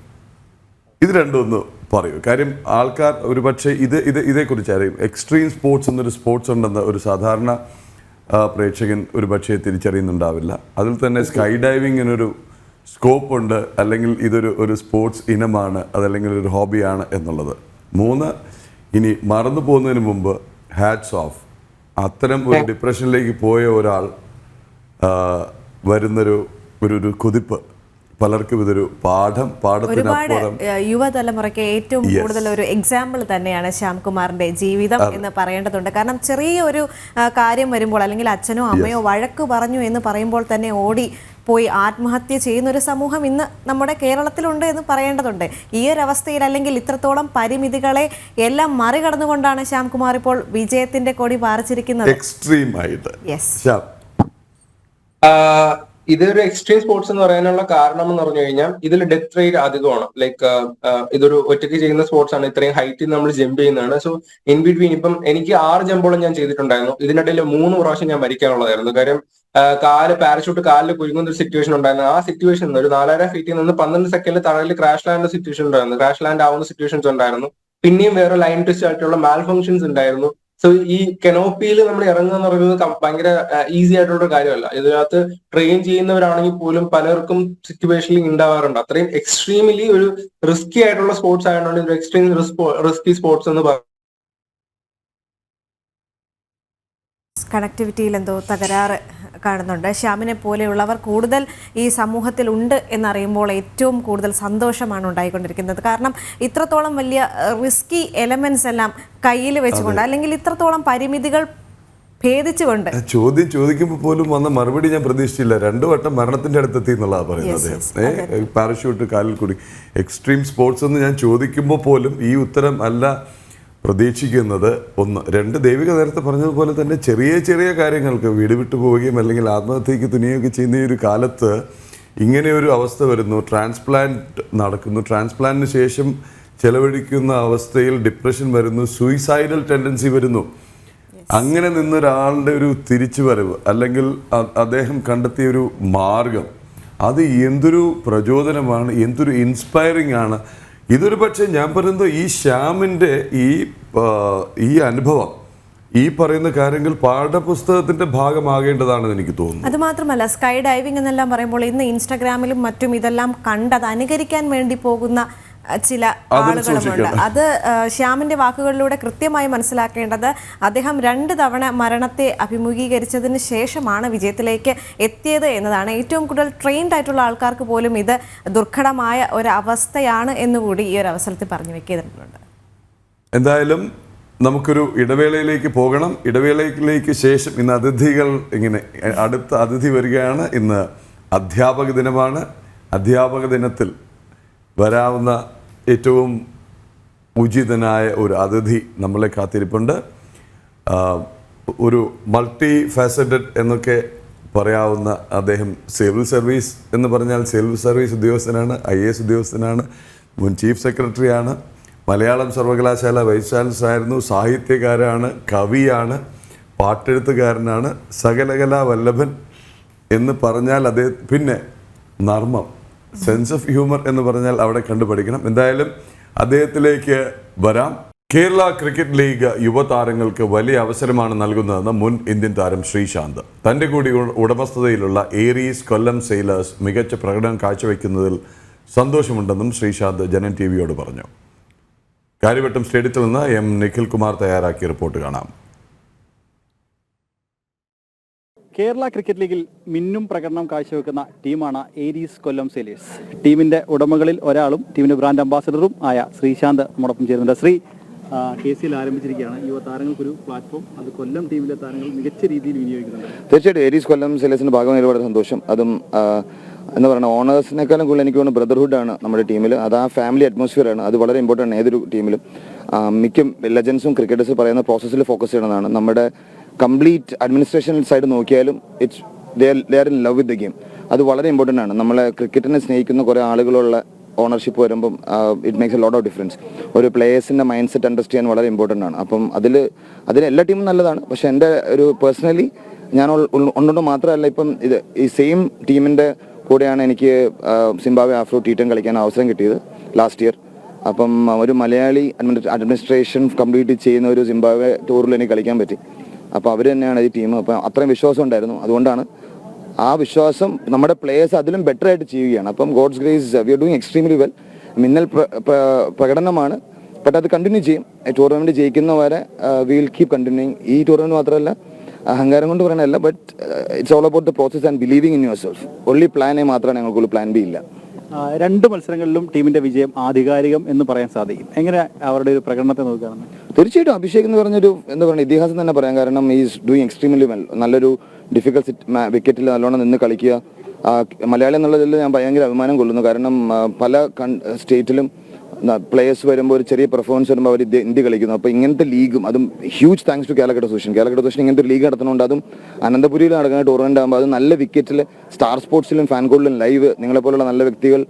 ഇത് രണ്ടും ഒന്ന് പറയൂ. കാര്യം ആൾക്കാർ ഒരുപക്ഷെ ഇതേക്കുറിച്ച് അറിയും. എക്സ്ട്രീം സ്പോർട്സ് എന്നൊരു സ്പോർട്സ് ഉണ്ടെന്ന് ഒരു സാധാരണ പ്രേക്ഷകൻ ഒരുപക്ഷെ തിരിച്ചറിയുന്നുണ്ടാവില്ല. അതിൽ തന്നെ സ്കൈ ഡൈവിങ്ങിനൊരു സ്കോപ്പ് ഉണ്ട്, അല്ലെങ്കിൽ ഒരു സ്പോർട്സ് ഇനമാണ്, അതല്ലെങ്കിൽ ഒരു ഹോബിയാണ് എന്നുള്ളത്. 3, ഇനി മറന്നു പോകുന്നതിന് മുമ്പ് ഹാറ്റ്സ് ഓഫ്. അത്തരം ഒരു ഡിപ്രഷനിലേക്ക് പോയ ഒരാൾ വരുന്നൊരു കുതിപ്പ് പലർക്കും ഇതൊരു പാഠത്തിനപ്പുറം യുവതലമുറയ്ക്ക് ഏറ്റവും കൂടുതൽ ഒരു എക്സാമ്പിൾ തന്നെയാണ് ശ്യാംകുമാറിന്റെ ജീവിതം എന്ന് പറയേണ്ടതുണ്ട്. കാരണം ചെറിയ ഒരു കാര്യം വരുമ്പോൾ, അല്ലെങ്കിൽ അച്ഛനോ അമ്മയോ വഴക്ക് പറഞ്ഞു എന്ന് പറയുമ്പോൾ തന്നെ ഓടി പോയി ആത്മഹത്യ ചെയ്യുന്ന ഒരു സമൂഹം ഇന്ന് നമ്മുടെ കേരളത്തിലുണ്ട് എന്ന് പറയേണ്ടതുണ്ട്. ഈ ഒരു അവസ്ഥയിൽ, അല്ലെങ്കിൽ ഇത്രത്തോളം പരിമിതികളെ എല്ലാം മറികടന്നുകൊണ്ടാണ് ശ്യാംകുമാർ ഇപ്പോൾ വിജയത്തിന്റെ കൊടി പാറിച്ചിരിക്കുന്നത്. എക്സ്ട്രീം ആയിട്ട്. ഇതൊരു എക്സ്ട്രീം സ്പോർട്സ് എന്ന് പറയാനുള്ള കാരണം എന്ന് പറഞ്ഞു കഴിഞ്ഞാൽ ഇതിൽ ഡെത്ത് റേറ്റ് അധികമാണ്. ലൈക്ക് ഇതൊരു ഒറ്റയ്ക്ക് ചെയ്യുന്ന സ്പോർട്സ് ആണ്. ഇത്രയും ഹൈറ്റിൽ നമ്മൾ ജമ്പ് ചെയ്യുന്നതാണ്. സോ ഇൻ ബിറ്റ്വീൻ ഇപ്പം എനിക്ക് 6 ജമ്പോളം ഞാൻ ചെയ്തിട്ടുണ്ടായിരുന്നു. ഇതിനിടയിൽ 3 പ്രാവശ്യം ഞാൻ മരിക്കാനുള്ളതായിരുന്നു. കാര്യം പാരഷൂട്ട് കാലിൽ കുരുങ്ങുന്ന ഒരു സിറ്റുവേഷൻ ഉണ്ടായിരുന്നു. ആ സിറ്റുവേഷൻ ഒരു 4000 ഫീറ്റിൽ നിന്ന് 12 സെക്കൻഡിൽ തറയിൽ ക്രാഷ് ലാൻഡ് സിറ്റുവേഷൻ ഉണ്ടായിരുന്നു. ക്രാഷ് ലാൻഡ് ആവുന്ന സിറ്റുവേഷൻസ് ഉണ്ടായിരുന്നു. പിന്നെയും വേറെ ലൈൻ ട്വിസ്റ്റ് ആയിട്ടുള്ള മാൽ ഫംഗ്ഷൻസ് ഉണ്ടായിരുന്നു. സോ ഈ കനോപ്പിയിൽ നമ്മൾ ഇറങ്ങുക എന്ന് പറയുന്നത് ഭയങ്കര ഈസി ആയിട്ടുള്ള കാര്യമല്ല. ഇതിനകത്ത് ട്രെയിൻ ചെയ്യുന്നവരാണെങ്കിൽ പോലും പലർക്കും സിറ്റുവേഷനിൽ ഉണ്ടാവാറുണ്ട്. അത്രയും എക്സ്ട്രീംലി ഒരു റിസ്കി ആയിട്ടുള്ള സ്പോർട്സ് ആയതുകൊണ്ട് ഒരു എക്സ്ട്രീം റിസ്കി സ്പോർട്സ് എന്ന് പറയും. കണക്ടിവിറ്റിയിൽ എന്തോ തകരാറ് കാണുന്നുണ്ട്. ശ്യാമിനെ പോലെയുള്ളവർ കൂടുതൽ ഈ സമൂഹത്തിൽ ഉണ്ട് എന്നറിയുമ്പോൾ ഏറ്റവും കൂടുതൽ സന്തോഷമാണ് ഉണ്ടായിക്കൊണ്ടിരിക്കുന്നത്. കാരണം ഇത്രത്തോളം വലിയ റിസ്കി എലമെന്റ്സ് എല്ലാം കയ്യിൽ വെച്ചുകൊണ്ട്, അല്ലെങ്കിൽ ഇത്രത്തോളം പരിമിതികൾ ഭേദിച്ചുകൊണ്ട് ചോദിക്കുമ്പോൾ പോലും വന്ന മറുപടി ഞാൻ പ്രതീക്ഷിച്ചില്ല. 2 വട്ടം മരണത്തിന്റെ അടുത്തെത്തി എന്നുള്ളതാണ് പറയുന്നത്. പാരഷൂട്ട് കാലിൽ കൂടി എക്സ്ട്രീം സ്പോർട്സ് എന്ന് ഞാൻ ചോദിക്കുമ്പോൾ പോലും ഈ ഉത്തരം അല്ല പ്രതീക്ഷിക്കുന്നത്. 1, 2 ദേവിക നേരത്തെ പറഞ്ഞതുപോലെ തന്നെ ചെറിയ ചെറിയ കാര്യങ്ങൾക്ക് വീട് വിട്ടു പോവുകയും അല്ലെങ്കിൽ ആത്മഹത്യക്ക് തുനിയുകയൊക്കെ ചെയ്യുന്ന ഈ ഒരു കാലത്ത് ഇങ്ങനെ ഒരു അവസ്ഥ വരുന്നു. ട്രാൻസ്പ്ലാന്റ് നടക്കുന്നു. ട്രാൻസ്പ്ലാന്റിന് ശേഷം ചെലവഴിക്കുന്ന അവസ്ഥയിൽ ഡിപ്രഷൻ വരുന്നു, സൂയിസൈഡൽ ടെൻഡൻസി വരുന്നു. അങ്ങനെ നിന്നൊരാളുടെ ഒരു തിരിച്ചുവരവ്, അല്ലെങ്കിൽ അദ്ദേഹം കണ്ടെത്തിയ ഒരു മാർഗം, അത് എന്തൊരു പ്രചോദനമാണ്, എന്തൊരു ഇൻസ്പയറിംഗ് ആണ്. ഇതൊരു പക്ഷേ ഞാൻ പറയുന്നത് ഈ ശ്യാമിൻ്റെ ഈ അനുഭവം, ഈ പറയുന്ന കാര്യങ്ങൾ പാഠപുസ്തകത്തിന്റെ ഭാഗമാകേണ്ടതാണെന്ന് എനിക്ക് തോന്നുന്നു. അത് മാത്രമല്ല, സ്കൈ ഡൈവിംഗ് എന്നെല്ലാം പറയുമ്പോൾ ഇന്ന് ഇൻസ്റ്റഗ്രാമിലും മറ്റും ഇതെല്ലാം കണ്ടത് അനുകരിക്കാൻ വേണ്ടി പോകുന്ന ചില ആളുകളുമുണ്ട്. അത് ശ്യാമിന്റെ വാക്കുകളിലൂടെ കൃത്യമായി മനസ്സിലാക്കേണ്ടത്, അദ്ദേഹം 2 തവണ മരണത്തെ അഭിമുഖീകരിച്ചതിന് ശേഷമാണ് വിജയത്തിലേക്ക് എത്തിയത് എന്നതാണ്. ഏറ്റവും കൂടുതൽ ട്രെയിൻഡ് ആയിട്ടുള്ള ആൾക്കാർക്ക് പോലും ഇത് ദുർഘടമായ ഒരു അവസ്ഥയാണ് എന്നുകൂടി ഈ ഒരു അവസരത്തിൽ പറഞ്ഞു വെക്കുന്നുണ്ട്. എന്തായാലും നമുക്കൊരു ഇടവേളയിലേക്ക് പോകണം. ഇടവേളയിലേക്ക് ശേഷം ഇന്ന് അതിഥികൾ അടുത്ത അതിഥി വരികയാണ്. ഇന്ന് അധ്യാപക ദിനമാണ്. അധ്യാപക ദിനത്തിൽ വരാവുന്ന ഏറ്റവും ഉചിതനായ ഒരു അതിഥി നമ്മളെ കാത്തിരിപ്പുണ്ട്. ഒരു മൾട്ടി ഫാസറ്റഡ് എന്നൊക്കെ പറയാവുന്ന അദ്ദേഹം സിവിൽ സർവീസ് എന്ന് പറഞ്ഞാൽ സിവിൽ സർവീസ് ഉദ്യോഗസ്ഥനാണ്, IAS ഉദ്യോഗസ്ഥനാണ്, മുൻ ചീഫ് സെക്രട്ടറിയാണ്, മലയാളം സർവകലാശാല വൈസ് ചാൻസലർ ആയിരുന്നു, സാഹിത്യകാരാണ്, കവിയാണ്, പാട്ടെഴുത്തുകാരനാണ്, സകലകലാ വല്ലഭൻ എന്ന് പറഞ്ഞാൽ അദ്ദേഹം, പിന്നെ നർമ്മം, സെൻസ് ഓഫ് ഹ്യൂമർ എന്ന് പറഞ്ഞാൽ അവിടെ കണ്ടുപഠിക്കണം. എന്തായാലും അദ്ദേഹത്തിലേക്ക് വരാം. കേരള ക്രിക്കറ്റ് ലീഗ് യുവതാരങ്ങൾക്ക് വലിയ അവസരമാണ് നൽകുന്നതെന്ന് മുൻ ഇന്ത്യൻ താരം ശ്രീശാന്ത്. തൻ്റെ കൂടി ഉടമസ്ഥതയിലുള്ള ഏരീസ് കൊല്ലം സെയിലേഴ്സ് മികച്ച പ്രകടനം കാഴ്ചവെക്കുന്നതിൽ സന്തോഷമുണ്ടെന്നും ശ്രീശാന്ത് ജനൻ TV പറഞ്ഞു. കാര്യവട്ടം സ്റ്റേഡിയത്തിൽ നിന്ന് M. നിഖിൽ കുമാർ തയ്യാറാക്കിയ റിപ്പോർട്ട് കാണാം. കേരള ക്രിക്കറ്റ് ലീഗിൽ മിന്നും പ്രകടനം കാഴ്ചവെക്കുന്ന ടീമാണ് ഏരീസ് കൊല്ലം സെയിലേഴ്സ്. ടീമിന്റെ ഉടമകളിൽ ഒരാളും ടീമിന്റെ ബ്രാൻഡ് അംബാസഡറും ആയ ശ്രീശാന്ത് നമ്മോടൊപ്പം ചേരുന്നുണ്ട്. ശ്രീ, KCL ആരംഭിച്ചിരിക്കുകയാണ്. യുവതാരങ്ങൾക്കൊരു പ്ലാറ്റ്ഫോം, അത് കൊല്ലം ടീമിലെ താരങ്ങൾ മികച്ച രീതിയിൽ വിനിയോഗിക്കുന്നുണ്ട്. തീർച്ചയായിട്ടും ഏരീസ് കൊല്ലം സെയിലേഴ്സിന്റെ ഭാഗമായി ഒരുപാട് സന്തോഷം. അതും എന്താ പറയുക, ഓണേഴ്സിനേക്കാളും കൂടുതൽ എനിക്ക് തോന്നുന്നു ബ്രദർഹുഡാണ് നമ്മുടെ ടീമിൽ. അത് ആ ഫാമിലി അറ്റ്മോസ്ഫിയറാണ്. അത് വളരെ ഇമ്പോർട്ടൻ്റ് ആണ് ഏതൊരു ടീമിലും. മിക്ക ലെജൻസും ക്രിക്കറ്റേഴ്സ് പറയുന്ന പ്രോസസ്സിൽ ഫോക്കസ് ചെയ്യണമെന്നാണ്. നമ്മുടെ കംപ്ലീറ്റ് അഡ്മിനിസ്ട്രേഷൻ സൈഡ് നോക്കിയാലും they are in love with the game. അത് വളരെ ഇമ്പോർട്ടൻ്റ് ആണ്. നമ്മളെ ക്രിക്കറ്റിനെ സ്നേഹിക്കുന്ന കുറേ ആളുകളുള്ള ഓണർഷിപ്പ് വരുമ്പം it makes a lot of difference. ഒരു പ്ലേയേഴ്സിൻ്റെ മൈൻഡ് സെറ്റ് അണ്ടർസ്റ്റാൻഡ് ചെയ്യാൻ വളരെ ഇമ്പോർട്ടൻ്റ് ആണ്. അപ്പം അതിൽ എല്ലാ ടീമും നല്ലതാണ്. പക്ഷേ എൻ്റെ ഒരു പേഴ്സണലി ഞാൻ ഉണ്ടോ മാത്രമല്ല, ഇപ്പം ഈ സെയിം ടീമിൻ്റെ കൂടെയാണ് എനിക്ക് സിംബാബ്വെ ആഫ്രോ T10 കളിക്കാൻ അവസരം കിട്ടിയത് ലാസ്റ്റ് ഇയർ. അപ്പം ഒരു മലയാളി അഡ്മിനിസ്ട്രേഷൻ കംപ്ലീറ്റ് ചെയ്യുന്ന ഒരു സിംബാബ്വെ ടൂറിൽ എനിക്ക് കളിക്കാൻ പറ്റി. അപ്പോൾ അവർ തന്നെയാണ് ഈ ടീം. അപ്പം അത്രയും വിശ്വാസം ഉണ്ടായിരുന്നു. അതുകൊണ്ടാണ് ആ വിശ്വാസം നമ്മുടെ പ്ലേയേഴ്സ് അതിലും ബെറ്റർ ആയിട്ട് ചെയ്യുകയാണ്. അപ്പം God's grace we are doing extremely well. മിന്നൽ പ്രകടനമാണ്. ബട്ട് അത് കണ്ടിന്യൂ ചെയ്യും. ടൂർണമെന്റ് ജയിക്കുന്നവരെ വിൽ കീപ് കണ്ടിന്യൂയിങ്. ഈ ടൂർണമെന്റ് മാത്രമല്ല, അഹങ്കാരം കൊണ്ട് പറയണല്ല, but it's all about the process and believing in yourself. Only plan A മാത്രമാണ് ഞങ്ങൾക്കുള്ളൂ, പ്ലാൻ ബി ഇല്ല. രണ്ട് മത്സരങ്ങളിലും ടീമിന്റെ വിജയം ആധികാരികം എന്ന് പറയാൻ സാധിക്കും. എങ്ങനെ അവരുടെ ഒരു പ്രകടനത്തെ നോക്കുകയാണെന്ന്? തീർച്ചയായിട്ടും അഭിഷേക് എന്ന് പറഞ്ഞൊരു എന്താ പറയുക ഇതിഹാസം തന്നെ പറയാം. കാരണം ഈസ് ഡൂയിങ് എക്സ്ട്രീംലി വെൽ. നല്ലൊരു ഡിഫിക്കൽട്ട് വിക്കറ്റിൽ നല്ലോണം നിന്ന് കളിക്കുക. മലയാളി എന്നുള്ളതിൽ ഞാൻ ഭയങ്കര അഭിമാനം കൊള്ളുന്നു. കാരണം പല സ്റ്റേറ്റിലും പ്ലേയേഴ്സ് വരുമ്പോൾ ഒരു ചെറിയ പെർഫോമൻസ് വരുമ്പോൾ അവർ ഇന്ത്യ കളിക്കുന്നു. അപ്പോൾ ഇങ്ങനത്തെ ലീഗും, അതും huge thanks to Calicut association. Calicut association ഇങ്ങനത്തെ ലീഗ് നടത്തുന്നുണ്ട്. അതും അനന്തപുരിയിൽ നടക്കുന്ന ടൂർണമെന്റ് ആകുമ്പോൾ അത് നല്ല വിക്കറ്റിൽ സ്റ്റാർ സ്പോർട്സിലും ഫാൻ ഗോൾഡിലും ലൈവ് നിങ്ങളെപ്പോലുള്ള നല്ല വ്യക്തികൾ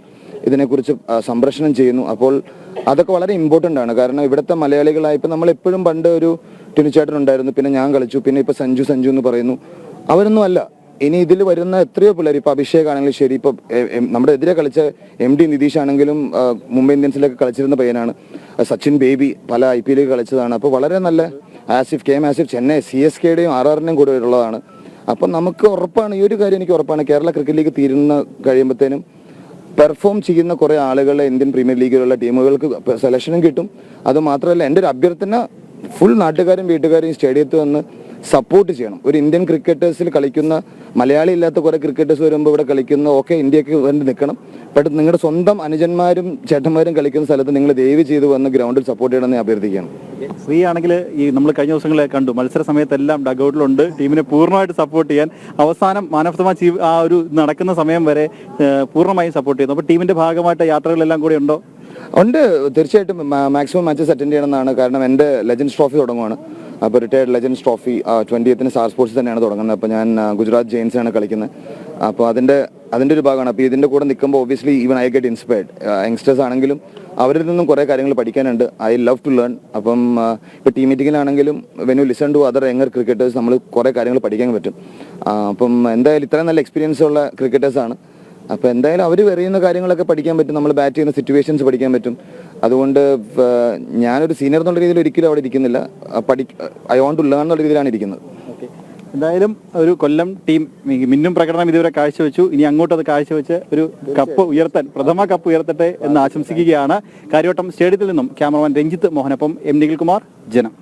ഇതിനെക്കുറിച്ച് സംപ്രേഷണം ചെയ്യുന്നു. അപ്പോൾ അതൊക്കെ വളരെ ഇമ്പോർട്ടൻ്റ് ആണ്. കാരണം ഇവിടുത്തെ മലയാളികളായി ഇപ്പം നമ്മളെപ്പോഴും പണ്ട് ഒരു ടിനുചേട്ടൻ ഉണ്ടായിരുന്നു, പിന്നെ ഞാൻ കളിച്ചു, പിന്നെ ഇപ്പോൾ സഞ്ജു എന്ന് പറയുന്നു. അവരൊന്നും അല്ല. ഇനി ഇതിൽ വരുന്ന എത്രയോ പിള്ളേർ, ഇപ്പോൾ അഭിഷേക് ആണെങ്കിലും ശരി, ഇപ്പോൾ നമ്മുടെ എതിരെ കളിച്ച MD നിതീഷ് ആണെങ്കിലും മുംബൈ ഇന്ത്യൻസിലൊക്കെ കളിച്ചിരുന്ന പയ്യനാണ്. സച്ചിൻ ബേബി പല IPL കളിച്ചതാണ്. അപ്പോൾ വളരെ നല്ല ആസിഫ് ചെന്നൈ CSKയുടെയും RRന്റെയും കൂടെ ഉള്ളതാണ്. അപ്പം നമുക്ക് ഉറപ്പാണ്, ഈ ഒരു കാര്യം എനിക്ക് ഉറപ്പാണ്, കേരള ക്രിക്കറ്റ് ലീഗ് തീരുന്ന കഴിയുമ്പോഴത്തേനും പെർഫോം ചെയ്യുന്ന കുറേ ആളുകളെ ഇന്ത്യൻ പ്രീമിയർ ലീഗിലുള്ള ടീമുകൾക്ക് സെലക്ഷനും കിട്ടും. അതുമാത്രമല്ല, എൻ്റെ ഒരു അഭ്യർത്ഥന ഫുൾ നാട്ടുകാരും വീട്ടുകാരും സ്റ്റേഡിയത്തിൽ വന്ന് സപ്പോർട്ട് ചെയ്യണം. ഒരു ഇന്ത്യൻ ക്രിക്കറ്റേഴ്സിൽ കളിക്കുന്ന മലയാളി ഇല്ലാത്ത കുറേ ക്രിക്കറ്റേഴ്സ് വരുമ്പോൾ ഇവിടെ കളിക്കുന്ന ഇന്ത്യക്ക് വേണ്ടി നിൽക്കണം. ബട്ട് നിങ്ങളുടെ സ്വന്തം അനുജന്മാരും ചേട്ടന്മാരും കളിക്കുന്ന സ്ഥലത്ത് നിങ്ങൾ ദയവ് ചെയ്ത് വന്ന് ഗ്രൗണ്ടിൽ സപ്പോർട്ട് ചെയ്യണമെന്ന് അഭ്യർത്ഥിക്കുകയാണ്. ശ്രീ ആണെങ്കിൽ ഈ നമ്മൾ കഴിഞ്ഞ ദിവസങ്ങളെ കണ്ടു, മത്സര സമയത്തെല്ലാം ഡഗൌട്ടിലുണ്ട് ടീമിനെ പൂർണ്ണമായിട്ട് സപ്പോർട്ട് ചെയ്യാൻ. അവസാനം മാൻ ഓഫ് ദ മാച്ച് ആ ഒരു നടക്കുന്ന സമയം വരെ പൂർണ്ണമായും സപ്പോർട്ട് ചെയ്യുന്നു. അപ്പോൾ ടീമിന്റെ ഭാഗമായിട്ട് യാത്രകളെല്ലാം കൂടി ഉണ്ടോ? ഉണ്ട്, തീർച്ചയായിട്ടും മാക്സിമം മാച്ചസ് അറ്റൻഡ് ചെയ്യണമെന്നാണ്. കാരണം എൻ്റെ ലെജൻഡ്സ് ട്രോഫി തുടങ്ങുവാണ്. അപ്പോൾ retired legends trophy 20th Star Sports തന്നെയാണ് തുടങ്ങുന്നത്. അപ്പോൾ ഞാൻ ഗുജറാത്ത് ജെയിൻസാണ് കളിക്കുന്നത്. അപ്പോൾ അതിൻ്റെ ഒരു ഭാഗമാണ്. അപ്പോൾ ഇതിൻ്റെ കൂടെ നിൽക്കുമ്പോൾ obviously even I get inspired. Youngsters ആണെങ്കിലും അവരിൽ നിന്നും കുറേ കാര്യങ്ങൾ പഠിക്കാനുണ്ട്. I love to learn. അപ്പം ഇപ്പോൾ ടീം മീറ്റിങ്ങിലാണെങ്കിലും when you listen to other younger cricketers നമ്മൾ കുറേ കാര്യങ്ങൾ പഠിക്കാൻ പറ്റും. അപ്പം എന്തായാലും ഇത്രയും നല്ല എക്സ്പീരിയൻസ് ഉള്ള ക്രിക്കറ്റേഴ്സാണ്. അപ്പോൾ എന്തായാലും അവർ എറിയുന്ന കാര്യങ്ങളൊക്കെ പഠിക്കാൻ പറ്റും, നമ്മൾ ബാറ്റ് ചെയ്യുന്ന സിറ്റുവേഷൻസ് പഠിക്കാൻ പറ്റും. അതുകൊണ്ട് ഞാനൊരു സീനിയർ എന്നുള്ള രീതിയിൽ ഒരിക്കലും അവിടെ ഇരിക്കുന്നില്ല. ഐ വോണ്ട് ടു ലേൺ എന്നുള്ള രീതിയിലാണ് ഇരിക്കുന്നത്. എന്തായാലും ഒരു കൊല്ലം ടീം മിന്നും പ്രകടനം ഇതുവരെ കാഴ്ചവെച്ചു. ഇനി അങ്ങോട്ട് അത് കാഴ്ചവെച്ച് ഒരു കപ്പ് ഉയർത്താൻ, പ്രഥമ കപ്പ് ഉയർത്തട്ടെ എന്ന് ആശംസിക്കുകയാണ്. കാര്യവട്ടം സ്റ്റേഡിയത്തിൽ നിന്നും ക്യാമറമാൻ രഞ്ജിത്ത് മോഹനൊപ്പം നിഖിൽകുമാർ, ജനം.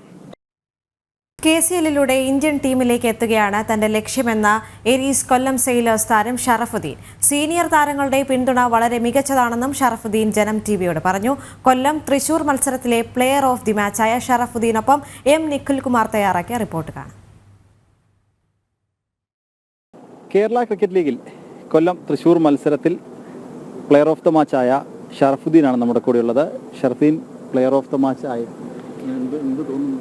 KCLലൂടെ ഇന്ത്യൻ ടീമിലേക്ക് എത്തുകയാണ് തന്റെ ലക്ഷ്യമെന്ന ഏരീസ് കൊല്ലം സെയിലേഴ്സ് താരം ഷറഫുദ്ദീൻ. സീനിയർ താരങ്ങളുടെ പിന്തുണ വളരെ മികച്ചതാണെന്നും ഷറഫുദ്ദീൻ ജനം TVയോട് പറഞ്ഞു. കൊല്ലം തൃശൂർ മത്സരത്തിലെ പ്ലെയർ ഓഫ് ദി മാച്ചായ ഷറഫുദ്ദീനൊപ്പം നിഖിൽകുമാർ തയ്യാറാക്കിയ റിപ്പോർട്ട് കാണാം. കേരള ക്രിക്കറ്റ് ലീഗിൽ കൊല്ലം തൃശൂർ മത്സരത്തിൽ പ്ലെയർ ഓഫ് ദ മാച്ചായ ഷറഫുദ്ദീനാണ് നമ്മുടെ കൂടെയുള്ളത്. Sharafuddeen player of the match ആയി, എന്ത് തോന്നുന്നു?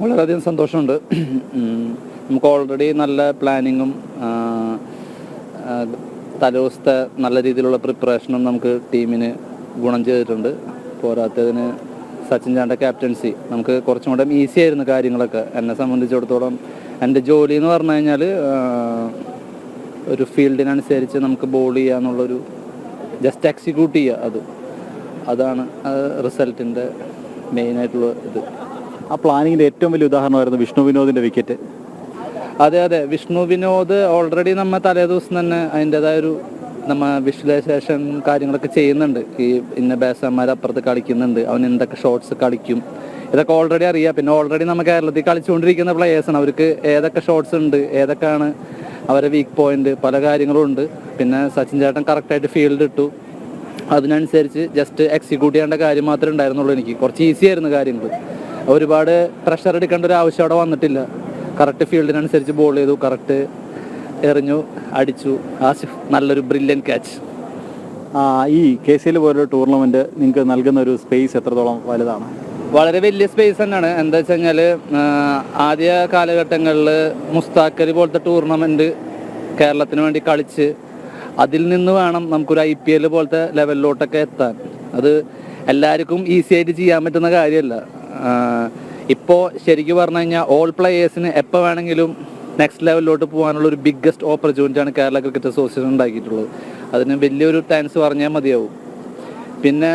വളരെയധികം സന്തോഷമുണ്ട്. നമുക്ക് ഓൾറെഡി നല്ല പ്ലാനിങ്ങും തലേദിവസത്തെ നല്ല രീതിയിലുള്ള പ്രിപ്പറേഷനും നമുക്ക് ടീമിന് ഗുണം ചെയ്തിട്ടുണ്ട്. പോരാത്തതിന് സച്ചിൻ ചാൻ്റെ ക്യാപ്റ്റൻസി നമുക്ക് കുറച്ചും കൂടെ ഈസി ആയിരുന്നു കാര്യങ്ങളൊക്കെ. എന്നെ സംബന്ധിച്ചിടത്തോളം എൻ്റെ ജോലി എന്ന് പറഞ്ഞു കഴിഞ്ഞാൽ ഒരു ഫീൽഡിനനുസരിച്ച് നമുക്ക് ബോൾ ചെയ്യുക എന്നുള്ളൊരു ജസ്റ്റ് എക്സിക്യൂട്ട് ചെയ്യുക, അതാണ് റിസൾട്ടിൻ്റെ മെയിനായിട്ടുള്ള ഇത്. ആ പ്ലാനിങ്ങിൻ്റെ ഏറ്റവും വലിയ ഉദാഹരണമായിരുന്നു വിഷ്ണു വിനോദിൻ്റെ വിക്കറ്റ്. അതെ, വിഷ്ണു വിനോദ് ഓൾറെഡി നമ്മൾ തലേദിവസം തന്നെ അതിൻ്റെതായൊരു വിഷ്വലൈസേഷൻ കാര്യങ്ങളൊക്കെ ചെയ്യുന്നുണ്ട്. ഈ ഇന്ന ബാറ്റ്സ്മാൻമാർ അപ്പുറത്ത് കളിക്കുന്നുണ്ട്, അവൻ എന്തൊക്കെ ഷോട്ട്സ് കളിക്കും, ഇതൊക്കെ ഓൾറെഡി അറിയാം. പിന്നെ ഓൾറെഡി നമ്മൾ കേരളത്തിൽ കളിച്ചുകൊണ്ടിരിക്കുന്ന പ്ലെയേഴ്സാണ്, അവർക്ക് ഏതൊക്കെ ഷോട്ട്സ് ഉണ്ട്, ഏതൊക്കെയാണ് അവരെ വീക്ക് പോയിന്റ്, പല കാര്യങ്ങളും ഉണ്ട്. പിന്നെ സച്ചിൻ ചേട്ടൻ കറക്റ്റായിട്ട് ഫീൽഡ് ഇട്ടു, അതിനനുസരിച്ച് ജസ്റ്റ് എക്സിക്യൂട്ട് ചെയ്യേണ്ട കാര്യം മാത്രമേ ഉണ്ടായിരുന്നുള്ളൂ. എനിക്ക് കുറച്ച് ഈസി ആയിരുന്നു കാര്യങ്ങൾ. ഒരുപാട് പ്രഷർ എടുക്കേണ്ട ഒരു ആവശ്യം അവിടെ വന്നിട്ടില്ല. കറക്റ്റ് ഫീൽഡിനനുസരിച്ച് ബോൾ ചെയ്തു, കറക്റ്റ് എറിഞ്ഞു, അടിച്ചു. ആസിഫ് നല്ലൊരു ബ്രില്യൻ ക്യാച്ച്. ഈ KCL പോലൊരു ടൂർണമെന്റ് നിങ്ങൾക്ക് നൽകുന്ന ഒരു സ്പേസ് എത്രത്തോളം വലുതാണ്? വളരെ വലിയ സ്പേസ് തന്നെയാണ്. എന്താ വെച്ച് കഴിഞ്ഞാൽ ആദ്യ കാലഘട്ടങ്ങളിൽ മുസ്താഖ് അലി പോലത്തെ ടൂർണമെന്റ് കേരളത്തിന് വേണ്ടി കളിച്ച് അതിൽ നിന്ന് വേണം നമുക്കൊരു IPL പോലത്തെ ലെവലിലോട്ടൊക്കെ എത്താൻ. അത് എല്ലാവർക്കും ഈസി ആയിട്ട് ചെയ്യാൻ പറ്റുന്ന കാര്യമല്ല. ഇപ്പോൾ ശരിക്കും പറഞ്ഞു കഴിഞ്ഞാൽ ഓൾ പ്ലെയേഴ്സിന് എപ്പോൾ വേണമെങ്കിലും നെക്സ്റ്റ് ലെവലിലോട്ട് പോകാനുള്ള ഒരു ബിഗ്ഗസ്റ്റ് ഓപ്പർച്യൂണിറ്റിയാണ് കേരള ക്രിക്കറ്റ് അസോസിയേഷൻ ഉണ്ടാക്കിയിട്ടുള്ളത്. അതിന് വലിയൊരു താങ്ക്സ് പറഞ്ഞാൽ മതിയാവും. പിന്നെ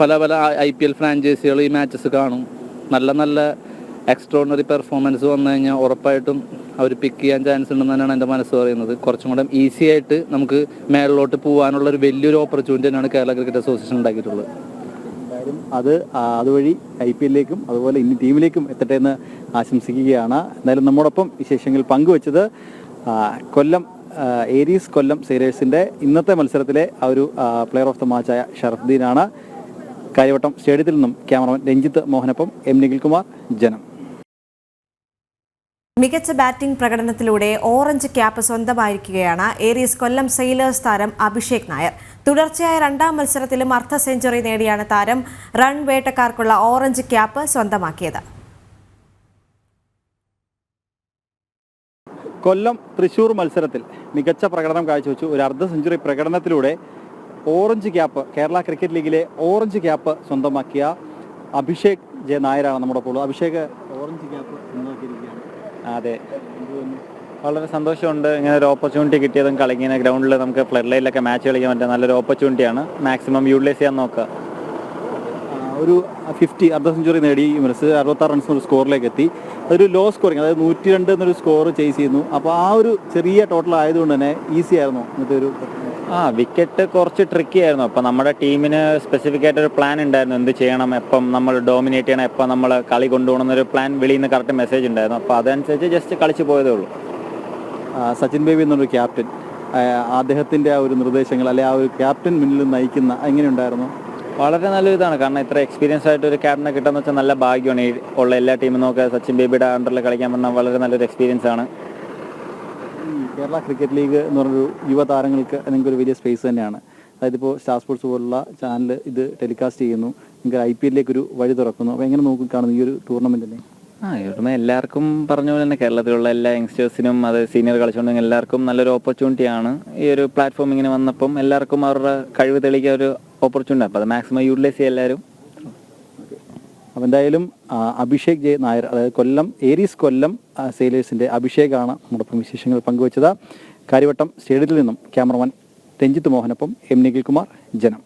പല പല IPL ഫ്രാഞ്ചൈസികൾ ഈ മാച്ചസ് കാണും. നല്ല നല്ല എക്സ്ട്രോണറി പെർഫോമൻസ് വന്നു കഴിഞ്ഞാൽ ഉറപ്പായിട്ടും അവർ പിക്ക് ചെയ്യാൻ ചാൻസ് ഉണ്ടെന്ന് തന്നെയാണ് എൻ്റെ മനസ്സ് പറയുന്നത്. കുറച്ചും കൂടെ ഈസി ആയിട്ട് നമുക്ക് മേളിലോട്ട് പോകാനുള്ള ഒരു വലിയൊരു ഓപ്പർച്യൂണിറ്റി തന്നെയാണ് കേരള ക്രിക്കറ്റ് അസോസിയേഷൻ ഉണ്ടാക്കിയിട്ടുള്ളത്. എന്തായാലും അതുവഴി IPL-ലേക്കും അതുപോലെ ഇനി ടീമിലേക്കും എത്തട്ടെ എന്ന് ആശംസിക്കുകയാണ്. എന്തായാലും നമ്മോടൊപ്പം വിശേഷങ്ങൾ പങ്കുവച്ചത് കൊല്ലം ഏരീസ് കൊല്ലം സീലേഴ്സിൻ്റെ ഇന്നത്തെ മത്സരത്തിലെ ആ ഒരു പ്ലെയർ ഓഫ് ദ മാച്ചായ ഷറഫുദ്ദീനാണ്. കാര്യവട്ടം സ്റ്റേഡിയത്തിൽ നിന്നും ക്യാമറമാൻ രഞ്ജിത്ത് മോഹനൊപ്പം നിഖിൽകുമാർ, ജനം. മികച്ച ബാറ്റിംഗ് പ്രകടനത്തിലൂടെ ഓറഞ്ച് ക്യാപ്പ് സ്വന്തമായിരിക്കുകയാണ് ഏരീസ് കൊല്ലം സെയിലേഴ്സ് താരം അഭിഷേക് നായർ. തുടർച്ചയായ രണ്ടാം മത്സരത്തിലും അർദ്ധ സെഞ്ചുറി നേടിയാണ് താരം റൺ വേട്ടക്കാർക്കുള്ള ഓറഞ്ച് ക്യാപ്പ് സ്വന്തമാക്കിയത്. കൊല്ലം തൃശ്ശൂർ മത്സരത്തിൽ മികച്ച പ്രകടനം കാഴ്ചവെച്ചു. ഒരു അർദ്ധ സെഞ്ചുറി പ്രകടനത്തിലൂടെ ഓറഞ്ച് ക്യാപ്പ്, കേരള ക്രിക്കറ്റ് ലീഗിലെ ഓറഞ്ച് ക്യാപ്പ് സ്വന്തമാക്കിയ അഭിഷേക് ജെ നായരാണ് നമ്മുടെ ഇപ്പോൾ. അഭിഷേക്, ഓറഞ്ച് ക്യാപ്പ് സ്വന്തമാക്കിയിരിക്കുകയാണ്. അതെ, വളരെ സന്തോഷമുണ്ട്. ഇങ്ങനെ ഒരു ഓപ്പർച്യൂണിറ്റി കിട്ടിയതും കളിക്കുന്ന ഗ്രൗണ്ടിൽ നമുക്ക് ഫ്ലഡ് ലൈനിലൊക്കെ മാച്ച് കളിക്കാൻ പറ്റുക നല്ലൊരു ഓപ്പർച്യൂണിറ്റിയാണ്. മാക്സിമം യൂട്ടിലൈസ് ചെയ്യാൻ നോക്കുക. ഒരു 50 അർദ്ധ സെഞ്ചുറി നേടി ഈ മത്സരം 66 റൺസ് ഒരു സ്കോറിലേക്ക് എത്തി. അതൊരു ലോ സ്കോറിങ്, അതായത് 102 എന്നൊരു സ്കോർ ചേസ് ചെയ്യുന്നു. അപ്പോൾ ആ ഒരു ചെറിയ ടോട്ടൽ ആയതുകൊണ്ട് തന്നെ ഈസി ആയിരുന്നു ഇന്നത്തെ ഒരു വിക്കറ്റ് കുറച്ച് ട്രിക്കി ആയിരുന്നു. അപ്പം നമ്മുടെ ടീമിന് സ്പെസിഫിക് ആയിട്ടൊരു പ്ലാൻ ഉണ്ടായിരുന്നു, എന്ത് ചെയ്യണം, എപ്പം നമ്മൾ ഡോമിനേറ്റ് ചെയ്യണം, എപ്പം നമ്മൾ കളി കൊണ്ടുപോകണമെന്നൊരു പ്ലാൻ വെളിയിൽ നിന്ന് കറക്റ്റ് മെസ്സേജ് ഉണ്ടായിരുന്നു. അപ്പോൾ അതനുസരിച്ച് ജസ്റ്റ് കളിച്ച് പോയതേ ഉള്ളൂ. സച്ചിൻ ബേബി എന്നൊരു ക്യാപ്റ്റൻ, അദ്ദേഹത്തിൻ്റെ ആ ഒരു നിർദ്ദേശങ്ങൾ അല്ലെ ആ ഒരു ക്യാപ്റ്റൻ മുന്നിൽ നയിക്കുന്ന എങ്ങനെയുണ്ടായിരുന്നു? വളരെ നല്ലൊരു ഇതാണ്. കാരണം ഇത്ര എക്സ്പീരിയൻസ് ആയിട്ട് ഒരു ക്യാപ്റ്റനെ കിട്ടുമെന്ന് വെച്ചാൽ നല്ല ഭാഗ്യമാണ്. ഈ ഉള്ള എല്ലാ ടീമും നോക്കുക, സച്ചിൻ ബേബിയുടെ അണ്ടറിൽ കളിക്കാൻ പറഞ്ഞാൽ വളരെ നല്ലൊരു എക്സ്പീരിയൻസ് ആണ്. കേരള ക്രിക്കറ്റ് ലീഗ് എന്ന് പറഞ്ഞൊരു യുവതാരങ്ങൾക്ക് നിങ്ങൾക്ക് ഒരു വലിയ സ്പേസ് തന്നെയാണ്. അതായത് ഇപ്പോൾ സ്റ്റാർ സ്പോർട്സ് പോലുള്ള ചാനൽ ഇത് ടെലികാസ്റ്റ് ചെയ്യുന്നു, നിങ്ങൾക്ക് IPL-ലേക്ക് ഒരു വഴി തുറക്കുന്നു. അപ്പോൾ എങ്ങനെ നോക്കി കാണുന്നു ഈ ഒരു ടൂർണമെൻറ്റിനെ? ഇവിടുന്ന് എല്ലാവർക്കും പറഞ്ഞ പോലെ തന്നെ കേരളത്തിലുള്ള എല്ലാ യങ്സ്റ്റേഴ്സിനും അത് സീനിയർ കളിച്ചുകൊണ്ടെങ്കിൽ എല്ലാവർക്കും നല്ലൊരു ഓപ്പർച്യൂണിറ്റിയാണ്. ഈ ഒരു പ്ലാറ്റ്ഫോം ഇങ്ങനെ വന്നപ്പം എല്ലാവർക്കും അവരുടെ കഴിവ് തെളിയിക്കാൻ ഒരു ഓപ്പർച്യൂണിറ്റി. അപ്പോൾ അത് മാക്സിമം യൂട്ടിലൈസ് ചെയ്യുക എല്ലാവരും. അപ്പോൾ എന്തായാലും അഭിഷേക് ജെ നായർ, അതായത് കൊല്ലം ഏരീസ് കൊല്ലം സെയിലേഴ്സിൻ്റെ അഭിഷേകാണ് നമ്മുടെ വിശേഷങ്ങൾ പങ്കുവച്ചത്. കാര്യവട്ടം സ്റ്റേഡിയത്തിൽ നിന്നും ക്യാമറമാൻ രഞ്ജിത്ത് മോഹനൊപ്പം നിഖിൽകുമാർ, ജനം.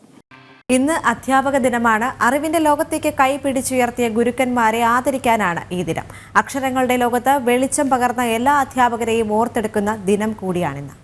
ഇന്ന് അധ്യാപക ദിനമാണ്. അറിവിന്റെ ലോകത്തേക്ക് കൈ പിടിച്ചുയർത്തിയ ഗുരുക്കന്മാരെ ആദരിക്കാനാണ് ഈ ദിനം. അക്ഷരങ്ങളുടെ ലോകത്ത് വെളിച്ചം പകർന്ന എല്ലാ അധ്യാപകരെയും ഓർത്തെടുക്കുന്ന ദിനം കൂടിയാണിന്ന്.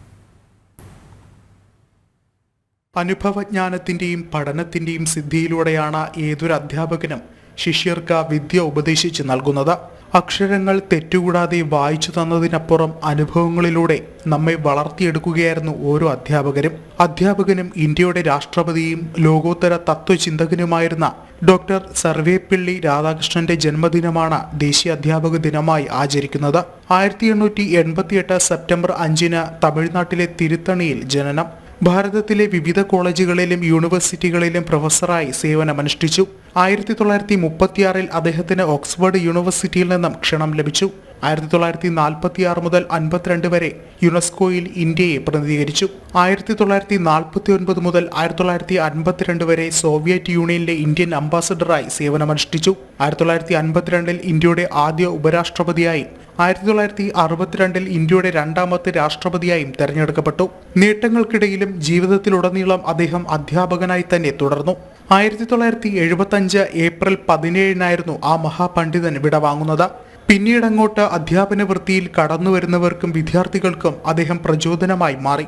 അനുഭവജ്ഞാനത്തിന്റെയും പഠനത്തിന്റെയും സിദ്ധിയിലൂടെയാണ് ഏതൊരു അധ്യാപകനും ശിഷ്യർക്ക് വിദ്യ ഉപദേശിച്ച് നൽകുന്നത്. അക്ഷരങ്ങൾ തെറ്റുകൂടാതെ വായിച്ചു തന്നതിനപ്പുറം അനുഭവങ്ങളിലൂടെ നമ്മെ വളർത്തിയെടുക്കുകയായിരുന്നു ഓരോ അധ്യാപകരും. അധ്യാപകനും ഇന്ത്യയുടെ രാഷ്ട്രപതിയും ലോകോത്തര തത്വചിന്തകനുമായിരുന്ന ഡോക്ടർ സർവേപ്പള്ളി രാധാകൃഷ്ണന്റെ ജന്മദിനമാണ് ദേശീയ അധ്യാപക ദിനമായി ആചരിക്കുന്നത്. 1888 സെപ്റ്റംബർ 5 തമിഴ്നാട്ടിലെ തിരുത്തണിയിൽ ജനനം. ഭാരതത്തിലെ വിവിധ കോളേജുകളിലും യൂണിവേഴ്സിറ്റികളിലും പ്രൊഫസറായി സേവനമനുഷ്ഠിച്ചു. 1936 അദ്ദേഹത്തിന് ഓക്സ്ഫോർഡ് യൂണിവേഴ്സിറ്റിയിൽ നിന്നും ക്ഷണം ലഭിച്ചു. 1946 മുതൽ 52 വരെ യുനെസ്കോയിൽ ഇന്ത്യയെ പ്രതിനിധീകരിച്ചു. 1949 മുതൽ 1952 വരെ സോവിയറ്റ് യൂണിയനിലെ ഇന്ത്യൻ അംബാസഡറായി സേവനമനുഷ്ഠിച്ചു. 1952 ഇന്ത്യയുടെ ആദ്യ ഉപരാഷ്ട്രപതിയായും 1962 ഇന്ത്യയുടെ രണ്ടാമത്തെ രാഷ്ട്രപതിയായും തെരഞ്ഞെടുക്കപ്പെട്ടു. നേട്ടങ്ങൾക്കിടയിലും ജീവിതത്തിലുടനീളം അദ്ദേഹം അധ്യാപകനായി തന്നെ തുടർന്നു. 1975 ഏപ്രിൽ 17 ആ മഹാപണ്ഡിതൻ വിടവാങ്ങുന്നത്. പിന്നീടങ്ങോട്ട് അധ്യാപന വൃത്തിയിൽ കടന്നുവരുന്നവർക്കും വിദ്യാർത്ഥികൾക്കും അദ്ദേഹം പ്രചോദനമായി മാറി.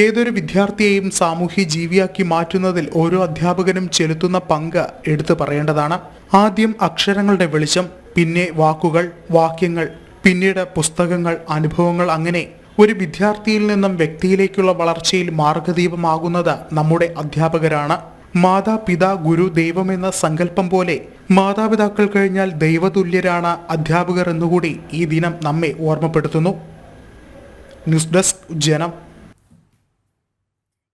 ഏതൊരു വിദ്യാർത്ഥിയെയും സാമൂഹ്യ ജീവിയാക്കി മാറ്റുന്നതിൽ ഓരോ അധ്യാപകനും ചെലുത്തുന്ന പങ്ക് എടുത്തു പറയേണ്ടതാണ്. ആദ്യം അക്ഷരങ്ങളുടെ വെളിച്ചം, പിന്നെ വാക്കുകൾ, വാക്യങ്ങൾ, പിന്നീട് പുസ്തകങ്ങൾ, അനുഭവങ്ങൾ, അങ്ങനെ ഒരു വിദ്യാർത്ഥിയിൽ നിന്നും വ്യക്തിയിലേക്കുള്ള വളർച്ചയിൽ മാർഗദീപമാകുന്നത് നമ്മുടെ അധ്യാപകരാണ്. മാതാപിതാ ഗുരു ദൈവം എന്ന സങ്കല്പം പോലെ മാതാപിതാക്കൾ കഴിഞ്ഞാൽ ദൈവതുല്യരാണ് അധ്യാപകർ എന്നുകൂടി ഈ ദിനം നമ്മെ ഓർമ്മപ്പെടുത്തുന്നു. ന്യൂസ് ഡെസ്ക്, ജനം.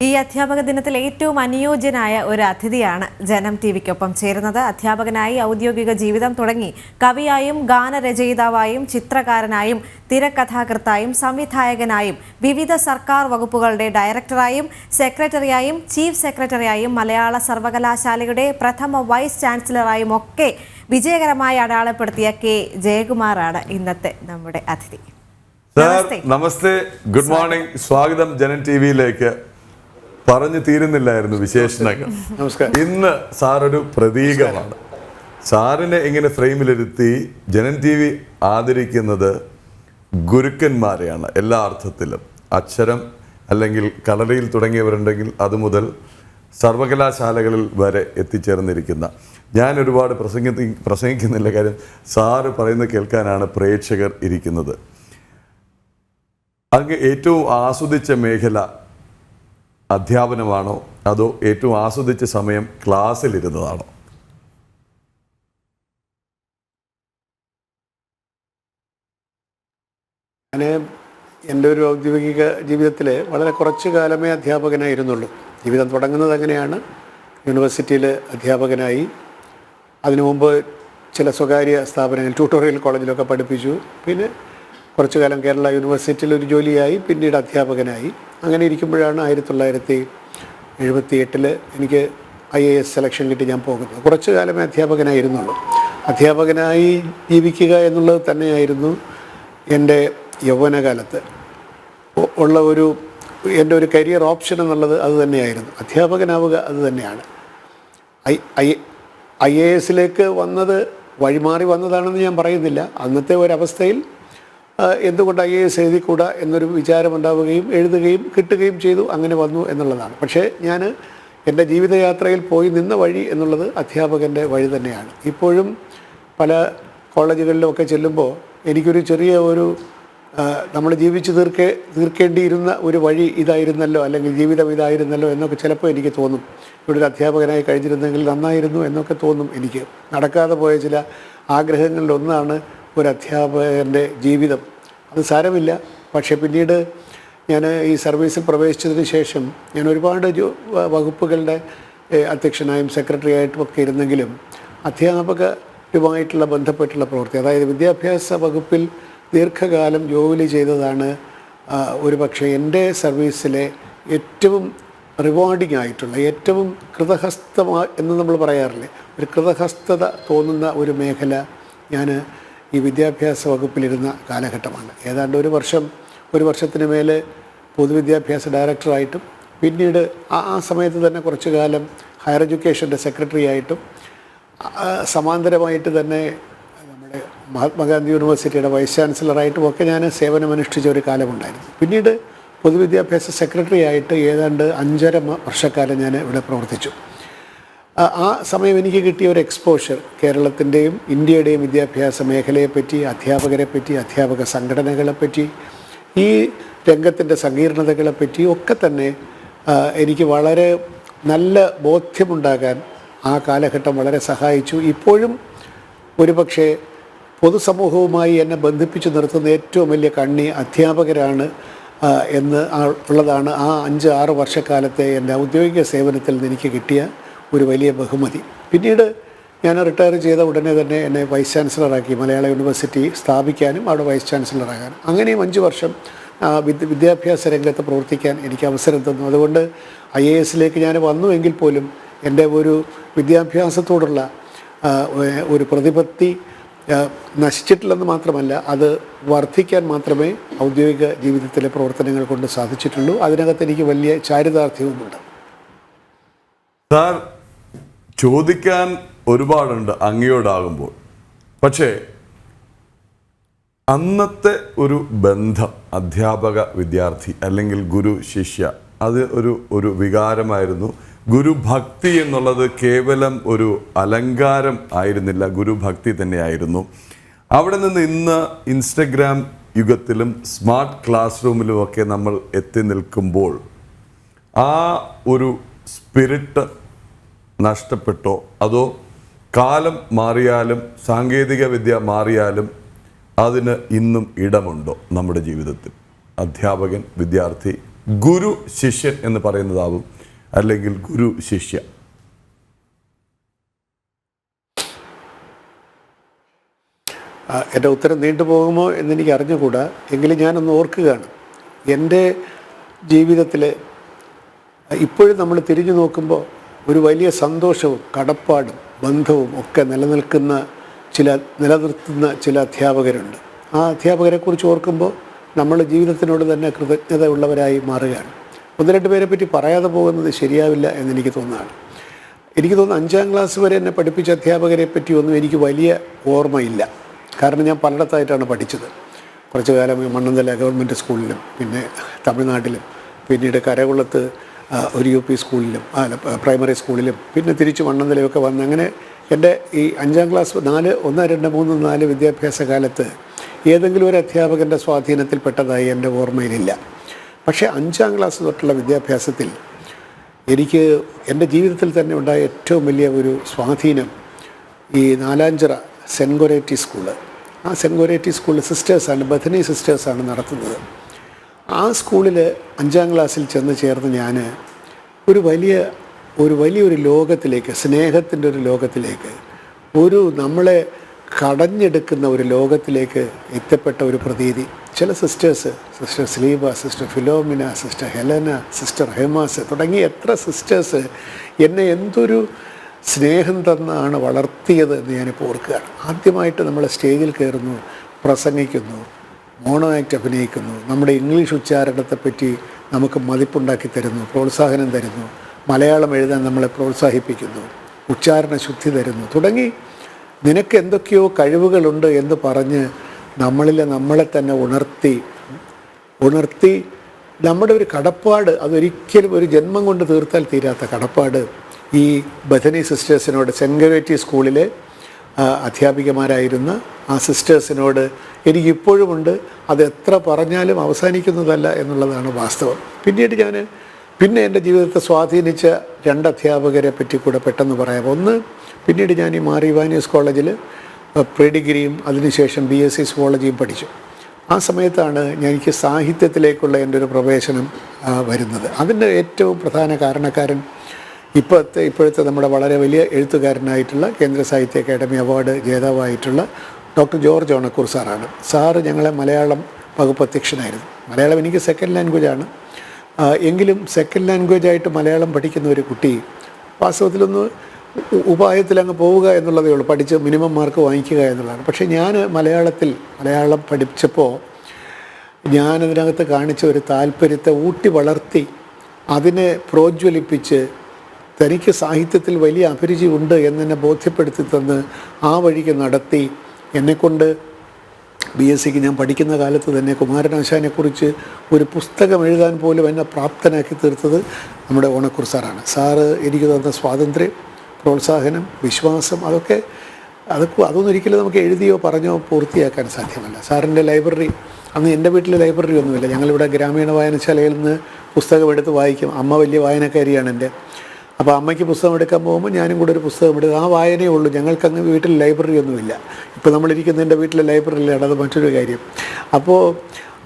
ഈ അധ്യാപക ദിനത്തിൽ ഏറ്റവും അനുയോജ്യനായ ഒരു അതിഥിയാണ് ജനം TVക്കൊപ്പം ചേരുന്നത്. അധ്യാപകനായി ഔദ്യോഗിക ജീവിതം തുടങ്ങി കവിയായും ഗാനരചയിതാവായും ചിത്രകാരനായും തിരക്കഥാകൃത്തായും സംവിധായകനായും വിവിധ സർക്കാർ വകുപ്പുകളുടെ ഡയറക്ടറായും സെക്രട്ടറിയായും ചീഫ് സെക്രട്ടറിയായും മലയാള സർവകലാശാലയുടെ പ്രഥമ വൈസ് ചാൻസലറായും ഒക്കെ വിജയകരമായി അടയാളപ്പെടുത്തിയ K. ജയകുമാറാണ് ഇന്നത്തെ നമ്മുടെ അതിഥി. നമസ്തേ, ഗുഡ് മോർണിംഗ്, സ്വാഗതം ജനം TVയിലേക്ക്. പറഞ്ഞു തീരുന്നില്ലായിരുന്നു വിശേഷണങ്ങൾ. നമസ്കാരം. ഇന്ന് സാറൊരു പ്രതീകമാണ്. സാറിനെ ഇങ്ങനെ ഫ്രെയിമിലിരുത്തി ജനൻ TV ആദരിക്കുന്നത് ഗുരുക്കന്മാരെയാണ്. എല്ലാ അർത്ഥത്തിലും അക്ഷരം അല്ലെങ്കിൽ കളരിയിൽ തുടങ്ങിയവരുണ്ടെങ്കിൽ അതുമുതൽ സർവകലാശാലകളിൽ വരെ എത്തിച്ചേർന്നിരിക്കുന്ന, ഞാൻ ഒരുപാട് പ്രസംഗിക്കുന്നില്ല, കാര്യം സാറ് പറയുന്നത് കേൾക്കാനാണ് പ്രേക്ഷകർ ഇരിക്കുന്നത്. അങ്ങ് ഏറ്റവും ആസ്വദിച്ച മേഖല അധ്യാപനമാണോ അതോ ഏറ്റവും ആസ്വദിച്ച സമയം ക്ലാസ്സിലിരുന്നതാണോ? ഞാൻ എൻ്റെ ഒരു ഔദ്യോഗിക ജീവിതത്തിൽ വളരെ കുറച്ച് കാലമേ അധ്യാപകനായിരുന്നുള്ളൂ. ജീവിതം തുടങ്ങുന്നത് അങ്ങനെയാണ്. യൂണിവേഴ്സിറ്റിയിൽ അധ്യാപകനായി, അതിനു മുമ്പ് ചില സ്വകാര്യ സ്ഥാപനങ്ങൾ ട്യൂട്ടോറിയൽ കോളേജിലൊക്കെ പഠിപ്പിച്ചു. പിന്നെ കുറച്ചു കാലം കേരള യൂണിവേഴ്സിറ്റിയിൽ ഒരു ജോലിയായി, പിന്നീട് അധ്യാപകനായി. അങ്ങനെ ഇരിക്കുമ്പോഴാണ് 1978 എനിക്ക് IAS സെലക്ഷൻ കിട്ടി ഞാൻ പോകുന്നത്. കുറച്ചു കാലമേ അധ്യാപകനായിരുന്നുള്ളൂ. അധ്യാപകനായി ജീവിക്കുക എന്നുള്ളത് തന്നെയായിരുന്നു എൻ്റെ യൗവനകാലത്ത് ഉള്ള എൻ്റെ ഒരു കരിയർ ഓപ്ഷൻ എന്നുള്ളത് അത് തന്നെയായിരുന്നു. അധ്യാപകനാവുക അത് തന്നെയാണ്. IASലേക്ക് വന്നത് വഴിമാറി വന്നതാണെന്ന് ഞാൻ പറയുന്നില്ല. അന്നത്തെ ഒരവസ്ഥയിൽ എന്തുകൊണ്ട് IAS എഴുതിക്കൂടാ എന്നൊരു വിചാരമുണ്ടാവുകയും എഴുതുകയും കിട്ടുകയും ചെയ്തു. അങ്ങനെ വന്നു എന്നുള്ളതാണ്. പക്ഷേ ഞാൻ എൻ്റെ ജീവിതയാത്രയിൽ പോയി നിന്ന വഴി എന്നുള്ളത് അധ്യാപകൻ്റെ വഴി തന്നെയാണ്. ഇപ്പോഴും പല കോളേജുകളിലുമൊക്കെ ചെല്ലുമ്പോൾ എനിക്കൊരു ചെറിയ നമ്മൾ ജീവിച്ച് തീർക്കേണ്ടിയിരുന്ന ഒരു വഴി ഇതായിരുന്നല്ലോ, അല്ലെങ്കിൽ ജീവിതം ഇതായിരുന്നല്ലോ എന്നൊക്കെ ചിലപ്പോൾ എനിക്ക് തോന്നും. ഇവിടെ ഒരു അധ്യാപകനായി കഴിഞ്ഞിരുന്നെങ്കിൽ നന്നായിരുന്നു എന്നൊക്കെ തോന്നും. എനിക്ക് നടക്കാതെ പോയ ചില ആഗ്രഹങ്ങളിലൊന്നാണ് ഒരു അധ്യാപകൻ്റെ ജീവിതം. അത് സാരമില്ല. പക്ഷേ പിന്നീട് ഞാൻ ഈ സർവീസിൽ പ്രവേശിച്ചതിന് ശേഷം ഞാൻ ഒരുപാട് വകുപ്പുകളുടെ അധ്യക്ഷനായും സെക്രട്ടറി ആയിട്ടും ഒക്കെ ഇരുന്നെങ്കിലും അധ്യാപകരുമായിട്ടുള്ള ബന്ധപ്പെട്ടുള്ള പ്രവൃത്തി, അതായത് വിദ്യാഭ്യാസ വകുപ്പിൽ ദീർഘകാലം ജോലി ചെയ്തതാണ് ഒരുപക്ഷെ എൻ്റെ സർവീസിലെ ഏറ്റവും റിവാർഡിംഗ് ആയിട്ടുള്ള, ഏറ്റവും എന്ന് നമ്മൾ പറയാറില്ലേ, ഒരു കൃതഹസ്തത തോന്നുന്ന ഒരു മേഖല ഞാൻ ഈ വിദ്യാഭ്യാസ വകുപ്പിലിരുന്ന കാലഘട്ടമാണ്. ഏതാണ്ട് ഒരു വർഷത്തിന് മേലെ പൊതുവിദ്യാഭ്യാസ ഡയറക്ടറായിട്ടും പിന്നീട് ആ സമയത്ത് തന്നെ കുറച്ചു കാലം ഹയർ എഡ്യൂക്കേഷൻ്റെ സെക്രട്ടറി ആയിട്ടും സമാന്തരമായിട്ട് തന്നെ നമ്മുടെ മഹാത്മാഗാന്ധി യൂണിവേഴ്സിറ്റിയുടെ വൈസ് ചാൻസലറായിട്ടും ഒക്കെ ഞാൻ സേവനമനുഷ്ഠിച്ച ഒരു കാലമുണ്ടായിരുന്നു. പിന്നീട് പൊതുവിദ്യാഭ്യാസ സെക്രട്ടറി ആയിട്ട് ഏതാണ്ട് 5.5 വർഷക്കാലം ഞാൻ ഇവിടെ പ്രവർത്തിച്ചു. ആ സമയം എനിക്ക് കിട്ടിയ ഒരു എക്സ്പോഷർ കേരളത്തിൻ്റെയും ഇന്ത്യയുടെയും വിദ്യാഭ്യാസ മേഖലയെപ്പറ്റി, അധ്യാപകരെപ്പറ്റി, അധ്യാപക സംഘടനകളെപ്പറ്റി, ഈ രംഗത്തിൻ്റെ സങ്കീർണതകളെപ്പറ്റി ഒക്കെ തന്നെ എനിക്ക് വളരെ നല്ല ബോധ്യമുണ്ടാകാൻ ആ കാലഘട്ടം വളരെ സഹായിച്ചു. ഇപ്പോഴും ഒരുപക്ഷെ പൊതുസമൂഹവുമായി എന്നെ ബന്ധിപ്പിച്ച് നിർത്തുന്ന ഏറ്റവും വലിയ കണ്ണി അധ്യാപകരാണ് എന്ന് ഉള്ളതാണ് ആ 5-6 വർഷക്കാലത്തെ എൻ്റെ ഔദ്യോഗിക സേവനത്തിൽ നിന്ന് എനിക്ക് കിട്ടിയ ഒരു വലിയ ബഹുമതി. പിന്നീട് ഞാൻ റിട്ടയർ ചെയ്ത ഉടനെ തന്നെ എന്നെ വൈസ് ചാൻസലറാക്കി, മലയാള യൂണിവേഴ്സിറ്റി സ്ഥാപിക്കാനും അവിടെ വൈസ് ചാൻസലറാകാനും. അങ്ങനെയും 5 വർഷം വിദ്യാഭ്യാസ രംഗത്ത് പ്രവർത്തിക്കാൻ എനിക്ക് അവസരം തന്നു. അതുകൊണ്ട് IASലേക്ക് ഞാൻ വന്നുവെങ്കിൽ പോലും എൻ്റെ ഒരു വിദ്യാഭ്യാസത്തോടുള്ള ഒരു പ്രതിപത്തി നശിച്ചിട്ടില്ലെന്ന് മാത്രമല്ല, അത് വർദ്ധിക്കാൻ മാത്രമേ ഔദ്യോഗിക ജീവിതത്തിലെ പ്രവർത്തനങ്ങൾ കൊണ്ട് സാധിച്ചിട്ടുള്ളൂ. അതിനകത്ത് എനിക്ക് വലിയ ചാരിതാർത്ഥ്യവുമുണ്ട്. സാർ, ചോദിക്കാൻ ഒരുപാടുണ്ട് അങ്ങയോടാകുമ്പോൾ. പക്ഷേ അന്നത്തെ ഒരു ബന്ധം അധ്യാപക വിദ്യാർത്ഥി അല്ലെങ്കിൽ ഗുരു ശിഷ്യ, അത് ഒരു വികാരമായിരുന്നു. ഗുരുഭക്തി എന്നുള്ളത് കേവലം ഒരു അലങ്കാരം ആയിരുന്നില്ല, ഗുരുഭക്തി തന്നെയായിരുന്നു. അവിടെ നിന്ന് ഇന്ന് ഇൻസ്റ്റഗ്രാം യുഗത്തിലും സ്മാർട്ട് ക്ലാസ് റൂമിലുമൊക്കെ നമ്മൾ എത്തി നിൽക്കുമ്പോൾ ആ ഒരു സ്പിരിറ്റ് നഷ്ടപ്പെട്ടോ അതോ കാലം മാറിയാലും സാങ്കേതിക വിദ്യ മാറിയാലും അതിന് ഇന്നും ഇടമുണ്ടോ നമ്മുടെ ജീവിതത്തിൽ? അധ്യാപകൻ, വിദ്യാർത്ഥി, ഗുരു ശിഷ്യൻ എന്ന് പറയുന്നതാവും, അല്ലെങ്കിൽ ഗുരു ശിഷ്യ. എൻ്റെ ഉത്തരം നീണ്ടുപോകുമോ എന്നെനിക്ക് അറിഞ്ഞുകൂടാ. എങ്കിലും ഞാനൊന്ന് ഓർക്കുകയാണ്. എൻ്റെ ജീവിതത്തിൽ ഇപ്പോഴും നമ്മൾ തിരിഞ്ഞു നോക്കുമ്പോൾ ഒരു വലിയ സന്തോഷവും കടപ്പാടും ബന്ധവും ഒക്കെ നിലനിർത്തുന്ന ചില അധ്യാപകരുണ്ട്. ആ അധ്യാപകരെക്കുറിച്ച് ഓർക്കുമ്പോൾ നമ്മൾ ജീവിതത്തിനോട് തന്നെ കൃതജ്ഞത ഉള്ളവരായി മാറുകയാണ്. ഒന്ന് രണ്ട് പേരെ പറ്റി പറയാതെ പോകുന്നത് ശരിയാവില്ല എന്നെനിക്ക് തോന്നുന്നതാണ്. എനിക്ക് തോന്നുന്നു 5ാം ക്ലാസ് വരെ എന്നെ പഠിപ്പിച്ച അധ്യാപകരെ പറ്റിയൊന്നും എനിക്ക് വലിയ ഓർമ്മയില്ല. കാരണം ഞാൻ പലയിടത്തായിട്ടാണ് പഠിച്ചത്. കുറച്ചു കാലം മണ്ണന്തല ഗവൺമെൻറ് സ്കൂളിലും, പിന്നെ തമിഴ്നാട്ടിലും, പിന്നീട് കരകുളത്ത് ഒരു UP സ്കൂളിലും, പ്രൈമറി സ്കൂളിലും, പിന്നെ തിരിച്ച് മണ്ണന്തലയൊക്കെ വന്ന് അങ്ങനെ എൻ്റെ ഈ 5ാം ക്ലാസ് 1, 2, 3, 4 വിദ്യാഭ്യാസ കാലത്ത് ഏതെങ്കിലും ഒരു അധ്യാപകൻ്റെ സ്വാധീനത്തിൽപ്പെട്ടതായി എൻ്റെ ഓർമ്മയിലില്ല. പക്ഷേ 5ാം ക്ലാസ് തൊട്ടുള്ള വിദ്യാഭ്യാസത്തിൽ എനിക്ക് എൻ്റെ ജീവിതത്തിൽ തന്നെ ഉണ്ടായ ഏറ്റവും വലിയ ഒരു സ്വാധീനം ഈ നാലാഞ്ചിറ സെൻറ്റ് ഗൊരേറ്റി സ്കൂള്. ആ സെൻറ്റ് ഗൊരേറ്റി സ്കൂളിൽ സിസ്റ്റേഴ്സാണ്, ബഥനി സിസ്റ്റേഴ്സാണ് നടത്തുന്നത്. ആ സ്കൂളിൽ 5ാം ക്ലാസ്സിൽ ചെന്ന് ചേർന്ന് ഞാൻ വലിയൊരു ലോകത്തിലേക്ക്, സ്നേഹത്തിൻ്റെ ഒരു ലോകത്തിലേക്ക്, നമ്മളെ കടഞ്ഞെടുക്കുന്ന ഒരു ലോകത്തിലേക്ക് എത്തപ്പെട്ട ഒരു പ്രതീതി. ചില sisters, sister Sleeba, sister Philomina, sister Helena, sister Hemas തുടങ്ങിയ എത്ര സിസ്റ്റേഴ്സ് എന്നെ എന്തൊരു സ്നേഹം തന്നാണ് വളർത്തിയത് എന്ന് ഞാനിപ്പോൾ ഓർക്കുകയാണ്. ആദ്യമായിട്ട് നമ്മൾ സ്റ്റേജിൽ കയറുന്നു, പ്രസംഗിക്കുന്നു, മോണോ ആക്ട് അഭിനയിക്കുന്നു, നമ്മുടെ ഇംഗ്ലീഷ് ഉച്ചാരണത്തെപ്പറ്റി നമുക്ക് മതിപ്പുണ്ടാക്കി തരുന്നു, പ്രോത്സാഹനം തരുന്നു, മലയാളം എഴുതാൻ നമ്മളെ പ്രോത്സാഹിപ്പിക്കുന്നു, ഉച്ചാരണ ശുദ്ധി തരുന്നു തുടങ്ങി നിനക്ക് എന്തൊക്കെയോ കഴിവുകളുണ്ട് എന്ന് പറഞ്ഞ് നമ്മളെ തന്നെ ഉണർത്തി നമ്മുടെ ഒരു കടപ്പാട്, അതൊരിക്കലും ഒരു ജന്മം കൊണ്ട് തീർത്താൽ തീരാത്ത കടപ്പാട് ഈ ബഥനി സിസ്റ്റേഴ്സിനോട്, സെൻറ്റ് ഗൊരേറ്റി സ്കൂളിലെ അധ്യാപികമാരായിരുന്ന ആ സിസ്റ്റേഴ്സിനോട് എനിക്കിപ്പോഴുമുണ്ട്. അത് എത്ര പറഞ്ഞാലും അവസാനിക്കുന്നതല്ല എന്നുള്ളതാണ് വാസ്തവം. പിന്നെ എൻ്റെ ജീവിതത്തെ സ്വാധീനിച്ച 2 അധ്യാപകരെ പറ്റി കൂടെ പെട്ടെന്ന് പറയാം. ഒന്ന്, പിന്നീട് ഞാൻ ഈ മാർ ഇവാനിയസ് കോളേജിൽ പ്രീ ഡിഗ്രിയും അതിനുശേഷം BSc സുവോളജിയും പഠിച്ചു. ആ സമയത്താണ് എനിക്ക് സാഹിത്യത്തിലേക്കുള്ള എൻ്റെ ഒരു പ്രവേശനം വരുന്നത്. അതിൻ്റെ ഏറ്റവും പ്രധാന കാരണക്കാരൻ ഇപ്പോഴത്തെ നമ്മുടെ വളരെ വലിയ എഴുത്തുകാരനായിട്ടുള്ള കേന്ദ്ര സാഹിത്യ അക്കാദമി അവാർഡ് ജേതാവായിട്ടുള്ള ഡോക്ടർ ജോർജ് ഓണക്കൂർ സാറാണ്. സാറ് ഞങ്ങളെ മലയാളം വകുപ്പ് അധ്യക്ഷനായിരുന്നു. മലയാളം എനിക്ക് സെക്കൻഡ് ലാംഗ്വേജാണ്. എങ്കിലും സെക്കൻഡ് ലാംഗ്വേജായിട്ട് മലയാളം പഠിക്കുന്ന ഒരു കുട്ടി വാസ്തവത്തിലൊന്ന് ഉപായത്തിൽ അങ്ങ് പോവുക എന്നുള്ളതേ ഉള്ളൂ, പഠിച്ച് മിനിമം മാർക്ക് വാങ്ങിക്കുക എന്നുള്ളതാണ്. പക്ഷേ ഞാൻ മലയാളം പഠിച്ചപ്പോൾ ഞാനതിനകത്ത് കാണിച്ച ഒരു താല്പര്യത്തെ ഊട്ടി വളർത്തി അതിനെ പ്രോജ്വലിപ്പിച്ച് തനിക്ക് സാഹിത്യത്തിൽ വലിയ അഭിരുചി ഉണ്ട് എന്നെ ബോധ്യപ്പെടുത്തി തന്ന് ആ വഴിക്ക് നടത്തി എന്നെക്കൊണ്ട് BScക്ക് ഞാൻ പഠിക്കുന്ന കാലത്ത് തന്നെ കുമാരനാശാനെക്കുറിച്ച് ഒരു പുസ്തകം എഴുതാൻ പോലും എന്നെ പ്രാപ്തനാക്കി തീർത്തത് നമ്മുടെ ഓണക്കൂർ സാറാണ്. സാറ് എനിക്ക് തന്ന സ്വാതന്ത്ര്യം, പ്രോത്സാഹനം, വിശ്വാസം, അതൊന്നും ഒരിക്കലും നമുക്ക് എഴുതിയോ പറഞ്ഞോ പൂർത്തിയാക്കാൻ സാധ്യമല്ല. സാറിൻ്റെ ലൈബ്രറി, അന്ന് എൻ്റെ വീട്ടിൽ ലൈബ്രറി ഒന്നുമില്ല. ഞങ്ങളിവിടെ ഗ്രാമീണ വായനശാലയിൽ നിന്ന് പുസ്തകം എടുത്ത് വായിക്കും. അമ്മ വലിയ വായനക്കാരിയാണ് എൻ്റെ. അപ്പോൾ അമ്മയ്ക്ക് പുസ്തകം എടുക്കാൻ പോകുമ്പോൾ ഞാനും കൂടെ ഒരു പുസ്തകം എടുക്കുക. ആ വായനയേ ഉള്ളൂ. ഞങ്ങൾക്കങ്ങ് വീട്ടിൽ ലൈബ്രറി ഒന്നുമില്ല. ഇപ്പോൾ നമ്മളിരിക്കുന്ന എൻ്റെ വീട്ടിലെ ലൈബ്രറിയിലാണ്, അത് മറ്റൊരു കാര്യം. അപ്പോൾ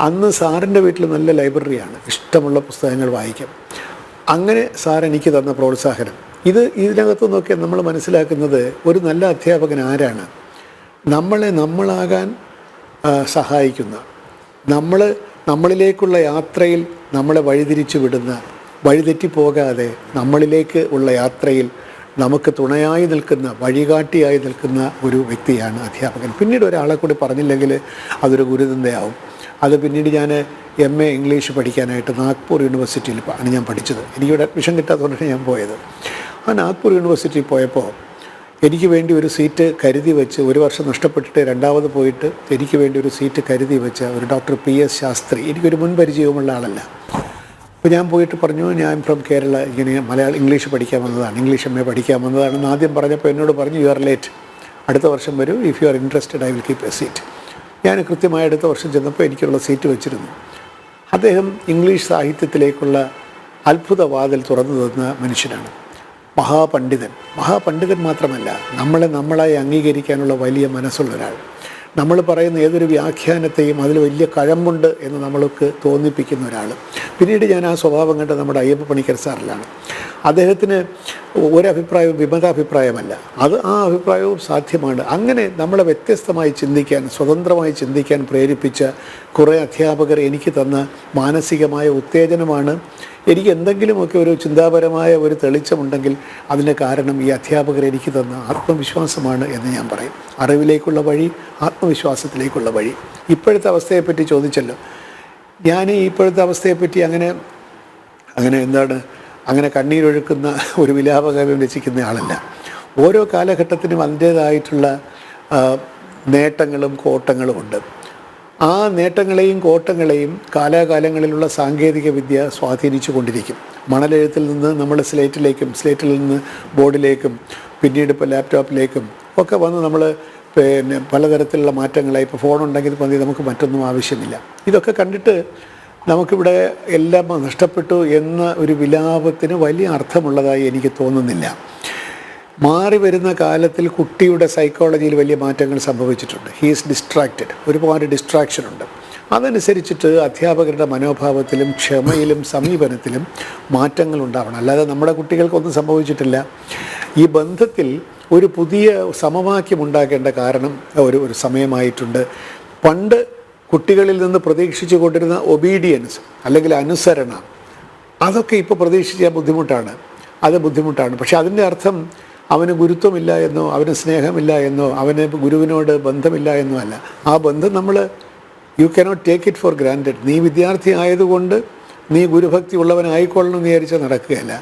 അന്ന് സാറിൻ്റെ വീട്ടിൽ നല്ല ലൈബ്രറിയാണ്, ഇഷ്ടമുള്ള പുസ്തകങ്ങൾ വായിക്കാം. അങ്ങനെ സാർ എനിക്ക് തന്ന പ്രോത്സാഹനം, ഇതിനകത്തു നിന്നൊക്കെ നമ്മൾ മനസ്സിലാക്കുന്നത് ഒരു നല്ല അധ്യാപകൻ ആരാണ്? നമ്മളാകാൻ സഹായിക്കുന്ന, നമ്മളിലേക്കുള്ള യാത്രയിൽ നമ്മളെ വഴിതിരിച്ചു വിടുന്ന, വഴിതെറ്റിപ്പോകാതെ നമ്മളിലേക്ക് ഉള്ള യാത്രയിൽ നമുക്ക് തുണയായി നിൽക്കുന്ന, വഴികാട്ടിയായി നിൽക്കുന്ന ഒരു വ്യക്തിയാണ് അധ്യാപകൻ. പിന്നീട് ഒരാളെ കൂടി പറഞ്ഞില്ലെങ്കിൽ അതൊരു ഗുരുതന്ദയാവും. അത് പിന്നീട് ഞാൻ MA ഇംഗ്ലീഷ് പഠിക്കാനായിട്ട് നാഗ്പൂർ യൂണിവേഴ്സിറ്റിയിൽ ആണ് ഞാൻ പഠിച്ചത്. എനിക്കിവിടെ അഡ്മിഷൻ കിട്ടാത്തതുകൊണ്ടാണ് ഞാൻ പോയത്. ആ നാഗ്പൂർ യൂണിവേഴ്സിറ്റിയിൽ പോയപ്പോൾ എനിക്ക് വേണ്ടി ഒരു സീറ്റ് കരുതി വെച്ച്, ഒരു വർഷം നഷ്ടപ്പെട്ടിട്ട് രണ്ടാമത് പോയിട്ട് എനിക്ക് വേണ്ടി ഒരു സീറ്റ് കരുതി വെച്ച ഒരു ഡോക്ടർ PS ശാസ്ത്രി, എനിക്കൊരു മുൻപരിചയവുമുള്ള ആളല്ല. അപ്പോൾ ഞാൻ പോയിട്ട് പറഞ്ഞു, ഞാൻ ഫ്രം കേരള, ഇങ്ങനെ ഇംഗ്ലീഷ് പഠിക്കാൻ വന്നതാണ്, ഇംഗ്ലീഷ് MA പഠിക്കാൻ വന്നതാണെന്ന് ആദ്യം പറഞ്ഞപ്പോൾ എന്നോട് പറഞ്ഞു, യു ആർ ലേറ്റ്, അടുത്ത വർഷം വരൂ, if you are interested I will keep A seat. ഞാൻ കൃത്യമായി അടുത്ത വർഷം ചെന്നപ്പോൾ എനിക്കുള്ള സീറ്റ് വെച്ചിരുന്നു. അദ്ദേഹം ഇംഗ്ലീഷ് സാഹിത്യത്തിലേക്കുള്ള അത്ഭുത വാതിൽ തുറന്നു തന്ന മനുഷ്യനാണ്. മഹാപണ്ഡിതൻ മാത്രമല്ല, നമ്മളായി അംഗീകരിക്കാനുള്ള വലിയ മനസ്സുള്ള ഒരാൾ. നമ്മൾ പറയുന്ന ഏതൊരു വ്യാഖ്യാനത്തെയും അതിൽ വലിയ കഴമ്പുണ്ട് എന്ന് നമ്മൾക്ക് തോന്നിപ്പിക്കുന്ന ഒരാൾ. പിന്നീട് ഞാൻ ആ സ്വഭാവം കണ്ട് നമ്മുടെ അയ്യപ്പ പണിക്കർ സാറിലാണ്. അദ്ദേഹത്തിന് ഒരഭിപ്രായവും വിമതാഭിപ്രായമല്ല, ആ അഭിപ്രായവും സാധ്യമാണ്. അങ്ങനെ നമ്മളെ വ്യത്യസ്തമായി ചിന്തിക്കാൻ, സ്വതന്ത്രമായി ചിന്തിക്കാൻ പ്രേരിപ്പിച്ച കുറേ അധ്യാപകർ എനിക്ക് തന്ന മാനസികമായ ഉത്തേജനമാണ്. എനിക്ക് എന്തെങ്കിലുമൊക്കെ ഒരു ചിന്താപരമായ ഒരു തെളിച്ചമുണ്ടെങ്കിൽ അതിന് കാരണം ഈ അധ്യാപകർ എനിക്ക് തന്ന ആത്മവിശ്വാസമാണ് എന്ന് ഞാൻ പറയും. അറിവിലേക്കുള്ള വഴി, ആത്മവിശ്വാസത്തിലേക്കുള്ള വഴി. ഇപ്പോഴത്തെ അവസ്ഥയെപ്പറ്റി ചോദിച്ചല്ലോ, ഞാൻ ഇപ്പോഴത്തെ അവസ്ഥയെപ്പറ്റി അങ്ങനെ അങ്ങനെ കണ്ണീരൊഴുക്കുന്ന ഒരു വിലാപകാവ്യം രചിക്കുന്ന ആളല്ല. ഓരോ കാലഘട്ടത്തിനും അതിൻ്റേതായിട്ടുള്ള നേട്ടങ്ങളും കോട്ടങ്ങളും ഉണ്ട്. ആ നേട്ടങ്ങളെയും കോട്ടങ്ങളെയും കാലാകാലങ്ങളിലുള്ള സാങ്കേതിക വിദ്യ സ്വാധീനിച്ചു കൊണ്ടിരിക്കും. മണലെഴുത്തിൽ നിന്ന് നമ്മൾ സ്ലേറ്റിൽ നിന്ന് ബോർഡിലേക്കും പിന്നീട് ഇപ്പോൾ ലാപ്ടോപ്പിലേക്കും ഒക്കെ വന്ന് നമ്മൾ പലതരത്തിലുള്ള മാറ്റങ്ങളായി. ഇപ്പോൾ ഫോണുണ്ടെങ്കിൽ മതി, നമുക്ക് മറ്റൊന്നും ആവശ്യമില്ല. ഇതൊക്കെ കണ്ടിട്ട് നമുക്കിവിടെ എല്ലാം നഷ്ടപ്പെട്ടു എന്ന ഒരു വിലാപത്തിന് വലിയ അർത്ഥമുള്ളതായി എനിക്ക് തോന്നുന്നില്ല. മാറി വരുന്ന കാലത്തിൽ കുട്ടിയുടെ സൈക്കോളജിയിൽ വലിയ മാറ്റങ്ങൾ സംഭവിച്ചിട്ടുണ്ട്. ഹീസ് ഡിസ്ട്രാക്റ്റഡ്, ഒരുപാട് ഡിസ്ട്രാക്ഷനുണ്ട്. അതനുസരിച്ചിട്ട് അധ്യാപകരുടെ മനോഭാവത്തിലും ക്ഷമയിലും സമീപനത്തിലും മാറ്റങ്ങൾ ഉണ്ടാവണം. അല്ലാതെ നമ്മുടെ കുട്ടികൾക്കൊന്നും സംഭവിച്ചിട്ടില്ല. ഈ ബന്ധത്തിൽ ഒരു പുതിയ സമവാക്യം ഉണ്ടാക്കേണ്ട കാരണം ഒരു സമയമായിട്ടുണ്ട്. പണ്ട് കുട്ടികളിൽ നിന്ന് പ്രതീക്ഷിച്ചു കൊണ്ടിരുന്ന ഒബീഡിയൻസ് അല്ലെങ്കിൽ അനുസരണ, അതൊക്കെ ഇപ്പോൾ പ്രതീക്ഷിക്കാൻ ബുദ്ധിമുട്ടാണ്. പക്ഷെ അതിൻ്റെ അർത്ഥം അവന് ഗുരുത്വമില്ല എന്നോ അവന് സ്നേഹമില്ല എന്നോ അവന് ഗുരുവിനോട് ബന്ധമില്ല എന്നോ അല്ല. ആ ബന്ധം നമ്മൾ you cannot take it for granted. നീ വിദ്യാർത്ഥി ആയതുകൊണ്ട് നീ ഗുരുഭക്തി ഉള്ളവനായിക്കൊള്ളണം എന്ന് വിചാരിച്ചാൽ നടക്കുകയല്ല.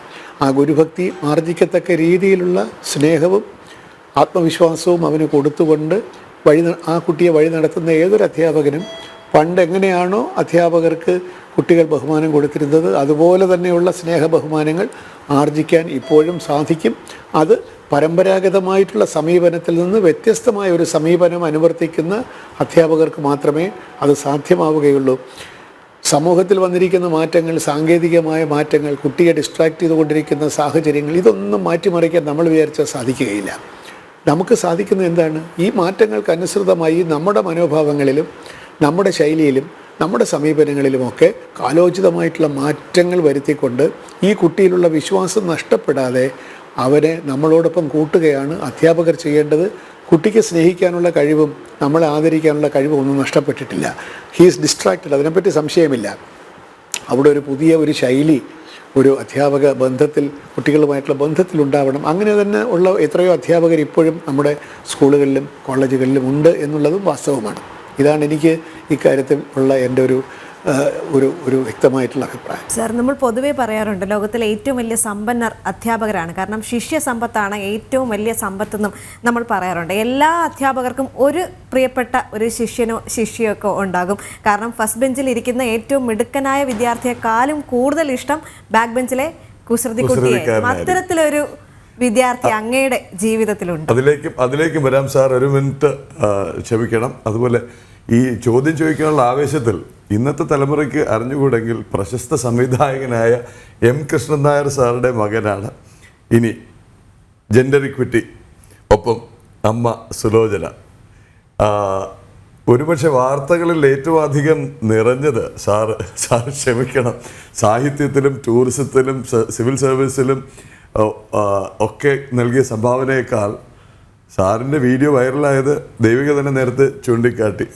ആ ഗുരുഭക്തി ആർജിക്കത്തക്ക രീതിയിലുള്ള സ്നേഹവും ആത്മവിശ്വാസവും അവന് കൊടുത്തുകൊണ്ട് ആ കുട്ടിയെ വഴി നടത്തുന്ന ഏതൊരു അധ്യാപകനും പണ്ട് എങ്ങനെയാണോ അധ്യാപകർക്ക് കുട്ടികൾ ബഹുമാനം കൊടുത്തിരുന്നത് അതുപോലെ തന്നെയുള്ള സ്നേഹ ബഹുമാനങ്ങൾ ആർജിക്കാൻ ഇപ്പോഴും സാധിക്കും. അത് പരമ്പരാഗതമായിട്ടുള്ള സമീപനത്തിൽ നിന്ന് വ്യത്യസ്തമായ ഒരു സമീപനം അനുവർത്തിക്കുന്ന അധ്യാപകർക്ക് മാത്രമേ അത് സാധ്യമാവുകയുള്ളൂ. സമൂഹത്തിൽ വന്നിരിക്കുന്ന മാറ്റങ്ങൾ, സാങ്കേതികമായ മാറ്റങ്ങൾ, കുട്ടിയെ ഡിസ്ട്രാക്ട് ചെയ്തുകൊണ്ടിരിക്കുന്ന സാഹചര്യങ്ങൾ, ഇതൊന്നും മാറ്റിമറിക്കാൻ നമ്മൾ വിചാരിച്ചാൽ സാധിക്കുകയില്ല. നമുക്ക് സാധിക്കുന്നത് എന്താണ്? ഈ മാറ്റങ്ങൾക്കനുസൃതമായി നമ്മുടെ മനോഭാവങ്ങളിലും നമ്മുടെ ശൈലിയിലും നമ്മുടെ സമീപനങ്ങളിലുമൊക്കെ കാലോചിതമായിട്ടുള്ള മാറ്റങ്ങൾ വരുത്തിക്കൊണ്ട് ഈ കുട്ടിയിലുള്ള വിശ്വാസം നഷ്ടപ്പെടാതെ അവരെ നമ്മളോടൊപ്പം കൂട്ടുകയാണ് അധ്യാപകർ ചെയ്യേണ്ടത്. കുട്ടിക്ക് സ്നേഹിക്കാനുള്ള കഴിവും നമ്മളെ ആദരിക്കാനുള്ള കഴിവും ഒന്നും നഷ്ടപ്പെട്ടിട്ടില്ല. ഹീസ് ഡിസ്ട്രാക്റ്റഡ്, അതിനെപ്പറ്റി സംശയമില്ല. അവിടെ ഒരു പുതിയ ഒരു ശൈലി ഒരു അധ്യാപക ബന്ധത്തിൽ, കുട്ടികളുമായിട്ടുള്ള ബന്ധത്തിലുണ്ടാവണം. അങ്ങനെ തന്നെ ഉള്ള എത്രയോ അധ്യാപകർ ഇപ്പോഴും നമ്മുടെ സ്കൂളുകളിലും കോളേജുകളിലും ഉണ്ട് എന്നുള്ളതും വാസ്തവമാണ്. ഇതാണ് എനിക്ക് ഇക്കാര്യത്തിൽ ഉള്ള എൻ്റെ ഒരു വ്യക്തമായിട്ടുള്ള അഭിപ്രായം. സാർ, നമ്മൾ പൊതുവെ പറയാറുണ്ട് ലോകത്തിലെ ഏറ്റവും വലിയ സമ്പന്നർ അധ്യാപകരാണ്. കാരണം ശിഷ്യ സമ്പത്താണ് ഏറ്റവും വലിയ സമ്പത്തെന്നും നമ്മൾ പറയാറുണ്ട്. എല്ലാ അധ്യാപകർക്കും ഒരു പ്രിയപ്പെട്ട ഒരു ശിഷ്യനോ ശിഷ്യയൊക്കെ ഉണ്ടാകും. കാരണം ഫസ്റ്റ് ബെഞ്ചിൽ ഇരിക്കുന്ന ഏറ്റവും മിടുക്കനായ വിദ്യാർത്ഥിയെക്കാളും കൂടുതൽ ഇഷ്ടം ബാക്ക് ബെഞ്ചിലെ കുസൃതി കുട്ടിയെ. അത്തരത്തിലൊരു വിദ്യാർത്ഥി അങ്ങയുടെ ജീവിതത്തിലുണ്ട്. അതിലേക്കും വരാം സാർ. ഒരു മിനിറ്റ് ക്ഷമിക്കണം. അതുപോലെ ഈ ചോദ്യം ചോദിക്കാനുള്ള ആവേശത്തിൽ ഇന്നത്തെ തലമുറയ്ക്ക് അറിഞ്ഞുകൂടെങ്കിൽ പ്രശസ്ത സംവിധായകനായ എം കൃഷ്ണൻ നായർ സാറുടെ മകനാണ് ഇനി ജെൻഡർ ഇക്വിറ്റി, ഒപ്പം അമ്മ സുലോചന. ഒരുപക്ഷെ വാർത്തകളിൽ ഏറ്റവും അധികം നിറഞ്ഞത് സാർ ക്ഷമിക്കണം, സാഹിത്യത്തിലും ടൂറിസത്തിലും സിവിൽ സർവീസിലും ഒക്കെ നൽകിയ സംഭാവനയേക്കാൾ സാറിൻ്റെ വീഡിയോ വൈറലായത് ദേവിക തന്നെ നേരത്തെ ചൂണ്ടിക്കാട്ടി.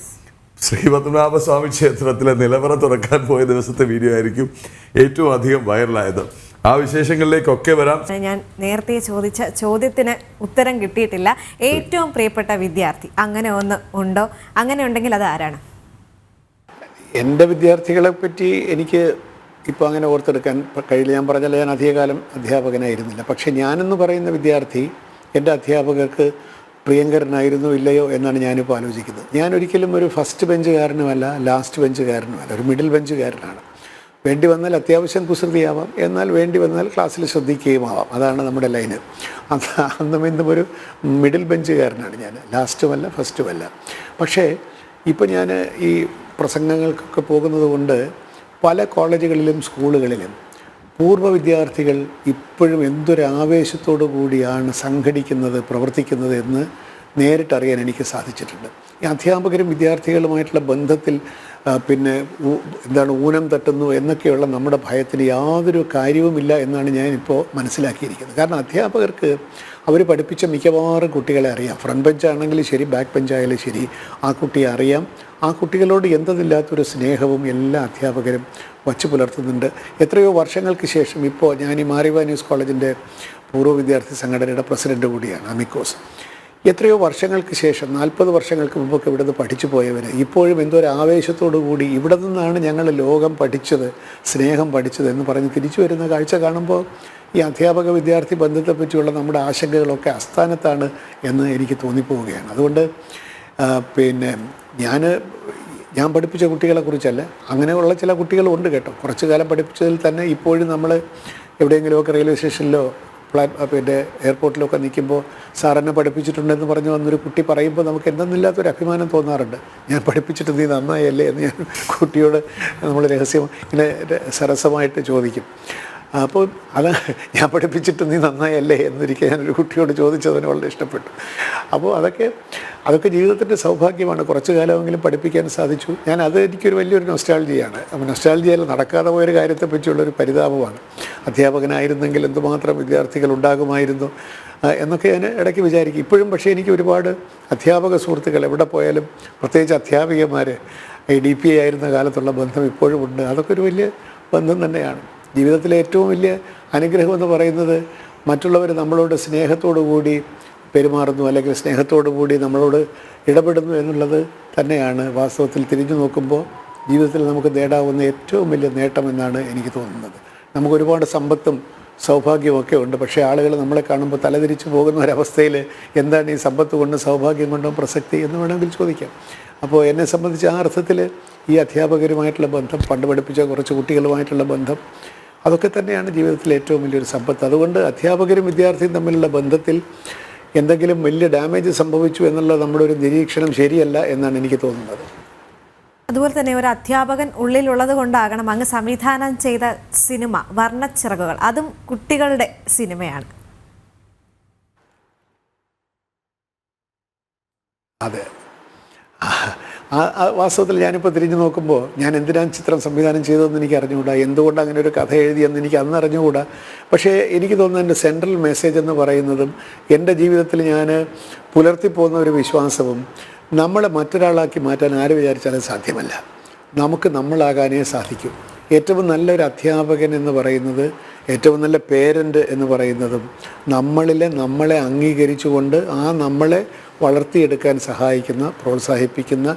ശ്രീപത്മനാഭസ്വാമി ക്ഷേത്രത്തിലെ നിലവറ തുറക്കാൻ പോയ ദിവസത്തെ വീഡിയോ ആയിരിക്കും ഏറ്റവും അധികം വൈറലായത്. ആ വിശേഷങ്ങളിലേക്കൊക്കെ വരാം. ഞാൻ നേരത്തെ ചോദിച്ച ചോദ്യത്തിന് ഉത്തരം കിട്ടിയിട്ടില്ല. ഏറ്റവും പ്രിയപ്പെട്ട വിദ്യാർത്ഥി അങ്ങനെ ഒന്ന് ഉണ്ടോ? അങ്ങനെ ഉണ്ടെങ്കിൽ അത് ആരാണ്? എൻ്റെ വിദ്യാർത്ഥികളെ പറ്റി എനിക്ക് ഇപ്പോൾ അങ്ങനെ ഓർത്തെടുക്കാൻ കഴിയില്ല. ഞാൻ പറഞ്ഞാൽ ഞാൻ അധികകാലം അധ്യാപകനായിരുന്നില്ല. പക്ഷേ ഞാനെന്ന് പറയുന്ന വിദ്യാർത്ഥി എൻ്റെ അധ്യാപകർക്ക് പ്രിയങ്കരനായിരുന്നോ ഇല്ലയോ എന്നാണ് ഞാനിപ്പോൾ ആലോചിക്കുന്നത്. ഞാനൊരിക്കലും ഒരു ഫസ്റ്റ് ബെഞ്ചുകാരനുമല്ല, ലാസ്റ്റ് ബെഞ്ചുകാരനുമല്ല, ഒരു മിഡിൽ ബെഞ്ചുകാരനാണ്. വേണ്ടി വന്നാൽ അത്യാവശ്യം കുസൃതിയാവാം, എന്നാൽ വേണ്ടി വന്നാൽ ക്ലാസ്സിൽ ശ്രദ്ധിക്കുകയും ആവാം. അതാണ് നമ്മുടെ ലൈന്. അന്നും ഇന്നും ഒരു മിഡിൽ ബെഞ്ചുകാരനാണ് ഞാൻ. ലാസ്റ്റുമല്ല ഫസ്റ്റുമല്ല. പക്ഷേ ഇപ്പോൾ ഞാൻ ഈ പ്രസംഗങ്ങൾക്കൊക്കെ പോകുന്നത് കൊണ്ട് പല കോളേജുകളിലും സ്കൂളുകളിലും പൂർവ്വ വിദ്യാർത്ഥികൾ ഇപ്പോഴും എന്തൊരാവേശത്തോടു കൂടിയാണ് സംഘടിക്കുന്നത്, പ്രവർത്തിക്കുന്നത് എന്ന് നേരിട്ടറിയാൻ എനിക്ക് സാധിച്ചിട്ടുണ്ട്. ഈ അധ്യാപകരും വിദ്യാർത്ഥികളുമായിട്ടുള്ള ബന്ധത്തിൽ ഊനം തട്ടുന്നു എന്നൊക്കെയുള്ള നമ്മുടെ ഭയത്തിന് യാതൊരു കാര്യവുമില്ല എന്നാണ് ഞാനിപ്പോൾ മനസ്സിലാക്കിയിരിക്കുന്നത്. കാരണം അധ്യാപകർക്ക് അവർ പഠിപ്പിച്ച മിക്കവാറും കുട്ടികളെ അറിയാം. ഫ്രണ്ട് ബെഞ്ചാണെങ്കിലും ശരി, ബാക്ക് ബെഞ്ചായാലും ശരി, ആ കുട്ടിയെ അറിയാം. ആ കുട്ടികളോട് എന്തെന്നില്ലാത്തൊരു സ്നേഹവും എല്ലാ അധ്യാപകരും വച്ചു പുലർത്തുന്നുണ്ട്. എത്രയോ വർഷങ്ങൾക്ക് ശേഷം ഇപ്പോൾ ഞാൻ ഈ മാറിവാ ന്യൂസ് കോളേജിൻ്റെ പൂർവ്വ വിദ്യാർത്ഥി സംഘടനയുടെ പ്രസിഡന്റ് കൂടിയാണ്, അമിക്കോസ്. എത്രയോ വർഷങ്ങൾക്ക് ശേഷം 40 വർഷങ്ങൾക്ക് മുമ്പൊക്കെ ഇവിടുന്ന് പഠിച്ചു പോയവർ ഇപ്പോഴും എന്തോ ഒരു ആവേശത്തോടു കൂടി ഇവിടെ നിന്നാണ് ഞങ്ങൾ ലോകം പഠിച്ചത്, സ്നേഹം പഠിച്ചത് എന്ന് പറഞ്ഞ് തിരിച്ചു വരുന്ന കാഴ്ച കാണുമ്പോൾ ഈ അധ്യാപക വിദ്യാർത്ഥി ബന്ധത്തെ പറ്റിയുള്ള നമ്മുടെ ആശങ്കകളൊക്കെ അസ്ഥാനത്താണ് എന്ന് എനിക്ക് തോന്നിപ്പോവുകയാണ്. അതുകൊണ്ട് പിന്നെ ഞാൻ പഠിപ്പിച്ച കുട്ടികളെ കുറിച്ചല്ല, അങ്ങനെയുള്ള ചില കുട്ടികളുണ്ട് കേട്ടോ. കുറച്ചു കാലം പഠിപ്പിച്ചതിൽ തന്നെ ഇപ്പോഴും നമ്മൾ എവിടെയെങ്കിലുമൊക്കെ റെയിൽവേ സ്റ്റേഷനിലോ പിന്നെ എയർപോർട്ടിലൊക്കെ നിൽക്കുമ്പോൾ സാറെന്നെ പഠിപ്പിച്ചിട്ടുണ്ടെന്ന് പറഞ്ഞു വന്നൊരു കുട്ടി പറയുമ്പോൾ നമുക്ക് എന്തെന്നില്ലാത്തൊരു അഭിമാനം തോന്നാറുണ്ട്. ഞാൻ പഠിപ്പിച്ചിട്ട് നീ നന്നായല്ലേ എന്ന് ഞാൻ കുട്ടിയോട് നമ്മൾ രഹസ്യം ഇങ്ങനെ സരസമായിട്ട് ചോദിക്കും. അപ്പോൾ അത് ഞാൻ പഠിപ്പിച്ചിട്ട് നീ നന്നായല്ലേ എന്നൊരിക്കൽ ഞാനൊരു കുട്ടിയോട് ചോദിച്ചതിന് വളരെ ഇഷ്ടപ്പെട്ടു. അപ്പോൾ അതൊക്കെ ജീവിതത്തിൻ്റെ സൗഭാഗ്യമാണ്. കുറച്ചു കാലമെങ്കിലും പഠിപ്പിക്കാൻ സാധിച്ചു. അത് എനിക്കൊരു വലിയൊരു നൊസ്റ്റാൾജിയാണ്. അപ്പോൾ നൊസ്റ്റാൾജിയിൽ നടക്കാതെ പോയൊരു കാര്യത്തെ പറ്റിയുള്ളൊരു പരിതാപമാണ്. അധ്യാപകനായിരുന്നെങ്കിൽ എന്തുമാത്രം വിദ്യാർത്ഥികൾ ഉണ്ടാകുമായിരുന്നു എന്നൊക്കെ ഞാൻ ഇടയ്ക്ക് വിചാരിക്കും. ഇപ്പോഴും പക്ഷേ എനിക്ക് ഒരുപാട് അധ്യാപക സുഹൃത്തുക്കൾ എവിടെ പോയാലും, പ്രത്യേകിച്ച് അധ്യാപികമാർ DPA ആയിരുന്ന കാലത്തുള്ള ബന്ധം ഇപ്പോഴും ഉണ്ട്. അതൊക്കെ ഒരു വലിയ ബന്ധം തന്നെയാണ്. ജീവിതത്തിലെ ഏറ്റവും വലിയ അനുഗ്രഹം എന്ന് പറയുന്നത് മറ്റുള്ളവർ നമ്മളോട് സ്നേഹത്തോടു കൂടി പെരുമാറുന്നു, അല്ലെങ്കിൽ സ്നേഹത്തോടു കൂടി നമ്മളോട് ഇടപെടുന്നു എന്നുള്ളത് തന്നെയാണ് വാസ്തവത്തിൽ തിരിഞ്ഞു നോക്കുമ്പോൾ ജീവിതത്തിൽ നമുക്ക് നേടാവുന്ന ഏറ്റവും വലിയ നേട്ടമെന്നാണ് എനിക്ക് തോന്നുന്നത്. നമുക്കൊരുപാട് സമ്പത്തും സൗഭാഗ്യമൊക്കെ ഉണ്ട്. പക്ഷേ ആളുകൾ നമ്മളെ കാണുമ്പോൾ തലതിരിച്ചു പോകുന്ന ഒരവസ്ഥയിൽ എന്താണ് ഈ സമ്പത്ത് കൊണ്ടും സൗഭാഗ്യം കൊണ്ടും പ്രസക്തി എന്ന് വേണമെങ്കിൽ ചോദിക്കാം. അപ്പോൾ എന്നെ സംബന്ധിച്ച് ആ അർത്ഥത്തിൽ ഈ അധ്യാപകരുമായിട്ടുള്ള ബന്ധം, പണ്ട് പഠിപ്പിച്ച കുറച്ച് കുട്ടികളുമായിട്ടുള്ള ബന്ധം, അതൊക്കെ തന്നെയാണ് ജീവിതത്തിലെ ഏറ്റവും വലിയൊരു സമ്പത്ത്. അതുകൊണ്ട് അധ്യാപകരും വിദ്യാർത്ഥിയും തമ്മിലുള്ള ബന്ധത്തിൽ എന്തെങ്കിലും വലിയ ഡാമേജ് സംഭവിച്ചു എന്നുള്ള നമ്മുടെ ഒരു നിരീക്ഷണം ശരിയല്ല എന്നാണ് എനിക്ക് തോന്നുന്നത്. അതുപോലെ തന്നെ ഒരു അധ്യാപകൻ ഉള്ളിലുള്ളത് കൊണ്ടാകണം അങ്ങ് സംവിധാനം ചെയ്ത സിനിമ വർണ്ണച്ചിറകുകൾ, അതും കുട്ടികളുടെ സിനിമയാണ്. അതെ, വാസ്തവത്തിൽ ഞാനിപ്പോൾ തിരിഞ്ഞു നോക്കുമ്പോൾ ഞാൻ എന്തിനാണ് ചിത്രം സംവിധാനം ചെയ്തതെന്ന് എനിക്ക് അറിഞ്ഞുകൂടാ, എന്തുകൊണ്ട് അങ്ങനെ ഒരു കഥ എഴുതിയെന്ന് എനിക്ക് അന്ന് അറിഞ്ഞുകൂടാ. പക്ഷേ എനിക്ക് തോന്നുന്നത് എൻ്റെ സെൻട്രൽ മെസ്സേജ് എന്ന് പറയുന്നതും എൻ്റെ ജീവിതത്തിൽ ഞാൻ പുലർത്തിപ്പോകുന്ന ഒരു വിശ്വാസവും, നമ്മളെ മറ്റൊരാളാക്കി മാറ്റാൻ ആര് വിചാരിച്ചാലും സാധ്യമല്ല, നമുക്ക് നമ്മളാകാനേ സാധിക്കും. ഏറ്റവും നല്ലൊരു അധ്യാപകൻ എന്ന് പറയുന്നത്, ഏറ്റവും നല്ല പേരൻ്റ് എന്ന് പറയുന്നതും നമ്മളെ അംഗീകരിച്ചുകൊണ്ട് നമ്മളെ വളർത്തിയെടുക്കാൻ സഹായിക്കുന്ന, പ്രോത്സാഹിപ്പിക്കുന്ന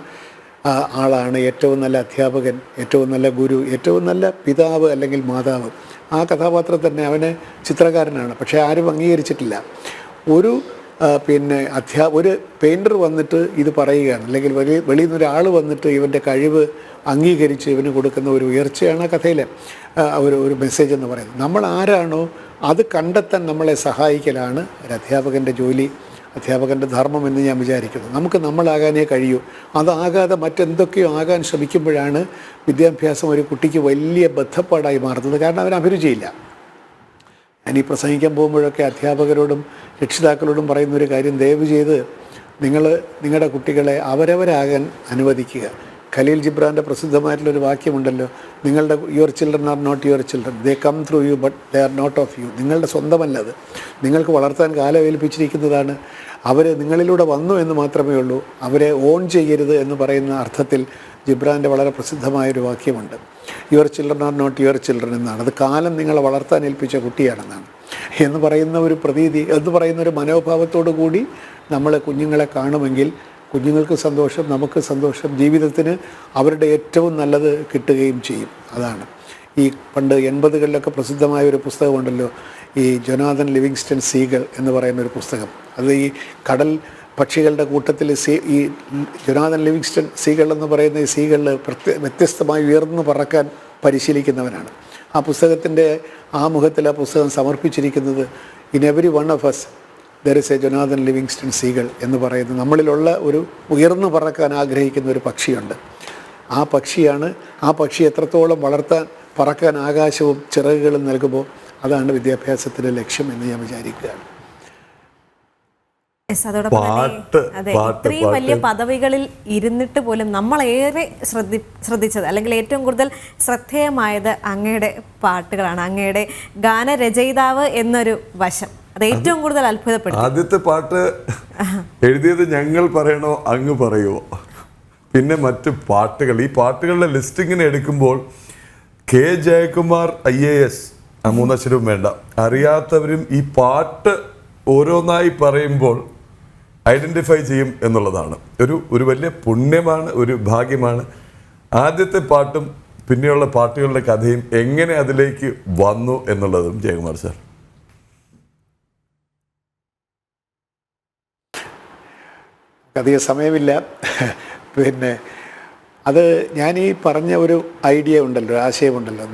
ആളാണ് ഏറ്റവും നല്ല അധ്യാപകൻ, ഏറ്റവും നല്ല ഗുരു, ഏറ്റവും നല്ല പിതാവ് അല്ലെങ്കിൽ മാതാവ്. ആ കഥാപാത്രം തന്നെ അവന് ചിത്രകാരനാണ്, പക്ഷേ ആരും അംഗീകരിച്ചിട്ടില്ല. ഒരു ഒരു പെയിൻറ്റർ വന്നിട്ട് ഇത് പറയുകയാണ്, അല്ലെങ്കിൽ വെളിയിൽ നിന്നൊരാൾ വന്നിട്ട് ഇവൻ്റെ കഴിവ് അംഗീകരിച്ച് ഇവന് കൊടുക്കുന്ന ഒരു ഉയർച്ചയാണ് ആ കഥയിലെ ഒരു മെസ്സേജ് എന്ന് പറയുന്നത്. നമ്മൾ ആരാണോ അത് കണ്ടെത്താൻ നമ്മളെ സഹായിക്കലാണ് ഒരു അധ്യാപകൻ്റെ ജോലി, അധ്യാപകൻ്റെ ധർമ്മം എന്ന് ഞാൻ വിചാരിക്കുന്നു. നമുക്ക് നമ്മളാകാനേ കഴിയൂ. അതാകാതെ മറ്റെന്തൊക്കെയോ ആകാൻ ശ്രമിക്കുമ്പോഴാണ് വിദ്യാഭ്യാസം ഒരു കുട്ടിക്ക് വലിയ ബദ്ധപ്പാടായി മാറുന്നത്. കാരണം അവന് അഭിരുചിയില്ല. ഞാനീ പ്രസംഗിക്കാൻ പോകുമ്പോഴൊക്കെ അധ്യാപകരോടും രക്ഷിതാക്കളോടും പറയുന്നൊരു കാര്യം, ദയവ് ചെയ്ത് നിങ്ങളുടെ കുട്ടികളെ അവരവരാകാൻ അനുവദിക്കുക. ഖലീൽ ജിബ്രാൻ്റെ പ്രസിദ്ധമായിട്ടുള്ളൊരു വാക്യമുണ്ടല്ലോ, your children are not your children, they come through you but they are not of you. നിങ്ങളുടെ സ്വന്തമല്ലത്, നിങ്ങൾക്ക് വളർത്താൻ കാലമേൽപ്പിച്ചിരിക്കുന്നതാണ്. അവർ നിങ്ങളിലൂടെ വന്നു എന്ന് മാത്രമേ ഉള്ളൂ, അവരെ ഓൺ ചെയ്യരുത് എന്ന് പറയുന്ന അർത്ഥത്തിൽ ജിബ്രാൻ്റെ വളരെ പ്രസിദ്ധമായൊരു വാക്യമുണ്ട്. Your children are not your children എന്നാണ്. അത് കാലം നിങ്ങളെ വളർത്താൻ ഏൽപ്പിച്ച കുട്ടിയാണെന്നാണ് എന്ന് പറയുന്ന ഒരു പ്രതീതി, എന്ന് പറയുന്ന ഒരു മനോഭാവത്തോടു കൂടി നമ്മൾ കുഞ്ഞുങ്ങളെ കാണുമെങ്കിൽ കുഞ്ഞുങ്ങൾക്ക് സന്തോഷം, നമുക്ക് സന്തോഷം, ജീവിതത്തിന് അവരുടെ ഏറ്റവും നല്ലത് കിട്ടുകയും ചെയ്യും. അതാണ് ഈ പണ്ട് 80കളിലൊക്കെ പ്രസിദ്ധമായ ഒരു പുസ്തകമുണ്ടല്ലോ, ഈ ജൊനാഥൻ ലിവിങ്സ്റ്റൺ സീഗൾ എന്ന് പറയുന്ന ഒരു പുസ്തകം. അത് ഈ കടൽ പക്ഷികളുടെ കൂട്ടത്തിൽ ഈ ജൊനാഥൻ ലിവിങ്സ്റ്റൺ സീഗൾ എന്ന് പറയുന്ന ഈ സീകളിൽ വ്യത്യസ്തമായി ഉയർന്നു പറക്കാൻ പരിശീലിക്കുന്നവനാണ്. ആ പുസ്തകത്തിൻ്റെ ആമുഖത്തിൽ ആ പുസ്തകം സമർപ്പിച്ചിരിക്കുന്നത്, in every one of us there is a Jonathan Livingston Seagull എന്ന് പറയുന്നത്, നമ്മളിലുള്ള ഒരു ഉയർന്നു പറക്കാൻ ആഗ്രഹിക്കുന്ന ഒരു പക്ഷിയുണ്ട്. ആ പക്ഷി എത്രത്തോളം പറക്കാൻ ആകാശവും ചിറകുകളും നൽകുമ്പോൾ അതാണ് വിദ്യാഭ്യാസത്തിൻ്റെ ലക്ഷ്യം എന്ന് ഞാൻ വിചാരിക്കുകയാണ്. അതോടൊപ്പം തന്നെ ഇത്രയും വലിയ പദവികളിൽ ഇരുന്നിട്ട് പോലും നമ്മളേറെ ശ്രദ്ധിച്ചത്, അല്ലെങ്കിൽ ഏറ്റവും കൂടുതൽ ശ്രദ്ധേയമായത് അങ്ങയുടെ പാട്ടുകളാണ്. അങ്ങയുടെ ഗാനരചയിതാവ് എന്നൊരു വശം അത് ഏറ്റവും കൂടുതൽ അത്ഭുതപ്പെടും. ആദ്യത്തെ പാട്ട് എഴുതിയത് ഞങ്ങൾ പറയണോ അങ്ങ് പറയുമോ? പിന്നെ മറ്റ് പാട്ടുകൾ, ഈ പാട്ടുകളുടെ ലിസ്റ്റ് ഇങ്ങനെ എടുക്കുമ്പോൾ കെ ജയകുമാർ IAS, മൂന്നക്ഷരവും വേണ്ട, അറിയാത്തവരും ഈ പാട്ട് ഓരോന്നായി പറയുമ്പോൾ ഐഡൻറ്റിഫൈ ചെയ്യും എന്നുള്ളതാണ്. ഒരു വലിയ പുണ്യമാണ്, ഒരു ഭാഗ്യമാണ്. ആദ്യത്തെ പാട്ടും പിന്നെയുള്ള പാട്ടുകളുടെ കഥയും എങ്ങനെ അതിലേക്ക് വന്നു എന്നുള്ളതും ജയകുമാർ സാർ. അധികം സമയമില്ല. പിന്നെ അത് ഞാൻ ഈ പറഞ്ഞ ഒരു ഐഡിയ ഉണ്ടല്ലോ, ആശയമുണ്ടല്ലോ,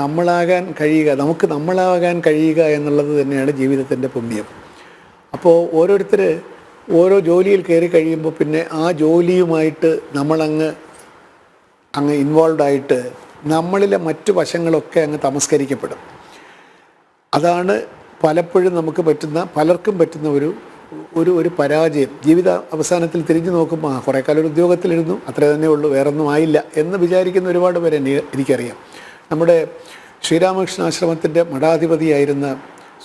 നമ്മളാകാൻ കഴിയുക, നമുക്ക് നമ്മളാകാൻ കഴിയുക എന്നുള്ളത് തന്നെയാണ് ജീവിതത്തിൻ്റെ പുണ്യം. അപ്പോൾ ഓരോരുത്തർ ഓരോ ജോലിയിൽ കയറി കഴിയുമ്പോൾ പിന്നെ ആ ജോലിയുമായിട്ട് നമ്മളങ്ങ് ഇൻവോൾവ് ആയിട്ട് നമ്മളിലെ മറ്റു വശങ്ങളൊക്കെ അങ്ങ് തമസ്കരിക്കപ്പെടും. അതാണ് പലപ്പോഴും പലർക്കും പറ്റുന്ന ഒരു പരാജയം. ജീവിത അവസാനത്തിൽ തിരിഞ്ഞു നോക്കുമ്പോൾ കുറേ കാലം ഒരു ഉദ്യോഗത്തിലിരുന്നു, അത്ര തന്നെ ഉള്ളൂ, വേറൊന്നും ആയില്ല എന്ന് വിചാരിക്കുന്ന ഒരുപാട് പേരെ എനിക്കറിയാം. നമ്മുടെ ശ്രീരാമകൃഷ്ണാശ്രമത്തിൻ്റെ മഠാധിപതിയായിരുന്ന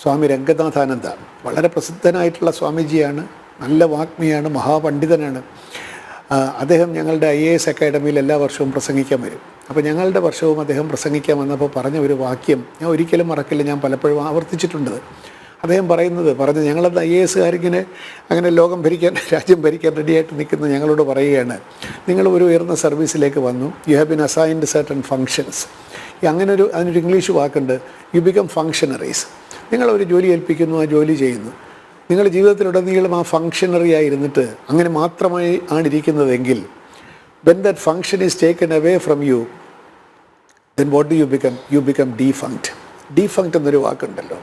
സ്വാമി രംഗനാഥാനന്ദ വളരെ പ്രസിദ്ധനായിട്ടുള്ള സ്വാമിജിയാണ്, നല്ല വാഗ്മിയാണ്, മഹാപണ്ഡിതനാണ്. അദ്ദേഹം ഞങ്ങളുടെ IAS അക്കാഡമിയിൽ എല്ലാ വർഷവും പ്രസംഗിക്കാൻ വരും. അപ്പോൾ ഞങ്ങളുടെ വർഷവും അദ്ദേഹം പ്രസംഗിക്കാൻ വന്നപ്പോൾ പറഞ്ഞ ഒരു വാക്യം ഞാൻ ഒരിക്കലും മറക്കില്ല, ഞാൻ പലപ്പോഴും ആവർത്തിച്ചിട്ടുണ്ട്. അദ്ദേഹം പറഞ്ഞ് ഞങ്ങളത് IASകാരിങ്ങനെ അങ്ങനെ രാജ്യം ഭരിക്കാൻ റെഡിയായിട്ട് നിൽക്കുന്ന ഞങ്ങളോട് പറയുകയാണ്, നിങ്ങൾ ഒരു ഉയർന്ന സർവീസിലേക്ക് വന്നു, you have been assigned certain functions. അതിനൊരു ഇംഗ്ലീഷ് വാക്കുണ്ട്, യു ബിക്കം ഫങ്ഷണറീസ്. നിങ്ങളൊരു ജോലി ഏൽപ്പിക്കുന്നു, ആ ജോലി ചെയ്യുന്നു. നിങ്ങൾ ജീവിതത്തിലുടനീളം ആ ഫങ്ഷണറി ആയിരുന്നിട്ട് അങ്ങനെ മാത്രമായി ആണിരിക്കുന്നതെങ്കിൽ when that function is taken away from you, then what do you become? You become defunct. Defunct എന്നൊരു വാക്കുണ്ടല്ലോ.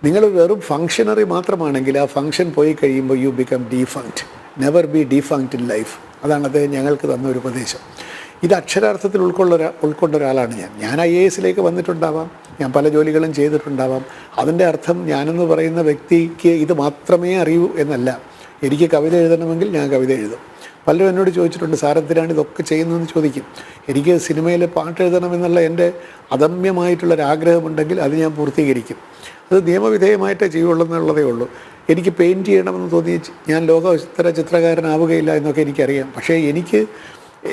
നിങ്ങൾ വെറും ഫങ്ഷണറി മാത്രമാണെങ്കിൽ ആ ഫങ്ഷൻ പോയി കഴിയുമ്പോൾ you become defunct. Never be defunct in life. അതാണ് അദ്ദേഹം ഞങ്ങൾക്ക് തന്ന ഒരു ഉപദേശം. ഇത് അക്ഷരാർത്ഥത്തിൽ ഉൾക്കൊണ്ട ഒരാളാണ് ഞാൻ IASലേക്ക് വന്നിട്ടുണ്ടാവാം, ഞാൻ പല ജോലികളും ചെയ്തിട്ടുണ്ടാവാം. അതിൻ്റെ അർത്ഥം ഞാനെന്ന് പറയുന്ന വ്യക്തിക്ക് ഇത് മാത്രമേ അറിയൂ എന്നല്ല. എനിക്ക് കവിത എഴുതണമെങ്കിൽ ഞാൻ കവിത എഴുതും. പലരും എന്നോട് ചോദിച്ചിട്ടുണ്ട്, സാറെന്തിനാണ് ഇതൊക്കെ ചെയ്യുന്നതെന്ന് ചോദിക്കും. എനിക്ക് സിനിമയിൽ പാട്ട് എഴുതണമെന്നുള്ള എൻ്റെ അദമ്യമായിട്ടുള്ളൊരാഗ്രഹമുണ്ടെങ്കിൽ അത് ഞാൻ പൂർത്തീകരിക്കും. അത് നിയമവിധേയമായിട്ടേ ചെയ്യുള്ളൂ എന്നുള്ളതേ ഉള്ളൂ. എനിക്ക് പെയിൻറ്റ് ചെയ്യണമെന്ന് തോന്നി ഞാൻ ചിത്രകാരനാവുകയില്ല എന്നൊക്കെ എനിക്കറിയാം. പക്ഷേ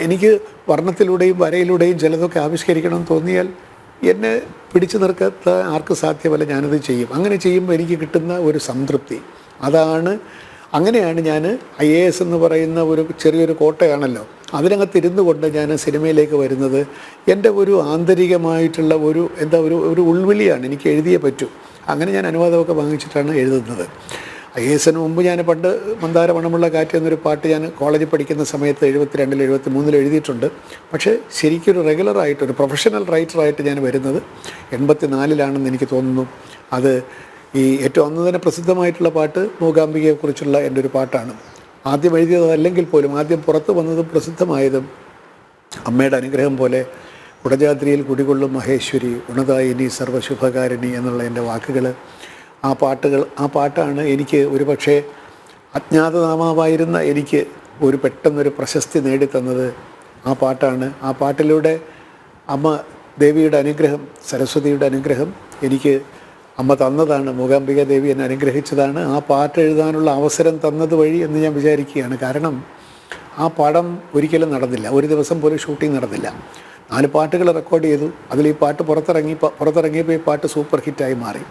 എനിക്ക് വർണ്ണത്തിലൂടെയും വരയിലൂടെയും ചിലതൊക്കെ ആവിഷ്കരിക്കണമെന്ന് തോന്നിയാൽ എന്നെ പിടിച്ചു നിർക്കാത്ത ആർക്ക് സാധ്യമല്ല, ഞാനത് ചെയ്യും. അങ്ങനെ ചെയ്യുമ്പോൾ എനിക്ക് കിട്ടുന്ന ഒരു സംതൃപ്തി, അങ്ങനെയാണ് ഞാൻ IAS എന്ന് പറയുന്ന ഒരു ചെറിയൊരു കോട്ടയാണല്ലോ, അതിനകത്ത് ഇരുന്നു കൊണ്ട് ഞാൻ സിനിമയിലേക്ക് വരുന്നത്. എൻ്റെ ഒരു ആന്തരികമായിട്ടുള്ള ഒരു ഉൾവിളിയാണ്, എനിക്ക് എഴുതിയേ പറ്റൂ. അങ്ങനെ ഞാൻ അനുവാദമൊക്കെ വാങ്ങിച്ചിട്ടാണ് എഴുതുന്നത്. IASന് മുമ്പ് ഞാൻ പണ്ട് മന്ദാര മണമുള്ള കാറ്റ് എന്നൊരു പാട്ട് ഞാൻ കോളേജിൽ പഠിക്കുന്ന സമയത്ത് 72 73 എഴുതിയിട്ടുണ്ട്. പക്ഷേ ശരിക്കൊരു റെഗുലറായിട്ട് ഒരു പ്രൊഫഷണൽ റൈറ്ററായിട്ട് ഞാൻ വരുന്നത് 84 എനിക്ക് തോന്നുന്നു. അത് ഈ ഏറ്റവും അന്ന് തന്നെ പ്രസിദ്ധമായിട്ടുള്ള പാട്ട് മൂകാംബികയെക്കുറിച്ചുള്ള എൻ്റെ ഒരു പാട്ടാണ്. ആദ്യം എഴുതിയതല്ലെങ്കിൽ പോലും ആദ്യം പുറത്ത് വന്നതും പ്രസിദ്ധമായതും അമ്മയുടെ അനുഗ്രഹം പോലെ കുടജാദ്രിയിൽ കുടികൊള്ളും മഹേശ്വരി ഉണതായിനി സർവശുഭകാരിണി എന്നുള്ള എൻ്റെ വാക്കുകൾ, ആ പാട്ടാണ് എനിക്ക് ഒരു പക്ഷേ അജ്ഞാതനാമാവായിരുന്ന എനിക്ക് പെട്ടെന്നൊരു പ്രശസ്തി നേടിത്തന്നത് ആ പാട്ടാണ്. ആ പാട്ടിലൂടെ അമ്മ ദേവിയുടെ അനുഗ്രഹം, സരസ്വതിയുടെ അനുഗ്രഹം എനിക്ക് അമ്മ തന്നതാണ്. മൂകാംബിക ദേവി എന്നെ അനുഗ്രഹിച്ചതാണ്. ആ പാട്ട് എഴുതാനുള്ള അവസരം തന്നത് വഴി എന്ന് ഞാൻ വിചാരിക്കുകയാണ്. കാരണം ആ പടം ഒരിക്കലും നടന്നില്ല, ഒരു ദിവസം പോലും ഷൂട്ടിംഗ് നടന്നില്ല. 4 പാട്ടുകൾ റെക്കോർഡ് ചെയ്തു. അതിൽ ഈ പാട്ട് പുറത്തിറങ്ങിയപ്പോൾ ഈ പാട്ട് സൂപ്പർ ഹിറ്റായി മാറി.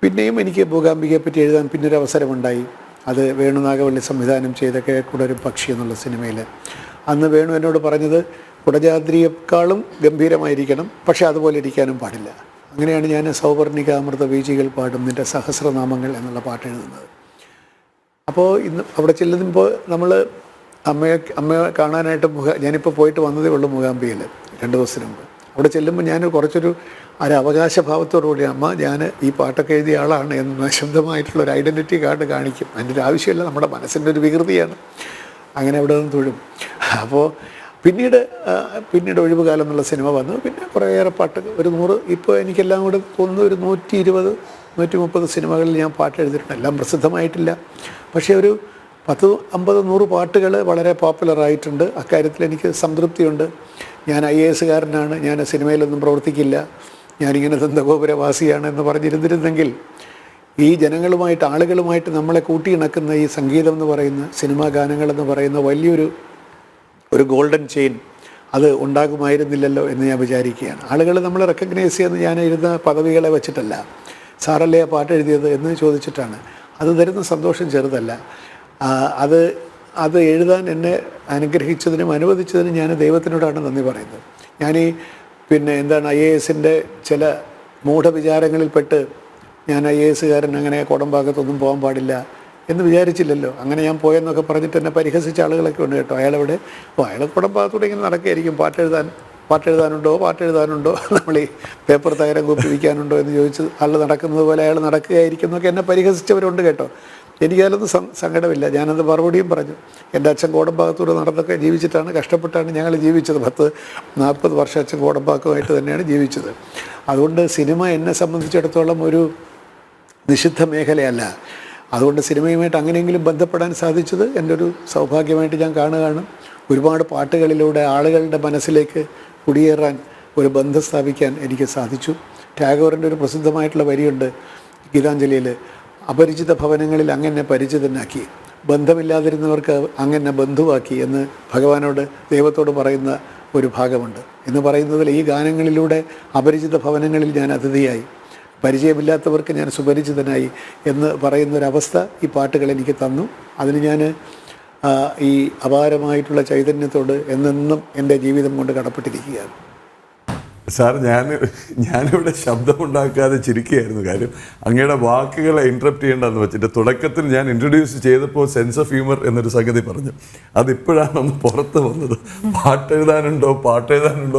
പിന്നെയും എനിക്ക് മൂകാംബികയെ പറ്റി എഴുതാൻ പിന്നൊരു അവസരമുണ്ടായി. അത് വേണു നാഗവള്ളി സംവിധാനം ചെയ്ത കിഴക്കുടൊരു പക്ഷി എന്നുള്ള സിനിമയിൽ. അന്ന് വേണു എന്നോട് പറഞ്ഞത് കുടജാദ്രിയേക്കാളും ഗംഭീരമായിരിക്കണം, പക്ഷേ അതുപോലെ ഇരിക്കാനും പാടില്ല. അങ്ങനെയാണ് ഞാൻ സൗവർണിക അമൃത വീചികൾ പാടും നിൻ്റെ സഹസ്രനാമങ്ങൾ എന്നുള്ള പാട്ട് എഴുതുന്നത്. അപ്പോൾ ഇന്ന് അവിടെ ചെല്ലുമ്പോൾ നമ്മൾ അമ്മയെ കാണാനായിട്ട് ഞാനിപ്പോൾ പോയിട്ട് വന്നതേ ഉള്ളൂ മൂകാംബികയിൽ 2 ദിവസത്തിന് മുമ്പ്. അവിടെ ചെല്ലുമ്പോൾ ഞാൻ കുറച്ചൊരു അവകാശഭാവത്തോടുകൂടി അമ്മ ഞാൻ ഈ പാട്ടൊക്കെ എഴുതിയ ആളാണ് എന്ന ശബ്ദമായിട്ടുള്ളൊരു ഐഡൻറ്റിറ്റി കാർഡ് കാണിക്കും. അതിൻ്റെ ഒരു ആവശ്യമില്ല, നമ്മുടെ മനസ്സിൻ്റെ ഒരു വികൃതിയാണ്. അങ്ങനെ അവിടെ നിന്ന് തൊഴും. അപ്പോൾ പിന്നീട് ഒഴിവുകാലം എന്നുള്ള സിനിമ വന്നു. പിന്നെ കുറേയേറെ പാട്ട്, ഒരു 100, ഇപ്പോൾ എനിക്കെല്ലാം കൂടെ തോന്നുന്നു ഒരു 120 130 സിനിമകളിൽ ഞാൻ പാട്ട് എഴുതിയിട്ടുണ്ട്. എല്ലാം പ്രസിദ്ധമായിട്ടില്ല, പക്ഷേ ഒരു 10 50 100 പാട്ടുകൾ വളരെ പോപ്പുലറായിട്ടുണ്ട്. അക്കാര്യത്തിൽ എനിക്ക് സംതൃപ്തിയുണ്ട്. ഞാൻ IASകാരനാണ്, ഞാൻ സിനിമയിലൊന്നും പ്രവർത്തിക്കില്ല, ഞാനിങ്ങനെ ദന്തഗോപുരവാസിയാണ് എന്ന് പറഞ്ഞിരുന്നിരുന്നെങ്കിൽ ഈ ജനങ്ങളുമായിട്ട്, ആളുകളുമായിട്ട് നമ്മളെ കൂട്ടിയിണക്കുന്ന ഈ സംഗീതം എന്ന് പറയുന്ന, സിനിമാ ഗാനങ്ങളെന്ന് പറയുന്ന വലിയൊരു ഗോൾഡൻ ചെയിൻ അത് ഉണ്ടാകുമായിരുന്നില്ലല്ലോ എന്ന് ഞാൻ വിചാരിക്കുകയാണ്. ആളുകൾ നമ്മൾ റെക്കഗ്നൈസ് ചെയ്യുന്നത് ഞാൻ എഴുതുന്ന പദവികളെ വെച്ചിട്ടല്ല, സാറല്ലേ ആ പാട്ട് എഴുതിയത് എന്ന് ചോദിച്ചിട്ടാണ്. അത് തരുന്ന സന്തോഷം ചെറുതല്ല. അത് എഴുതാൻ എന്നെ അനുഗ്രഹിച്ചതിനും അനുവദിച്ചതിനും ഞാൻ ദൈവത്തിനോടാണ് നന്ദി പറയുന്നത്. ഞാൻ IAS-ൻ്റെ ചില മൂഢവിചാരങ്ങളിൽപ്പെട്ട് ഞാൻ IAS-കാരൻ അങ്ങനെ കോടമ്പാക്കത്തൊന്നും പോകാൻ പാടില്ല എന്ന് വിചാരിച്ചില്ലല്ലോ. അങ്ങനെ ഞാൻ പോയെന്നൊക്കെ പറഞ്ഞിട്ട് എന്നെ പരിഹസിച്ച ആളുകളൊക്കെ ഉണ്ട് കേട്ടോ. അയാളവിടെ അയാൾ കോടമ്പാക്കത്തൂടെ ഇങ്ങനെ നടക്കുകയായിരിക്കും, പാട്ടെഴുതാനുണ്ടോ നമ്മൾ ഈ പേപ്പർ തകരം കുപ്പിവിക്കാനുണ്ടോ എന്ന് ചോദിച്ച് ആൾ നടക്കുന്നത് പോലെ അയാൾ നടക്കുകയായിരിക്കും എന്നൊക്കെ എന്നെ പരിഹസിച്ചവരുണ്ട് കേട്ടോ. എനിക്കതിലൊന്നും സങ്കടമില്ല. ഞാനത് മറുപടിയും പറഞ്ഞു. എൻ്റെ അച്ഛൻ കോടമ്പാക്കത്തൂർ നടന്നൊക്കെ ജീവിച്ചിട്ടാണ്, കഷ്ടപ്പെട്ടാണ് ഞങ്ങൾ ജീവിച്ചത്. 40 വർഷം അച്ഛൻ കോടമ്പാക്കമായിട്ട് തന്നെയാണ് ജീവിച്ചത്. അതുകൊണ്ട് സിനിമ എന്നെ സംബന്ധിച്ചിടത്തോളം ഒരു നിഷിദ്ധ മേഖലയല്ല. അതുകൊണ്ട് സിനിമയുമായിട്ട് അങ്ങനെയെങ്കിലും ബന്ധപ്പെടാൻ സാധിച്ചത് എൻ്റെ ഒരു സൗഭാഗ്യമായിട്ട് ഞാൻ കാണുകയാണ്. ഒരുപാട് പാട്ടുകളിലൂടെ ആളുകളുടെ മനസ്സിലേക്ക് കുടിയേറാൻ, ഒരു ബന്ധം സ്ഥാപിക്കാൻ എനിക്ക് സാധിച്ചു. ടാഗോറിൻ്റെ ഒരു പ്രസിദ്ധമായിട്ടുള്ള വരിയുണ്ട് ഗീതാഞ്ജലിയിൽ, അപരിചിത ഭവനങ്ങളിൽ അങ്ങനെ പരിചിതനാക്കി, ബന്ധമില്ലാതിരുന്നവർക്ക് അങ്ങനെ ബന്ധുവാക്കി എന്ന് ഭഗവാനോട്, ദൈവത്തോട് പറയുന്ന ഒരു ഭാഗമുണ്ട്. എന്ന് പറയുന്നതിൽ ഈ ഗാനങ്ങളിലൂടെ അപരിചിത ഭവനങ്ങളിൽ ഞാൻ അതിഥിയായി, പരിചയമില്ലാത്തവർക്ക് ഞാൻ സുപരിചിതനായി എന്ന് പറയുന്നൊരവസ്ഥ ഈ പാട്ടുകൾ എനിക്ക് തന്നു. അതിന് ഞാൻ ഈ അപാരമായിട്ടുള്ള ചൈതന്യത്തോട് എന്നെന്നും എൻ്റെ ജീവിതം കൊണ്ട് കടപ്പെട്ടിരിക്കുകയാണ്. സാർ, ഞാനിവിടെ ശബ്ദമുണ്ടാക്കാതെ ചിരിക്കുകയായിരുന്നു. കാര്യം അങ്ങയുടെ വാക്കുകളെ ഇൻറ്ററപ്റ്റ് ചെയ്യേണ്ടെന്ന് വെച്ചിട്ട് തുടക്കത്തിൽ ഞാൻ ഇൻട്രൊഡ്യൂസ് ചെയ്തപ്പോൾ സെൻസ് ഓഫ് ഹ്യൂമർ എന്നൊരു സംഗതി പറഞ്ഞു. അതിപ്പോഴാണ് ഒന്ന് പുറത്ത് വന്നത്. പാട്ടെഴുതാനുണ്ടോ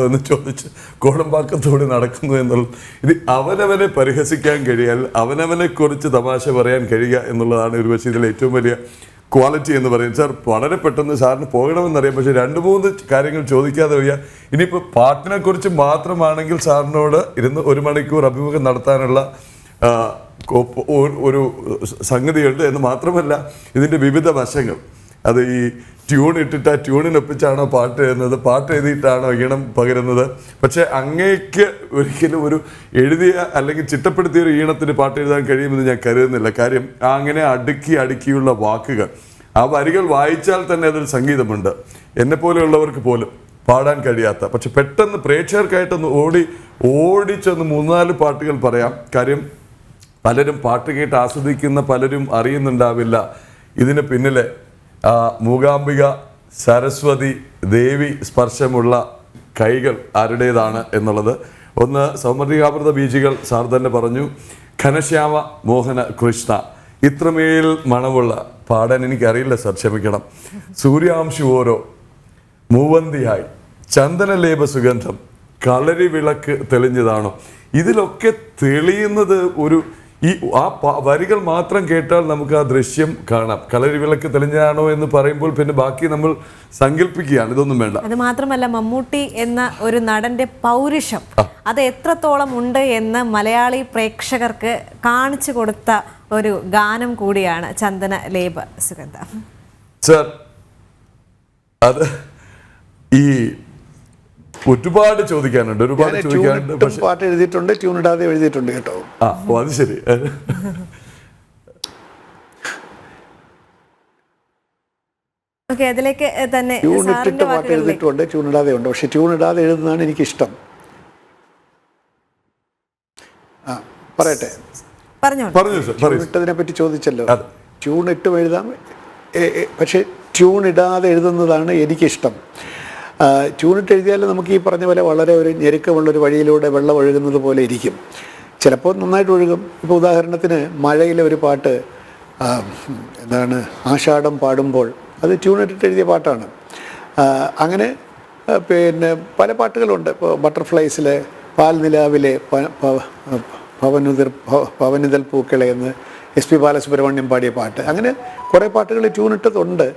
എന്ന് ചോദിച്ച് കോടമ്പാക്കത്തോടെ നടക്കുന്നു എന്നുള്ളത്. ഇത് അവനവനെ പരിഹസിക്കാൻ കഴിയാൽ അവനവനെക്കുറിച്ച് തമാശ പറയാൻ കഴിയുക എന്നുള്ളതാണ് ഒരുപക്ഷെ ഇതിലെ ഏറ്റവും വലിയ ക്വാളിറ്റി എന്ന് പറയും. സാർ, വളരെ പെട്ടെന്ന് സാറിന് പോകണമെന്നറിയാം, പക്ഷേ 2-3 കാര്യങ്ങൾ ചോദിക്കാതെ വയ്യ. ഇനിയിപ്പോൾ പാട്ടിനെ കുറിച്ച് മാത്രമാണെങ്കിൽ സാറിനോട് ഇരുന്ന് 1 മണിക്കൂർ അഭിമുഖം നടത്താനുള്ള ഒരു സംഗതിയുണ്ട് എന്ന് മാത്രമല്ല, ഇതിൻ്റെ വിവിധ വശങ്ങൾ, അത് ഈ ട്യൂൺ ഇട്ടിട്ട് ആ ട്യൂണിനൊപ്പിച്ചാണോ പാട്ട് എഴുതുന്നത്, പാട്ട് എഴുതിയിട്ടാണോ ഈണം പകരുന്നത്. പക്ഷേ അങ്ങേക്ക് ഒരിക്കലും ഒരു എഴുതിയ അല്ലെങ്കിൽ ചിട്ടപ്പെടുത്തിയ ഒരു ഈണത്തിന് പാട്ട് എഴുതാൻ കഴിയുമെന്ന് ഞാൻ കരുതുന്നില്ല. കാര്യം അങ്ങനെ അടുക്കിയുള്ള വാക്കുകൾ, ആ വരികൾ വായിച്ചാൽ തന്നെ അതൊരു സംഗീതമുണ്ട്. എന്നെപ്പോലെയുള്ളവർക്ക് പോലും പാടാൻ കഴിയാത്ത, പക്ഷെ പെട്ടെന്ന് പ്രേക്ഷകർക്കായിട്ടൊന്ന് ഓടിച്ചൊന്ന് 3-4 പാട്ടുകൾ പറയാം. കാര്യം പലരും പാട്ട് കേട്ട് ആസ്വദിക്കുന്ന പലരും അറിയുന്നുണ്ടാവില്ല ഇതിന് പിന്നിലെ മൂകാംബിക, സരസ്വതി, ദേവി സ്പർശമുള്ള കൈകൾ ആരുടേതാണ് എന്നുള്ളത്. ഒന്ന് സൗമർണികാമൃത ബീജികൾ സാർ തന്നെ പറഞ്ഞു. ഘനശ്യാമ മോഹന കൃഷ്ണ, ഇത്രമേൽ മണമുള്ള, പാടാൻ എനിക്കറിയില്ല സാർ, ക്ഷമിക്കണം. സൂര്യാംശു ഓരോ, മൂവന്തിയായി, ചന്ദനലേപ സുഗന്ധം, കളരി വിളക്ക് തെളിഞ്ഞതാണോ. ഇതിലൊക്കെ തെളിയുന്നത് വരികൾ മാത്രം കേട്ടാൽ നമുക്ക് ആ ദൃശ്യം കാണാം. കളരി വിളക്ക് തെളിഞ്ഞതാണോ എന്ന് പറയുമ്പോൾ പിന്നെ ബാക്കി നമ്മൾ സങ്കല്പിക്കുകയാണ്, ഇതൊന്നും വേണ്ട. അത് മാത്രമല്ല, മമ്മൂട്ടി എന്ന ഒരു നടന്റെ പൗരുഷം അത് എത്രത്തോളം ഉണ്ട് എന്ന് മലയാളി പ്രേക്ഷകർക്ക് കാണിച്ചു കൊടുത്ത ഒരു ഗാനം കൂടിയാണ് ചന്ദനലേപ സുഗന്ധം. സർ, അത് ഒരുപാട് ചോദിക്കാനുണ്ട്. പക്ഷേ പാട്ട് എഴുതിയിട്ടുണ്ട്, ട്യൂൺ ഇടാതെ എഴുതിയിട്ടുണ്ട് കേട്ടോ. അത് ശരി. അതിലേക്ക് തന്നെ ട്യൂൺ ഇട്ടിട്ട് പാട്ട് എഴുതിയിട്ടുണ്ട്, ട്യൂൺ ഇടാതെ ഉണ്ട്. പക്ഷെ ട്യൂൺ ഇടാതെ എഴുതുന്നതാണ് എനിക്കിഷ്ടം. പറയട്ടെ, ഇട്ടതിനെ പറ്റി ചോദിച്ചല്ലോ. ട്യൂൺ ഇട്ടും എഴുതാം, പക്ഷെ ട്യൂൺ ഇടാതെ എഴുതുന്നതാണ് എനിക്കിഷ്ടം. ട്യൂണിട്ട് എഴുതിയാൽ നമുക്ക് ഈ പറഞ്ഞ പോലെ വളരെ ഒരു ഞെരുക്കമുള്ളൊരു വഴിയിലൂടെ വെള്ളം ഒഴുകുന്നത് പോലെ ഇരിക്കും. ചിലപ്പോൾ നന്നായിട്ട് ഒഴുകും. ഇപ്പോൾ ഉദാഹരണത്തിന് മഴയിലെ ഒരു പാട്ട്, ആഷാഢം പാടുമ്പോൾ, അത് ട്യൂണിട്ടിട്ട് എഴുതിയ പാട്ടാണ്. അങ്ങനെ പിന്നെ പല പാട്ടുകളുണ്ട്. ഇപ്പോൾ ബട്ടർഫ്ലൈസിലെ പാൽനിലാവിലെ പവനുതൽ പൂക്കളെ എന്ന് SP ബാലസുബ്രഹ്മണ്യം പാടിയ പാട്ട്. അങ്ങനെ കുറേ പാട്ടുകൾ ട്യൂണിട്ടതുണ്ട്.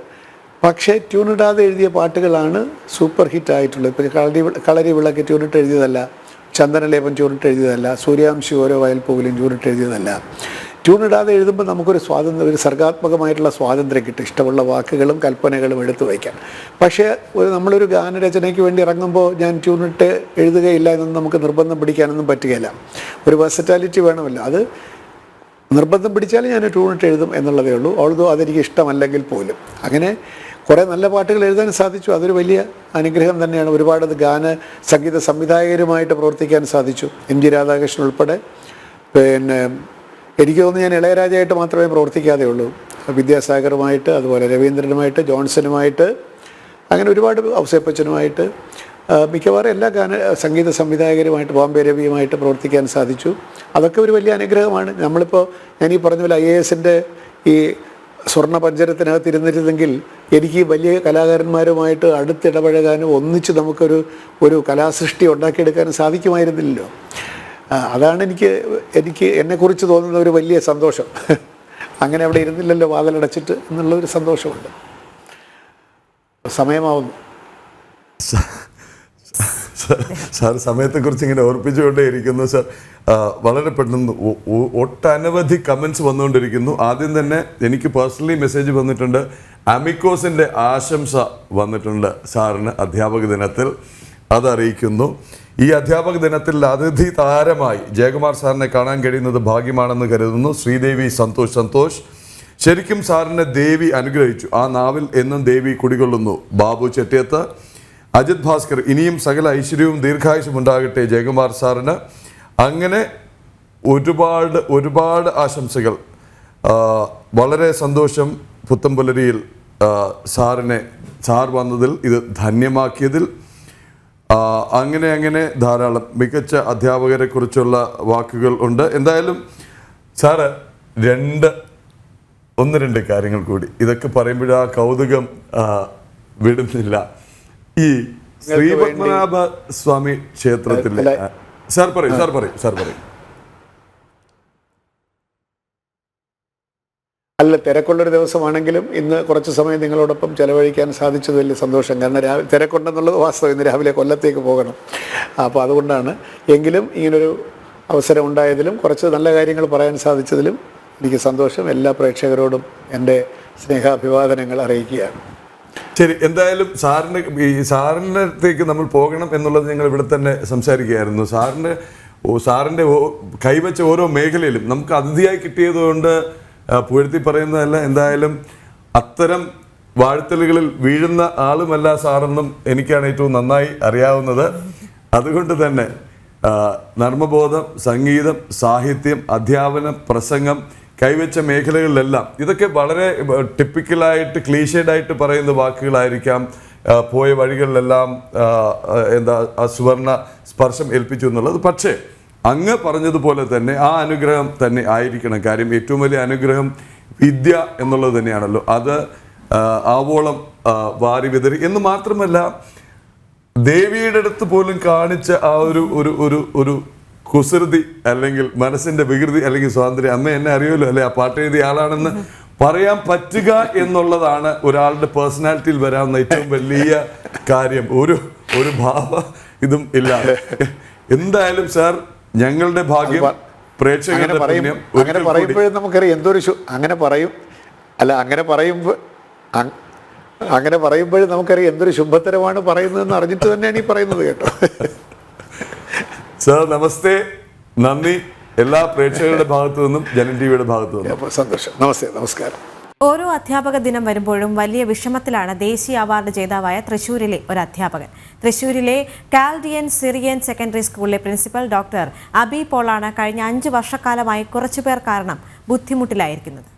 പക്ഷേ ട്യൂണിടാതെ എഴുതിയ പാട്ടുകളാണ് സൂപ്പർ ഹിറ്റ് ആയിട്ടുള്ളത്. ഇപ്പോൾ കളരി വിളക്ക് ട്യൂണിട്ട് എഴുതിയതല്ല, ചന്ദനലേപം ട്യൂണിട്ട് എഴുതിയതല്ല, സൂര്യാംശി ഓരോ വയൽപ്പൂവിലും ട്യൂണിട്ട് എഴുതിയതല്ല. ട്യൂണിടാതെ എഴുതുമ്പോൾ നമുക്കൊരു ഒരു സർഗാത്മകമായിട്ടുള്ള സ്വാതന്ത്ര്യം കിട്ടും, ഇഷ്ടമുള്ള വാക്കുകളും കൽപ്പനകളും എടുത്തു വയ്ക്കാൻ. പക്ഷേ നമ്മളൊരു ഗാനരചനയ്ക്ക് വേണ്ടി ഇറങ്ങുമ്പോൾ ഞാൻ ട്യൂണിട്ട് എഴുതുകയില്ല എന്നൊന്നും നമുക്ക് നിർബന്ധം പിടിക്കാനൊന്നും പറ്റുകയില്ല. ഒരു വെർസറ്റാലിറ്റി വേണമല്ലോ. അത് നിർബന്ധം പിടിച്ചാൽ ഞാൻ ട്യൂണിട്ട് എഴുതും എന്നുള്ളതേ ഉള്ളൂ. ഓൾദോ അതെനിക്ക് ഇഷ്ടമല്ലെങ്കിൽ പോലും. അങ്ങനെ കുറേ നല്ല പാട്ടുകൾ എഴുതാൻ സാധിച്ചു. അതൊരു വലിയ അനുഗ്രഹം തന്നെയാണ്. ഒരുപാട് സംഗീത സംവിധായകരുമായിട്ട് പ്രവർത്തിക്കാൻ സാധിച്ചു. MG രാധാകൃഷ്ണൻ ഉൾപ്പെടെ, പിന്നെ എനിക്ക് തോന്നുന്നു ഞാൻ ഇളയരാജയായിട്ട് മാത്രമേ പ്രവർത്തിക്കാതെ ഉള്ളൂ. വിദ്യാസാഗറുമായിട്ട്, അതുപോലെ രവീന്ദ്രനുമായിട്ട്, ജോൺസണുമായിട്ട്, അങ്ങനെ ഒരുപാട് ഔസേപ്പച്ചനുമായിട്ട്, മിക്കവാറും എല്ലാ സംഗീത സംവിധായകരുമായിട്ട്, ബോംബെ രവിയുമായിട്ട് പ്രവർത്തിക്കാൻ സാധിച്ചു. അതൊക്കെ ഒരു വലിയ അനുഗ്രഹമാണ്. നമ്മളിപ്പോൾ ഞാൻ ഈ പറഞ്ഞ പോലെ IASൻ്റെ ഈ സ്വർണ്ണ പഞ്ചരത്തിനകത്ത് ഇരുന്നിരുന്നെങ്കിൽ എനിക്ക് വലിയ കലാകാരന്മാരുമായിട്ട് അടുത്തിടപഴകാനും ഒന്നിച്ച് നമുക്കൊരു കലാസൃഷ്ടി ഉണ്ടാക്കിയെടുക്കാനും സാധിക്കുമായിരുന്നില്ലല്ലോ. അതാണ് എനിക്ക് എന്നെക്കുറിച്ച് തോന്നുന്ന ഒരു വലിയ സന്തോഷം. അങ്ങനെ അവിടെ ഇരുന്നില്ലല്ലോ വാതിലടച്ചിട്ട് എന്നുള്ളൊരു സന്തോഷമുണ്ട്. സമയമാവുന്നു. സാർ സമയത്തെക്കുറിച്ച് ഇങ്ങനെ ഓർപ്പിച്ചുകൊണ്ടേയിരിക്കുന്നു. സാർ വളരെ പെട്ടെന്ന് ഒട്ടനവധി കമൻസ് വന്നുകൊണ്ടിരിക്കുന്നു. ആദ്യം തന്നെ എനിക്ക് പേഴ്സണലി മെസ്സേജ് വന്നിട്ടുണ്ട്. അമിക്കോസിൻ്റെ ആശംസ വന്നിട്ടുണ്ട് സാറിന് അധ്യാപക ദിനത്തിൽ, അതറിയിക്കുന്നു. ഈ അധ്യാപക ദിനത്തിൽ അതിഥി താരമായി ജയകുമാർ സാറിനെ കാണാൻ കഴിയുന്നത് ഭാഗ്യമാണെന്ന് കരുതുന്നു. ശ്രീദേവി സന്തോഷ്. ശരിക്കും സാറിനെ ദേവി അനുഗ്രഹിച്ചു. ആ നാവിൽ എന്നും ദേവി കുടികൊള്ളുന്നു. ബാബു ചെട്ടിയത്ത്, അജിത് ഭാസ്കർ, ഇനിയും സകല ഐശ്വര്യവും ദീർഘായുസ്സും ഉണ്ടാകട്ടെ ജയകുമാർ സാറിന്. അങ്ങനെ ഒരുപാട് ആശംസകൾ. വളരെ സന്തോഷം പുത്തമ്പുലരിയിൽ സാർ വന്നതിൽ, ഇത് ധന്യമാക്കിയതിൽ. അങ്ങനെ ധാരാളം മികച്ച അധ്യാപകരെ കുറിച്ചുള്ള വാക്കുകൾ ഉണ്ട്. എന്തായാലും സാറ് ഒന്ന് രണ്ട് കാര്യങ്ങൾ കൂടി, ഇതൊക്കെ പറയുമ്പോഴാ കൗതുകം വിടുന്നില്ല. ഈ ശ്രീപത്മനാഭ സ്വാമി ക്ഷേത്രത്തിലെ സാർ പറയും. അല്ല, തിരക്കുള്ളൊരു ദിവസമാണെങ്കിലും ഇന്ന് കുറച്ച് സമയം നിങ്ങളോടൊപ്പം ചെലവഴിക്കാൻ സാധിച്ചത് വലിയ സന്തോഷം. കാരണം തിരക്കുണ്ടെന്നുള്ളത് വാസ്തവം. ഇന്ന് രാവിലെ കൊല്ലത്തേക്ക് പോകണം. അപ്പോൾ അതുകൊണ്ടാണ്. എങ്കിലും ഇങ്ങനൊരു അവസരം ഉണ്ടായതിലും കുറച്ച് നല്ല കാര്യങ്ങൾ പറയാൻ സാധിച്ചതിലും എനിക്ക് സന്തോഷം. എല്ലാ പ്രേക്ഷകരോടും എൻ്റെ സ്നേഹാഭിവാദനങ്ങൾ അറിയിക്കുകയാണ്. ശരി, എന്തായാലും സാറിൻ്റെ അടുത്തേക്ക് നമ്മൾ പോകണം എന്നുള്ളത് ഞങ്ങൾ ഇവിടെ തന്നെ സംസാരിക്കുകയായിരുന്നു. സാറിൻ്റെ കൈവച്ച ഓരോ മേഖലയിലും നമുക്ക് അതിഥിയായി കിട്ടിയതുകൊണ്ട് പുകഴ്ത്തി പറയുന്നതല്ല. എന്തായാലും അത്തരം വാഴ്ത്തലുകളിൽ വീഴുന്ന ആളുമല്ല സാറെന്നും എനിക്കാണ് ഏറ്റവും നന്നായി അറിയാവുന്നത്. അതുകൊണ്ട് തന്നെ നർമ്മബോധം, സംഗീതം, സാഹിത്യം, അധ്യാപനം, പ്രസംഗം, കൈവച്ച മേഖലകളിലെല്ലാം ഇതൊക്കെ വളരെ ടിപ്പിക്കലായിട്ട് ക്ലീഷേഡായിട്ട് പറയുന്ന വാക്കുകളായിരിക്കാം. പോയ വഴികളിലെല്ലാം ആ സുവർണ സ്പർശം ഏൽപ്പിച്ചു എന്നുള്ളത്. പക്ഷേ അങ്ങ് പറഞ്ഞതുപോലെ തന്നെ ആ അനുഗ്രഹം തന്നെ ആയിരിക്കണം. കാര്യം ഏറ്റവും വലിയ അനുഗ്രഹം വിദ്യ എന്നുള്ളത് തന്നെയാണല്ലോ. അത് ആവോളം വാരി വിതറി എന്ന് മാത്രമല്ല, ദേവിയുടെ അടുത്ത് പോലും കാണിച്ച ആ ഒരു കുസൃതി, അല്ലെങ്കിൽ മനസ്സിന്റെ വികൃതി, അല്ലെങ്കിൽ സ്വാതന്ത്ര്യം. അമ്മ എന്നെ അറിയുമല്ലോ അല്ലെ, ആ പാട്ട് എഴുതിയ ആളാണെന്ന് പറയാൻ പറ്റുക എന്നുള്ളതാണ് ഒരാളുടെ പേഴ്സണാലിറ്റിയിൽ വരാവുന്ന ഏറ്റവും വലിയ കാര്യം. ഒരു ഭാവ ഇതും ഇല്ലാതെ. എന്തായാലും സാർ, ഞങ്ങളുടെ ഭാഗ്യം, പ്രേക്ഷകരുടെ പുണ്യം. അങ്ങനെ പറയുമ്പോഴും നമുക്കറിയാം അങ്ങനെ പറയുമ്പോഴും നമുക്കറിയാം എന്തൊരു ശുഭത്തരമാണ് പറയുന്നതെന്ന് അറിഞ്ഞിട്ട് തന്നെയാണ് ഈ പറയുന്നത് കേട്ടോ. സാർ നമസ്തേ, നന്ദി. എല്ലാ പ്രേക്ഷകരുടെ ഭാഗത്തു നിന്നും, ജനൻ ടിവിയുടെ ഭാഗത്തു നിന്നും സന്തോഷം. നമസ്കാരം. ഓരോ അധ്യാപക ദിനം വരുമ്പോഴും വലിയ വിഷമത്തിലാണ് ദേശീയ അവാർഡ് ജേതാവായ തൃശ്ശൂരിലെ ഒരു അധ്യാപകൻ. തൃശ്ശൂരിലെ കാൽഡിയൻ സിറിയൻ സെക്കൻഡറി സ്കൂളിലെ പ്രിൻസിപ്പൽ ഡോക്ടർ അബി പോളാണ് കഴിഞ്ഞ 5 വർഷക്കാലമായി കുറച്ചുപേർ കാരണം ബുദ്ധിമുട്ടിലായിരിക്കുന്നത്.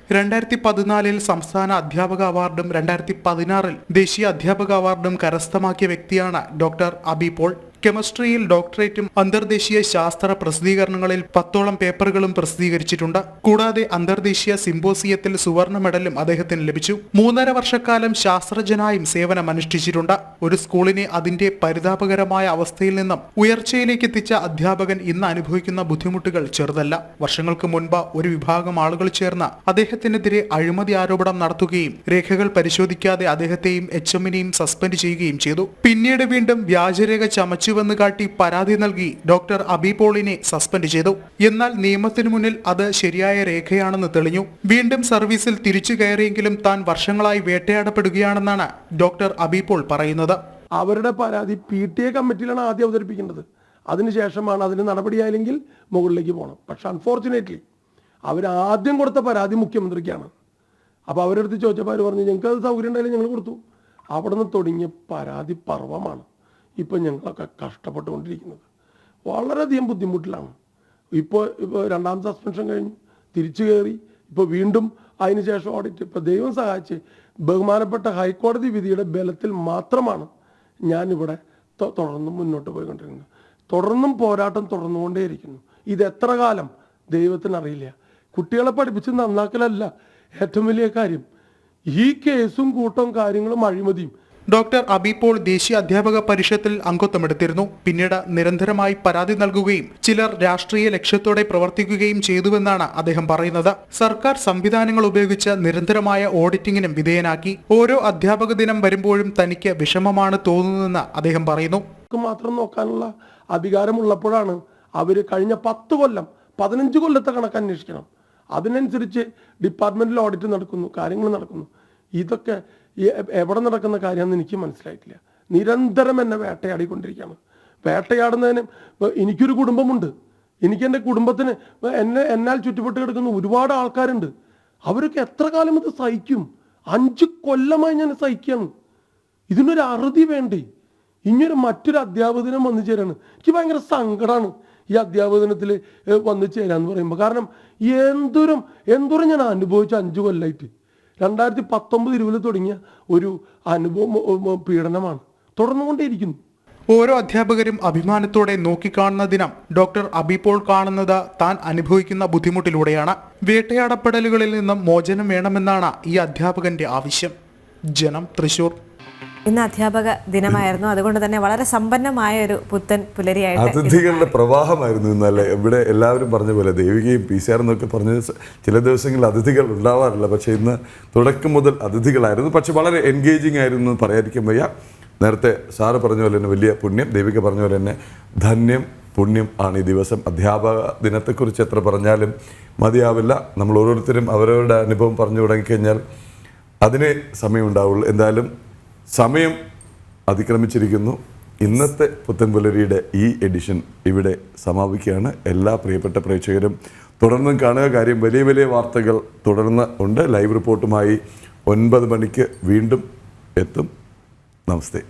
2014 സംസ്ഥാന അധ്യാപക അവാർഡും 2016 ദേശീയ അധ്യാപക അവാർഡും കരസ്ഥമാക്കിയ വ്യക്തിയാണ് ഡോക്ടർ അബി പോൾ. കെമിസ്ട്രിയിൽ ഡോക്ടറേറ്റും അന്തർദേശീയ ശാസ്ത്ര പ്രസിദ്ധീകരണങ്ങളിൽ 10ഓളം പേപ്പറുകളും പ്രസിദ്ധീകരിച്ചിട്ടുണ്ട്. കൂടാതെ അന്തർദേശീയ സിംബോസിയത്തിൽ സുവർണ മെഡലും അദ്ദേഹത്തിന് ലഭിച്ചു. 3.5 വർഷക്കാലം ശാസ്ത്രജ്ഞനായും സേവനമനുഷ്ഠിച്ചിട്ടുണ്ട്. ഒരു സ്കൂളിനെ അതിന്റെ പരിതാപകരമായ അവസ്ഥയിൽ നിന്നും ഉയർച്ചയിലേക്ക് എത്തിച്ച അധ്യാപകൻ ഇന്ന് അനുഭവിക്കുന്ന ബുദ്ധിമുട്ടുകൾ ചെറുതല്ല. വർഷങ്ങൾക്ക് മുൻപ് ഒരു വിഭാഗം ആളുകൾ ചേർന്ന് അദ്ദേഹത്തിനെതിരെ അഴിമതി ആരോപണം നടത്തുകയും രേഖകൾ പരിശോധിക്കാതെ അദ്ദേഹത്തെയും HM-നെയും സസ്പെൻഡ് ചെയ്യുകയും ചെയ്തു. പിന്നീട് വീണ്ടും വ്യാജരേഖ ചമച്ചുവെന്ന് കാട്ടി പരാതി നൽകി ഡോക്ടർ അബി പോളിനെ സസ്പെൻഡ് ചെയ്തു. എന്നാൽ നിയമത്തിനു മുന്നിൽ അത് ശരിയായ രേഖയാണെന്ന് തെളിഞ്ഞു. വീണ്ടും സർവീസിൽ തിരിച്ചു കയറിയെങ്കിലും താൻ വർഷങ്ങളായി വേട്ടയാടപ്പെടുകയാണെന്നാണ് ഡോക്ടർ അബി പോൾ പറയുന്നത്. അവരുടെ പരാതി PTA കമ്മിറ്റിയിലാണ് ആദ്യം അവതരിപ്പിക്കേണ്ടത്. അതിനുശേഷമാണ് അതിന് നടപടിയായില്ലെങ്കിൽ മുകളിലേക്ക് പോകണം. പക്ഷെ അൺഫോർച്ചുനേറ്റ്ലി അവർ ആദ്യം കൊടുത്ത പരാതി മുഖ്യമന്ത്രിക്കാണ്. അപ്പോൾ അവരടുത്ത് ചോദിച്ചപ്പോൾ അവർ പറഞ്ഞു ഞങ്ങൾക്ക് അത് സൗകര്യം ഉണ്ടായാലും ഞങ്ങൾ കൊടുത്തു. അവിടെ നിന്ന് തുടങ്ങിയ പരാതി പർവ്വമാണ് ഇപ്പം ഞങ്ങളൊക്കെ കഷ്ടപ്പെട്ടുകൊണ്ടിരിക്കുന്നത്. വളരെയധികം ബുദ്ധിമുട്ടിലാണ്. ഇപ്പോൾ രണ്ടാം സസ്പെൻഷൻ കഴിഞ്ഞു, തിരിച്ചു കയറി, ഇപ്പോൾ വീണ്ടും അതിനുശേഷം ഓഡിറ്റ്. ഇപ്പോൾ ദൈവം സഹായിച്ച് ബഹുമാനപ്പെട്ട ഹൈക്കോടതി വിധിയുടെ ബലത്തിൽ മാത്രമാണ് ഞാനിവിടെ തുടർന്നും മുന്നോട്ട് പോയിക്കൊണ്ടിരിക്കുന്നത്. തുടർന്നും പോരാട്ടം തുടർന്നുകൊണ്ടേയിരിക്കുന്നു. ഇത് എത്ര കാലം ദൈവത്തിനറിയില്ല. കുട്ടികളെ പഠിപ്പിച്ച് നന്നാക്കലല്ല ഏറ്റവും വലിയ കാര്യം. ഈ കേസും കൂട്ടവും കാര്യങ്ങളും അഴിമതിയും. ഡോക്ടർ അബി പോൾ ദേശീയ അധ്യാപക പരിഷത്തിൽ അംഗത്വമെടുത്തിരുന്നു. പിന്നീട് നിരന്തരമായി പരാതി നൽകുകയും ചിലർ രാഷ്ട്രീയ ലക്ഷ്യത്തോടെ പ്രവർത്തിക്കുകയും ചെയ്തുവെന്നാണ് അദ്ദേഹം പറയുന്നത്. സർക്കാർ സംവിധാനങ്ങൾ ഉപയോഗിച്ച് നിരന്തരമായ ഓഡിറ്റിംഗിനും വിധേയനാക്കി. ഓരോ അധ്യാപക ദിനം വരുമ്പോഴും തനിക്ക് വിഷമമാണ് തോന്നുന്നതെന്ന് അദ്ദേഹം പറയുന്നു. മാത്രം നോക്കാനുള്ള അധികാരമുള്ളപ്പോഴാണ് അവർ കഴിഞ്ഞ 10 കൊല്ലം 15 കൊല്ലത്തെ കണക്ക് അന്വേഷിക്കണം. അതിനനുസരിച്ച് ഡിപ്പാർട്ട്മെന്റിൽ ഓഡിറ്റ് നടക്കുന്നു, കാര്യങ്ങൾ നടക്കുന്നു. ഇതൊക്കെ എവിടെ നടക്കുന്ന കാര്യമാണെന്ന് എനിക്ക് മനസ്സിലായിട്ടില്ല. നിരന്തരം എന്നെ വേട്ടയാടിക്കൊണ്ടിരിക്കുകയാണ്. വേട്ടയാടുന്നതിന് എനിക്കൊരു കുടുംബമുണ്ട്. എനിക്ക് എൻ്റെ കുടുംബത്തിന് എന്നാൽ ചുറ്റുപെട്ട് കിടക്കുന്ന ഒരുപാട് ആൾക്കാരുണ്ട്. അവരൊക്കെ എത്ര കാലം ഇത് സഹിക്കും? 5 കൊല്ലമായി ഞാൻ സഹിക്കുകയാണ്. ഇതിനൊരു അറുതി വേണ്ടേ? ഇങ്ങനൊരു മറ്റൊരു അധ്യാപകദിനം വന്നു ചേരാണ്. എനിക്ക് ഭയങ്കര സങ്കടമാണ് ഈ അധ്യാപകദിനത്തിൽ വന്നു ചേരാന്ന് പറയുമ്പോൾ. കാരണം എന്തോരം ഞാൻ അനുഭവിച്ച 5 കൊല്ലമായിട്ട്. 2019-20 തുടങ്ങിയ ഒരു അനുഭവം പീഡനമാണ്, തുടർന്നുകൊണ്ടേയിരിക്കുന്നു. ഓരോ അധ്യാപകരും അഭിമാനത്തോടെ നോക്കിക്കാണുന്ന ദിനം ഡോക്ടർ അബി പോൾ കാണുന്നത് താൻ അനുഭവിക്കുന്ന ബുദ്ധിമുട്ടിലൂടെയാണ്. വേട്ടയാടപ്പെടലുകളിൽ നിന്നും മോചനം വേണമെന്നാണ് ഈ അധ്യാപകന്റെ ആവശ്യം. ജനം, തൃശൂർ. ഇന്ന് അധ്യാപക ദിനമായിരുന്നു. അതുകൊണ്ട് തന്നെ വളരെ സമ്പന്നമായ ഒരു പുത്തൻ പുലരിയായിട്ട് അതിഥികളുടെ പ്രവാഹമായിരുന്നു ഇന്നല്ലേ. ഇവിടെ എല്ലാവരും പറഞ്ഞ പോലെ ദേവികയും PCR എന്നൊക്കെ പറഞ്ഞ ചില ദിവസങ്ങളിൽ അതിഥികൾ ഉണ്ടാവാറില്ല. പക്ഷേ ഇന്ന് തുടക്കം മുതൽ അതിഥികളായിരുന്നു. പക്ഷെ വളരെ എൻഗേജിങ് ആയിരുന്നു എന്ന് പറയാതിരിക്കാൻ വയ്യ. നേരത്തെ സാറ് പറഞ്ഞ പോലെ തന്നെ വലിയ പുണ്യം, ദേവിക പറഞ്ഞ പോലെ തന്നെ ധന്യം പുണ്യം ആണ് ഈ ദിവസം. അധ്യാപക ദിനത്തെക്കുറിച്ച് എത്ര പറഞ്ഞാലും മതിയാവില്ല. നമ്മൾ ഓരോരുത്തരും അവരവരുടെ അനുഭവം പറഞ്ഞു തുടങ്ങിക്കഴിഞ്ഞാൽ അതിനെ സമയമുണ്ടാവുള്ളൂ. എന്തായാലും സമയം അതിക്രമിച്ചിരിക്കുന്നു. ഇന്നത്തെ പുത്തൻ പുലരിയുടെ ഈ എഡിഷൻ ഇവിടെ സമാപിക്കുകയാണ്. എല്ലാ പ്രിയപ്പെട്ട പ്രേക്ഷകരും തുടർന്നും കാണുക. കാര്യം വലിയ വലിയ വാർത്തകൾ തുടർന്ന് ഉണ്ട്. ലൈവ് റിപ്പോർട്ടുമായി 9 മണിക്ക് വീണ്ടും എത്തും. നമസ്തേ.